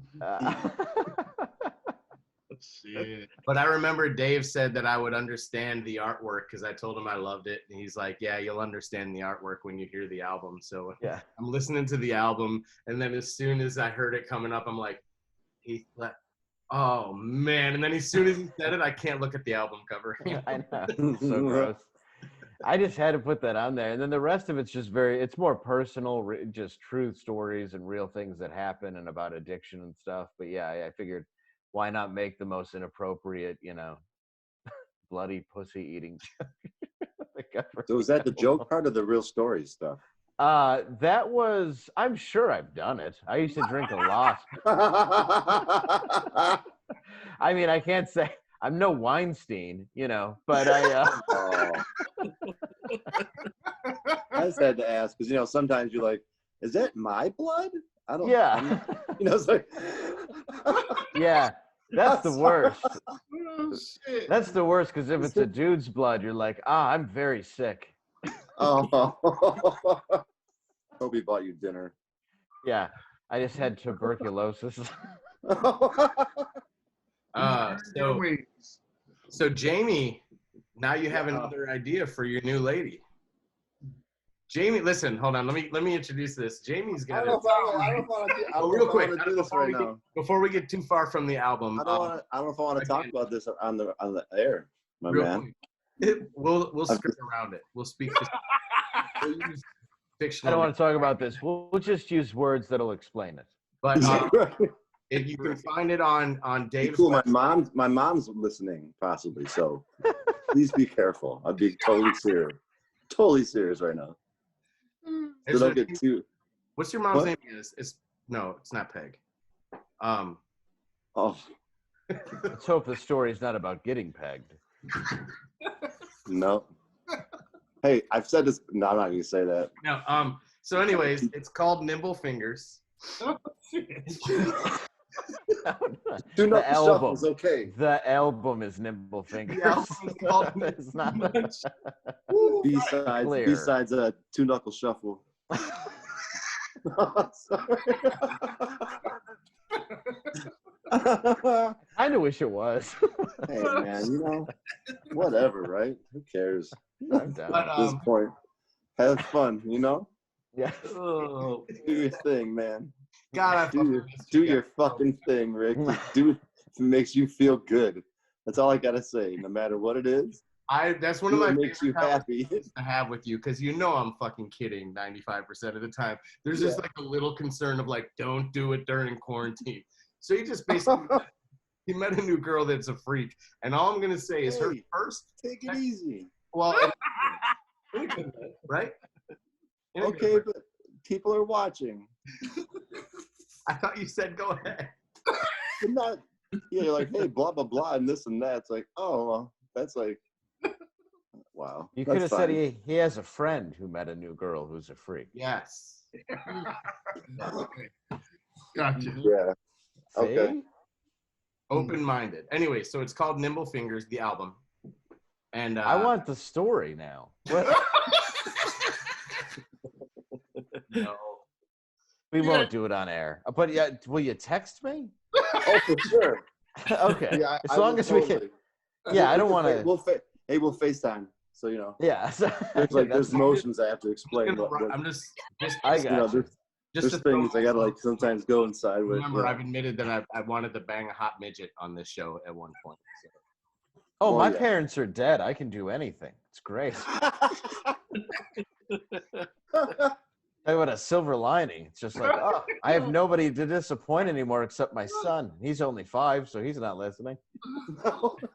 Shit. But I remember Dave said that I would understand the artwork because I told him I loved it. And he's like, yeah, you'll understand the artwork when you hear the album. So yeah. I'm listening to the album. And then as soon as I heard it coming up, I'm like, oh, man. And then as soon as he said it, I can't look at the album cover. I know. It's so gross. I just had to put that on there. And then the rest of it's just it's more personal, just true stories and real things that happen and about addiction and stuff. But yeah, I figured, why not make the most inappropriate, bloody pussy eating joke? So was that the joke part of the real story stuff? That was, I'm sure I've done it. I used to drink a lot. I mean, I can't say I'm no Weinstein, but I just had to ask because sometimes you're like, is that my blood? I don't. Yeah. It's like. Yeah, that's the worst. Oh, shit. That's the worst because if it's a dude's blood, you're like, I'm very sick. Oh. Hope he bought you dinner. Yeah, I just had tuberculosis. So Jamie, now you have another idea for your new lady. Jamie, listen, hold on. Let me introduce this. Jamie's got real quick. Before we get too far from the album, I don't know if I want to talk about this on the air, my man. We'll skirt around it. We'll speak. We'll use fictional. I don't want to talk about this. We'll just use words that'll explain it. But if you can find it on Dave's. Cool. My mom's listening, possibly. So please be careful. I'll be totally serious right now. So don't get too. What's your mom's name? It's not Peg. Oh. Let's hope the story's not about getting pegged. No. Hey, I've said this. No, I'm not going to say that. No. So, anyways, it's called Nimble Fingers. The album is okay. The album is Nimble Fingers. The album is called it's not B-sides a Two Knuckle Shuffle. Sorry. I kind of wish it was. Hey man, whatever, right? Who cares? I'm down. At this point, have fun, Yeah. Oh, do your thing, man. God, do your fucking thing, Rick. Do it if it makes you feel good. That's all I gotta say. No matter what it is. That's one of my makes you happy to have with you because I'm fucking kidding 95% of the time. There's just like a little concern of like, don't do it during quarantine. So you just basically he met a new girl that's a freak, and all I'm gonna say is her first. Take it easy. Well, right? Okay, but people are watching. I thought you said go ahead. But not. You're like, hey, blah blah blah, and this and that. It's like, oh, well, that's like. Wow. You could have said he has a friend who met a new girl who's a freak. Yes. Okay. Gotcha. Yeah. Okay. See? Open-minded. Anyway, so it's called Nimble Fingers, the album. And I want the story now. What? No. We won't do it on air. But yeah, will you text me? Oh, for sure. Okay. Yeah, as long as we can. Yeah, I don't want to. We'll FaceTime. So Yeah. there's motions I have to explain. There's things I gotta sometimes go inside with. Remember, I've admitted that I wanted to bang a hot midget on this show at one point. So. Oh, my parents are dead. I can do anything. It's great. Talk about a silver lining. It's just like, I have nobody to disappoint anymore except my son. He's only 5, so he's not listening. Not to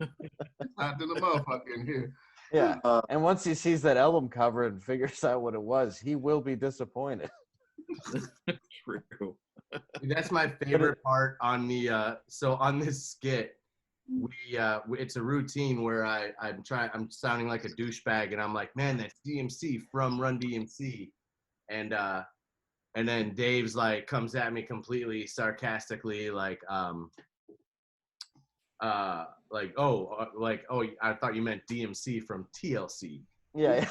the motherfucker in here. Yeah. And once he sees that album cover and figures out what it was, he will be disappointed. True. That's my favorite part on the so on this skit. It's a routine where I'm sounding like a douchebag and I'm like, man, that's DMC from Run DMC. And then Dave's like comes at me completely sarcastically like like, I thought you meant DMC from TLC. Yeah.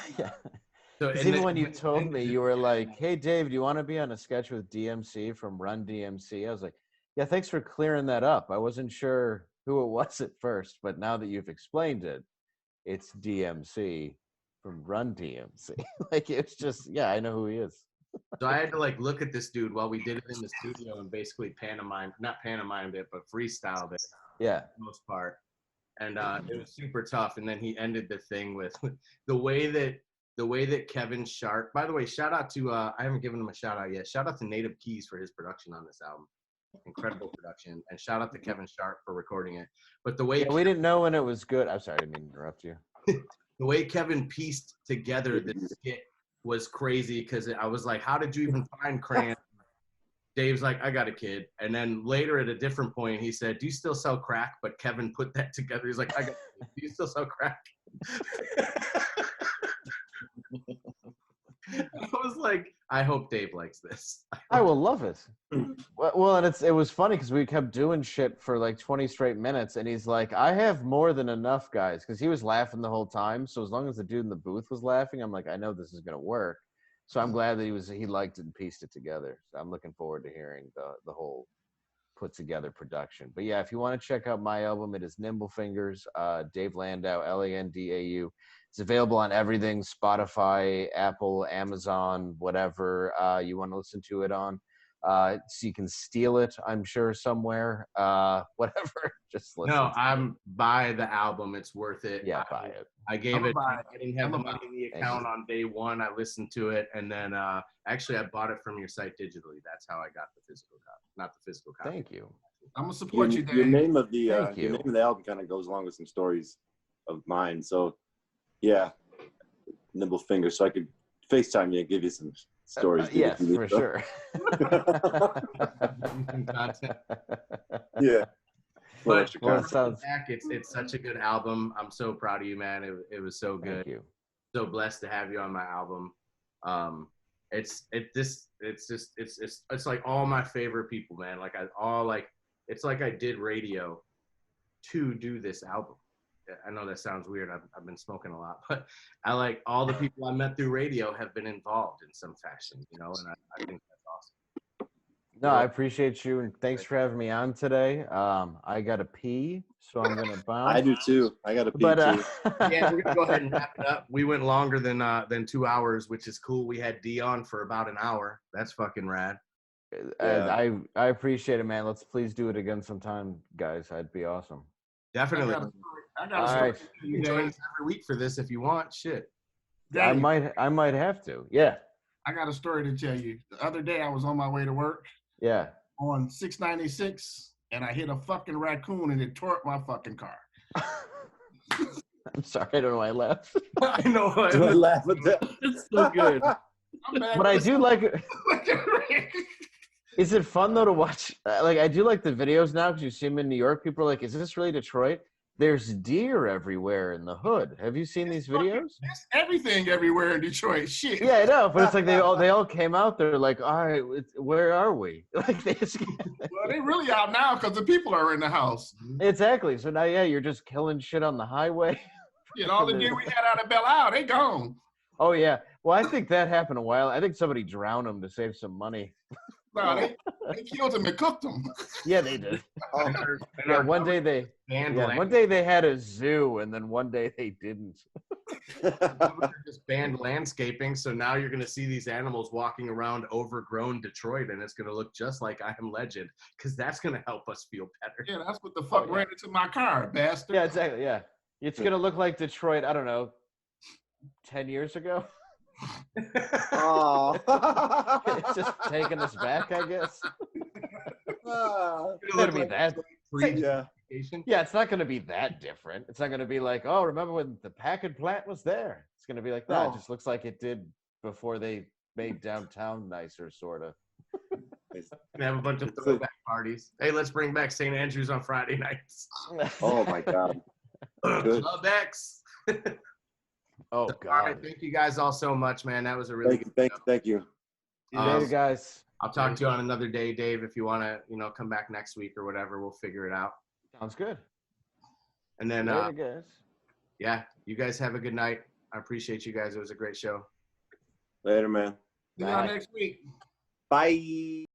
So Because even when you told me, you were like, "Hey, Dave, do you want to be on a sketch with DMC from Run DMC?" I was like, "Yeah, thanks for clearing that up. I wasn't sure who it was at first, but now that you've explained it, it's DMC from Run DMC." Like, it's just, yeah, I know who he is. So I had to like look at this dude while we did it in the studio and basically not pantomimed it, but freestyled it. Yeah. For the most part. And it was super tough. And then he ended the thing with the way that Kevin Sharp, by the way, shout out to, I haven't given him a shout out yet. Shout out to Native Keys for his production on this album. Incredible production. And shout out to Kevin Sharp for recording it. But the way we didn't know when it was good. I'm sorry, I didn't mean to interrupt you. The way Kevin pieced together the skit was crazy because I was like, how did you even find Cran? Dave's like, I got a kid. And then later at a different point, he said, do you still sell crack? But Kevin put that together. He's like, I got a kid. Do you still sell crack? I was like, I hope Dave likes this. I will love it. Well, and it was funny because we kept doing shit for like 20 straight minutes, and he's like, I have more than enough, guys, because he was laughing the whole time. So as long as the dude in the booth was laughing, I'm like, I know this is gonna work. So I'm glad that he liked it and pieced it together. So I'm looking forward to hearing the whole put together production. But yeah, if you want to check out my album, it is Nimble Fingers, Dave Landau, Landau. It's available on everything, Spotify, Apple, Amazon, whatever you want to listen to it on. So you can steal it, I'm sure, somewhere. Whatever. Just listen. No, I'm buy the album. It's worth it. Yeah, buy it. I didn't have the money in the account on day one. I listened to it, and then actually I bought it from your site digitally. That's how I got the physical copy, not the physical copy. Thank you. I'm gonna support you, Dave. Your name of the album kind of goes along with some stories of mine. So, yeah, Nimble Fingers. So I could FaceTime you and give you some stories. Yes, for sure. Yeah. But it's such a good album. I'm so proud of you, man. It was so good. Thank you. So blessed to have you on my album. It's like all my favorite people, man. It's like I did radio to do this album. I know that sounds weird. I've been smoking a lot, but I like all the people I met through radio have been involved in some fashion, and I think that's awesome. No, I appreciate you, and thanks for having me on today. I got to pee, so I'm gonna bounce. I do too. I got to pee too. Yeah, we're gonna go ahead and wrap it up. We went longer than 2 hours, which is cool. We had D on for about an hour. That's fucking rad. Yeah. I appreciate it, man. Let's please do it again sometime, guys. That'd be awesome. Definitely. I got a story. You can join us every week for this if you want. Shit. Dave, I might have to. Yeah. I got a story to tell you. The other day I was on my way to work. Yeah. On 696, and I hit a fucking raccoon, and it tore up my fucking car. I'm sorry, I don't know why I laughed. I know. Do I laugh at that? It's so good. But I do like it. Is it fun though to watch? Like, I do like the videos now because you see them in New York. People are like, "Is this really Detroit?" There's deer everywhere in the hood. Have you seen these videos? There's everything everywhere in Detroit. Shit. Yeah, I know, but it's like they all came out there like, all right, where are we? Like they just. Well, they really out now because the people are in the house. Exactly. So now, yeah, you're just killing shit on the highway. Yeah, all the deer we had out of Belle Isle, they gone. Oh yeah. Well, I think that happened a while. I think somebody drowned them to save some money. No, they killed them and cooked them. Yeah, they did. One day they had a zoo, and then one day they didn't. Just banned landscaping, so now you're going to see these animals walking around overgrown Detroit, and it's going to look just like I Am Legend, because that's going to help us feel better. Yeah, that's what the fuck ran into my car, bastard. Yeah, exactly. Yeah, it's going to look like Detroit. I don't know, 10 years ago. Oh. It's just taking us back, I guess. It's gonna be that. Yeah, it's not gonna be that different. It's not gonna be like, oh, remember when the Packard plant was there? It's gonna be like that. It just looks like it did before they made downtown nicer, sort of. And have a bunch of throwback parties. Hey, let's bring back St. Andrews on Friday nights. Oh my God. Good. Love X. Oh God! All right, thank you guys all so much, man. That was a really good show. Thank you. See you later, guys. I'll talk to you on another day, Dave. If you want to, come back next week or whatever, we'll figure it out. Sounds good. And then, Later, guys. yeah, you guys have a good night. I appreciate you guys. It was a great show. Later, man. See y'all next week. Bye.